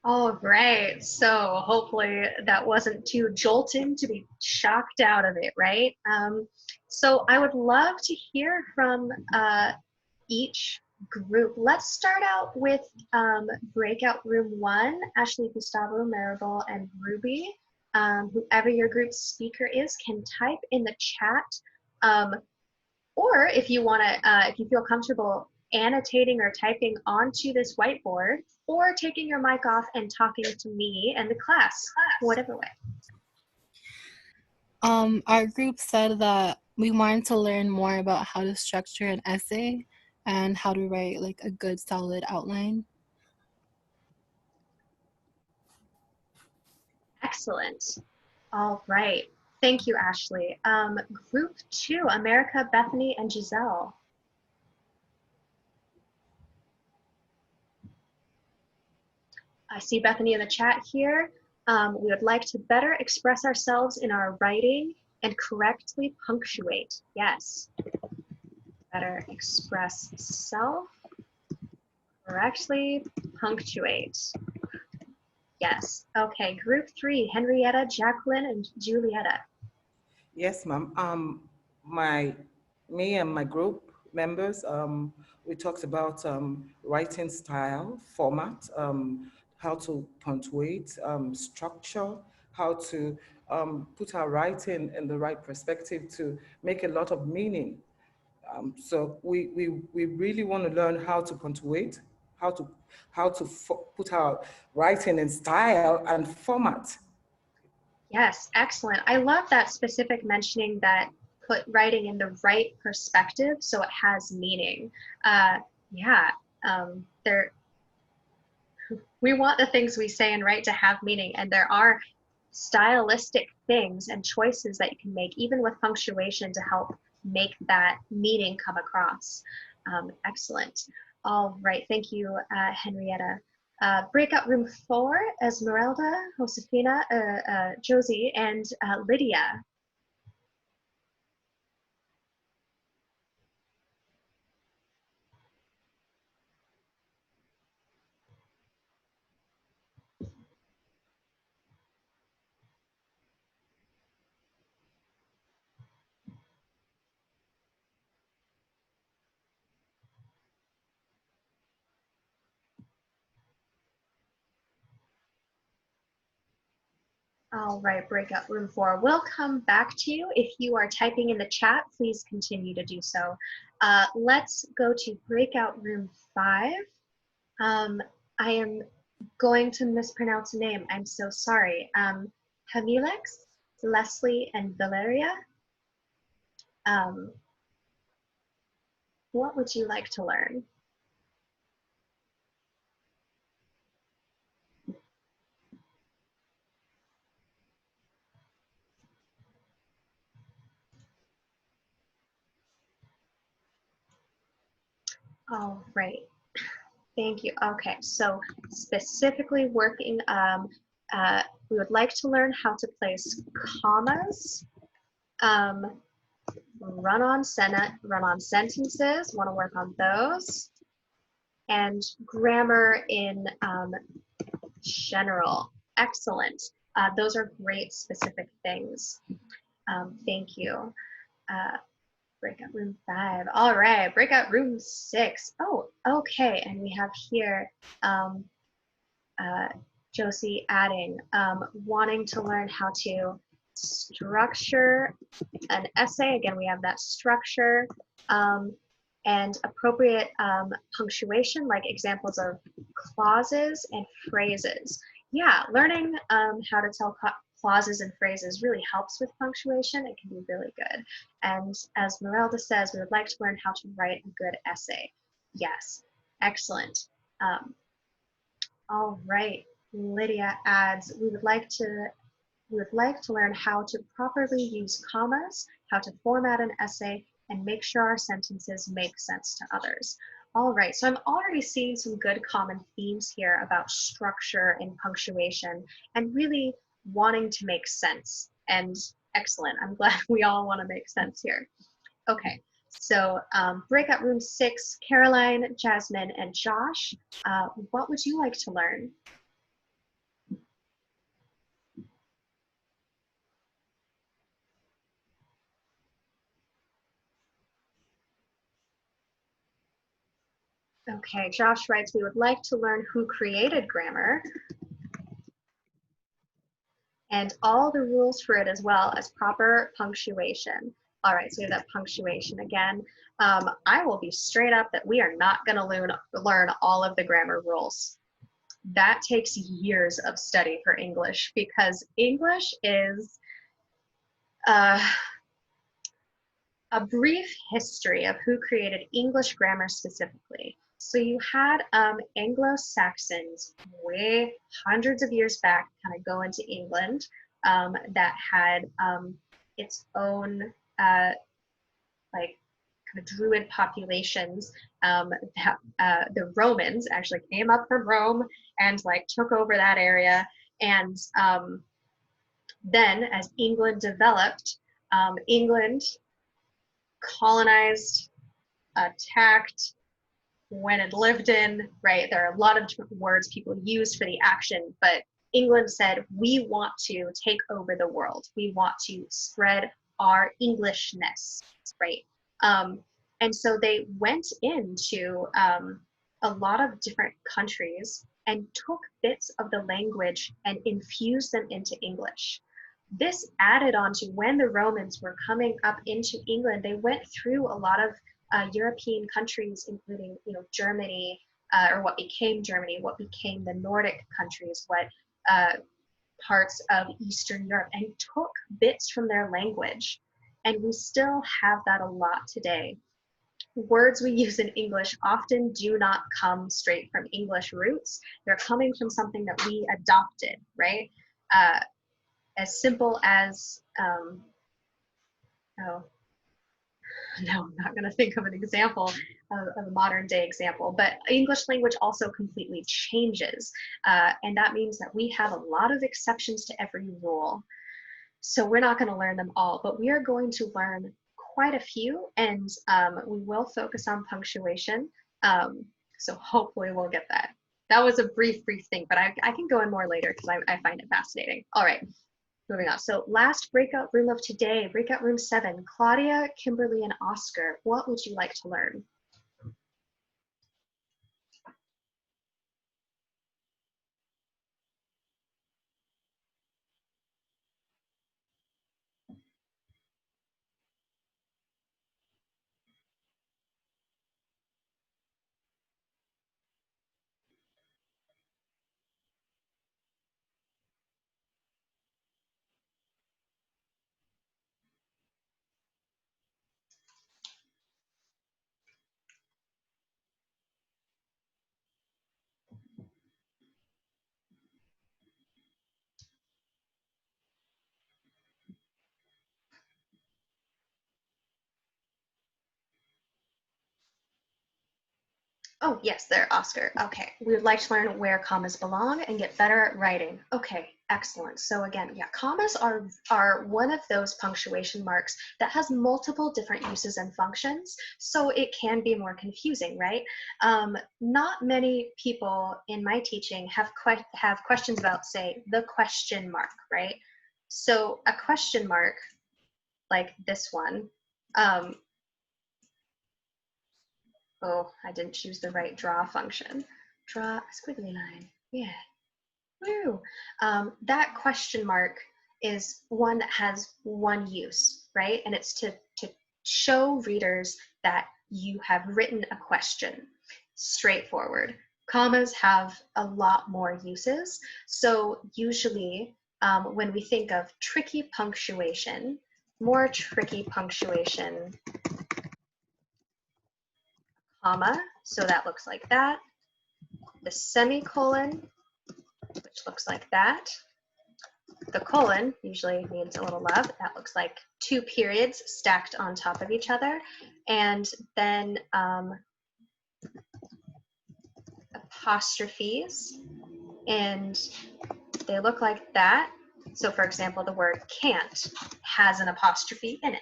All right, so hopefully that wasn't too jolting to be shocked out of it, right? So I would love to hear from each group. Let's start out with breakout room 1, Ashley, Gustavo, Maribel, and Ruby. Whoever your group speaker is can type in the chat. Or if you want to, if you feel comfortable annotating or typing onto this whiteboard, or taking your mic off and talking to me and the class, whatever way. Our group said that we wanted to learn more about how to structure an essay and how to write like a good solid outline. Excellent. All right. Thank you, Ashley. Group 2, America, Bethany, and Giselle. I see Bethany in the chat here. We would like to better express ourselves in our writing and correctly punctuate. Yes. Better express self, correctly punctuate. Yes. Okay, group 3, Henrietta, Jacqueline, and Julietta. Yes, ma'am. Me and my group members, we talked about writing style, format, how to punctuate, structure, how to put our writing in the right perspective to make a lot of meaning. So we really want to learn how to punctuate, how to put our writing in style and format. Yes, excellent. I love that specific mentioning that put writing in the right perspective so it has meaning. Yeah, there we want the things we say and write to have meaning, and there are stylistic things and choices that you can make, even with punctuation, to help make that meaning come across. Excellent. All right, thank you, Henrietta. Breakout room 4, Esmeralda, Josefina, Josie, and Lydia. All right, breakout room 4. We'll come back to you. If you are typing in the chat, please continue to do so. Let's go to breakout room 5. I am going to mispronounce a name. I'm so sorry. Hamilex, Leslie, and Valeria. What would you like to learn? All right. Thank you. Okay, so specifically working, we would like to learn how to place commas, run-on sentences, want to work on those, and grammar in general. Excellent. Those are great specific things. Thank you. Breakout room 5. All right, breakout room 6. Oh, okay, and we have here Josie adding, wanting to learn how to structure an essay. Again, we have that structure and appropriate punctuation, like examples of clauses and phrases. Yeah, learning how to tell clauses and phrases really helps with punctuation. It can be really good. And as Merelda says, we would like to learn how to write a good essay. Yes, excellent. All right, Lydia adds, we would like to learn how to properly use commas, how to format an essay, and make sure our sentences make sense to others. All right, so I'm already seeing some good common themes here about structure and punctuation and really wanting to make sense. And excellent, I'm glad we all want to make sense here. Okay, so breakout room 6, Caroline, Jasmine, and Josh, what would you like to learn? Okay, Josh writes, we would like to learn who created grammar and all the rules for it, as well as proper punctuation. All right, so we have that punctuation again. I will be straight up that we are not going to learn all of the grammar rules. That takes years of study for English, because English is a brief history of who created English grammar specifically. So you had Anglo-Saxons way hundreds of years back kind of go into England that had its own like kind of druid populations. The Romans actually came up from Rome and like took over that area. And then as England developed, England colonized, attacked, when it lived in, right? There are a lot of different words people use for the action, but England said, we want to take over the world. We want to spread our Englishness, right? And so they went into a lot of different countries and took bits of the language and infused them into English. This added on to when the Romans were coming up into England, they went through a lot of European countries, including, Germany, or what became Germany, what became the Nordic countries, what parts of Eastern Europe, and took bits from their language. And we still have that a lot today. Words we use in English often do not come straight from English roots. They're coming from something that we adopted, right? As simple as, oh, no, I'm not going to think of an example of a modern day example, but English language also completely changes. And that means that we have a lot of exceptions to every rule. So we're not going to learn them all, but we are going to learn quite a few, and we will focus on punctuation. So hopefully we'll get that. That was a brief thing, but I can go in more later because I find it fascinating. All right, moving on. So last breakout room of today, breakout room 7, Claudia, Kimberly, and Oscar. What would you like to learn? Oh, yes, there, Oscar. Okay, we would like to learn where commas belong and get better at writing. Okay, excellent. So again, yeah, commas are one of those punctuation marks that has multiple different uses and functions, so it can be more confusing, right? Not many people in my teaching have questions about, say, the question mark, right? So a question mark, like this one, oh, I didn't choose the right draw function. Draw a squiggly line. Yeah. Woo. That question mark is one that has one use, right? And it's to show readers that you have written a question. Straightforward. Commas have a lot more uses. So usually when we think of tricky punctuation, more tricky punctuation, comma, so that looks like that. The semicolon, which looks like that. The colon usually means a little love. That looks like two periods stacked on top of each other. And then apostrophes, and they look like that. So for example, the word can't has an apostrophe in it,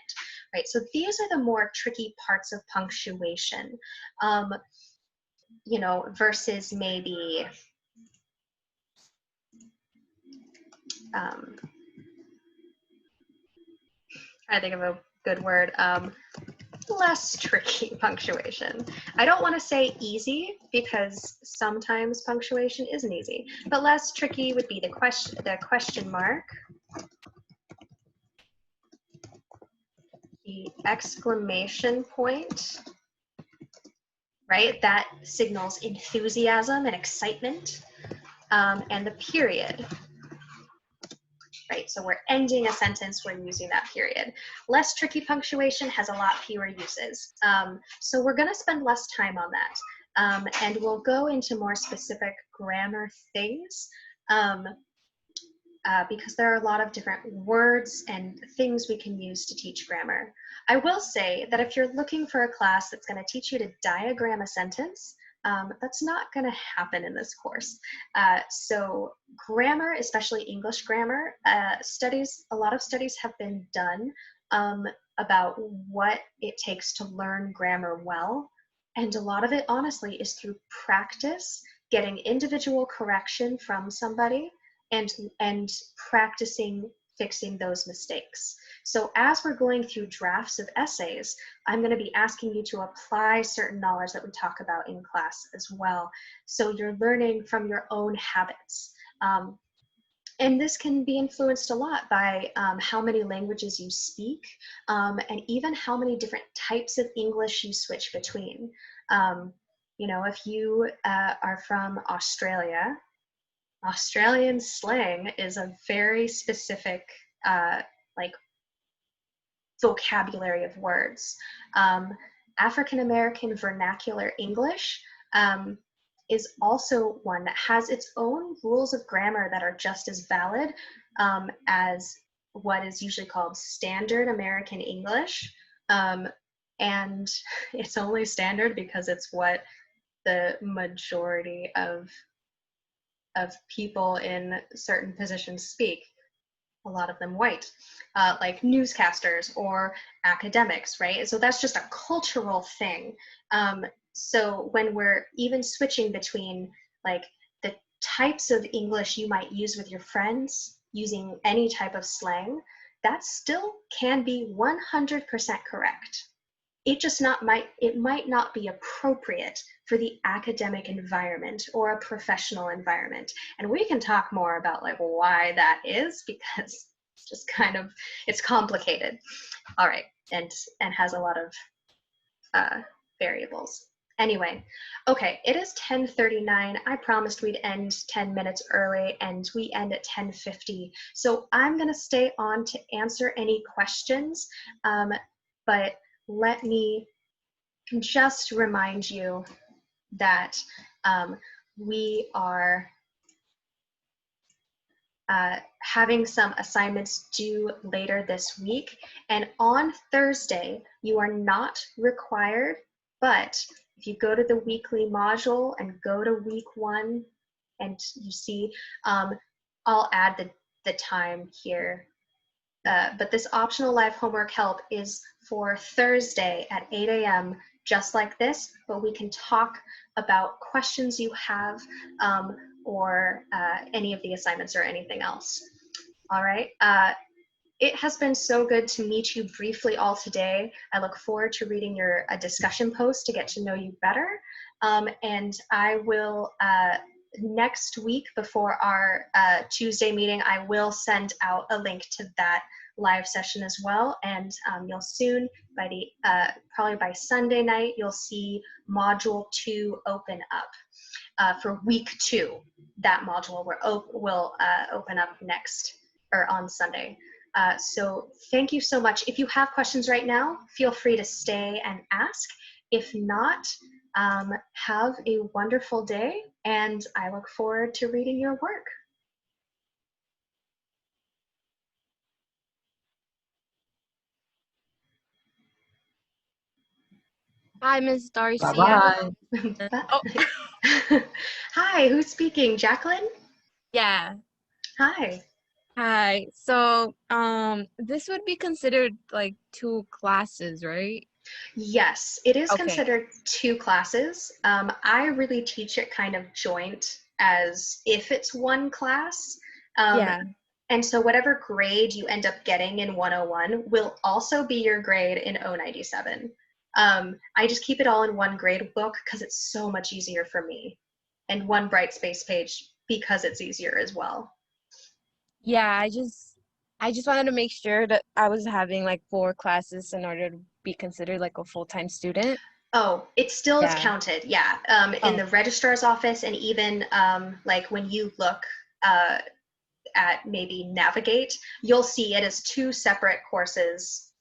right? So these are the more tricky parts of punctuation, versus maybe, trying to think of a good word, less tricky punctuation. I don't want to say easy because sometimes punctuation isn't easy, but less tricky would be the question mark, the exclamation point, right? That signals enthusiasm and excitement, and the period. Right, so we're ending a sentence, we're using that period. Less tricky punctuation has a lot fewer uses. So we're gonna spend less time on that. And we'll go into more specific grammar things because there are a lot of different words and things we can use to teach grammar. I will say that if you're looking for a class that's gonna teach you to diagram a sentence, that's not going to happen in this course. So grammar, especially English grammar, a lot of studies have been done about what it takes to learn grammar well. And a lot of it, honestly, is through practice, getting individual correction from somebody, and practicing fixing those mistakes. So as we're going through drafts of essays, I'm going to be asking you to apply certain knowledge that we talk about in class as well. So you're learning from your own habits. And this can be influenced a lot by how many languages you speak, and even how many different types of English you switch between. You know, if you are from Australia, Australian slang is a very specific like vocabulary of words. African American vernacular English is also one that has its own rules of grammar that are just as valid as what is usually called standard American English. And it's only standard because it's what the majority of people in certain positions speak, a lot of them white, like newscasters or academics, right? So that's just a cultural thing. So when we're even switching between like the types of English you might use with your friends, using any type of slang, that still can be 100% correct. It might not be appropriate for the academic environment or a professional environment. And we can talk more about like why that is, because it's just kind of, it's complicated. All right, and has a lot of variables. Anyway, okay, it is 10:39. I promised we'd end 10 minutes early, and we end at 10:50. So I'm gonna stay on to answer any questions, but let me just remind you that we are having some assignments due later this week. And on Thursday, you are not required, but if you go to the weekly module and go to week 1, and you see, I'll add the time here. But this optional live homework help is for Thursday at 8 a.m., just like this, but we can talk about questions you have or any of the assignments or anything else. All right. It has been so good to meet you briefly all today. I look forward to reading your discussion post to get to know you better. And I will, next week before our Tuesday meeting, I will send out a link to that live session as well. And you'll soon, by the probably by Sunday night, you'll see module 2 open up for week 2. That module will open up next or on Sunday. So thank you so much. If you have questions right now, feel free to stay and ask. If not, have a wonderful day, and I look forward to reading your work. Hi, Ms. Darcy. Bye-bye. Oh, Hi, who's speaking? Jacqueline? yeah. Hi. Hi. So, this would be considered like 2 classes, right? Yes, it is Okay. considered 2 classes. I really teach it kind of joint as if it's 1 class. Yeah. And so whatever grade you end up getting in 101 will also be your grade in 097. I just keep it all in 1 grade book because it's so much easier for me, and 1 Brightspace page because it's easier as well. Yeah, I just wanted to make sure that I was having like 4 classes in order to be considered like a full-time student. Oh, it still is Yeah. counted, yeah. In the Oh. registrar's office, and even like when you look at maybe Navigate, you'll see it as 2 separate courses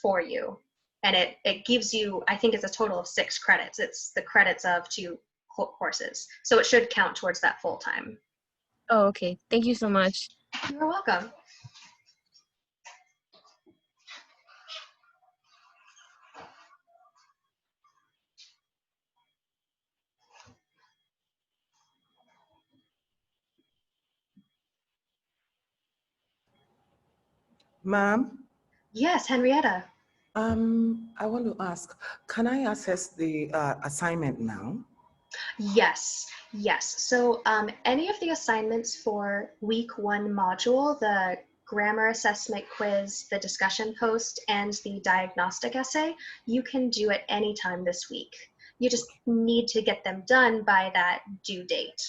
for you. And it gives you, I think it's a total of 6 credits. It's the credits of 2 courses. So it should count towards that full time. Oh, okay. Thank you so much. You're welcome. Ma'am, Yes, Henrietta. I want to ask, can I access the assignment now? Yes, yes. So any of the assignments for week 1 module, the grammar assessment quiz, the discussion post, and the diagnostic essay, you can do at any time this week. You just need to get them done by that due date.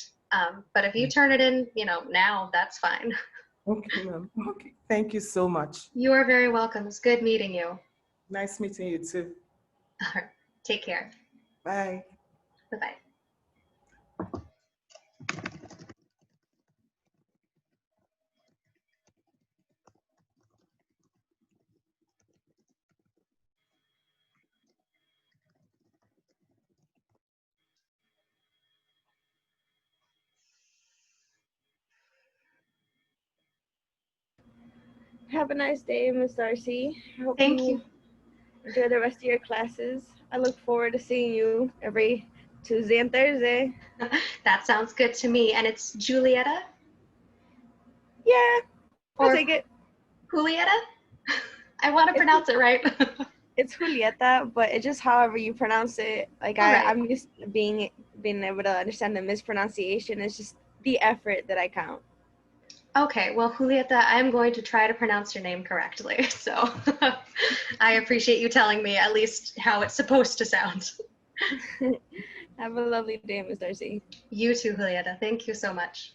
But if you turn it in, now, that's fine. Okay, ma'am. Okay, thank you so much. You are very welcome. It's good meeting you. Nice meeting you too. All right. Take care. Bye. Bye-bye. Have a nice day, Miss Darcy. I hope Thank you you. enjoy the rest of your classes. I look forward to seeing you every Tuesday and Thursday. That sounds good to me. And it's Julieta Yeah, I'll or take it. Julieta? I want to pronounce it right. It's Julieta, but it's just however you pronounce it. Like All right. I'm used to being able to understand the mispronunciation. It's just the effort that I count. Okay, well, Julieta, I'm going to try to pronounce your name correctly. So I appreciate you telling me at least how it's supposed to sound. Have a lovely day, Miss Darcy. You too, Julieta. Thank you so much.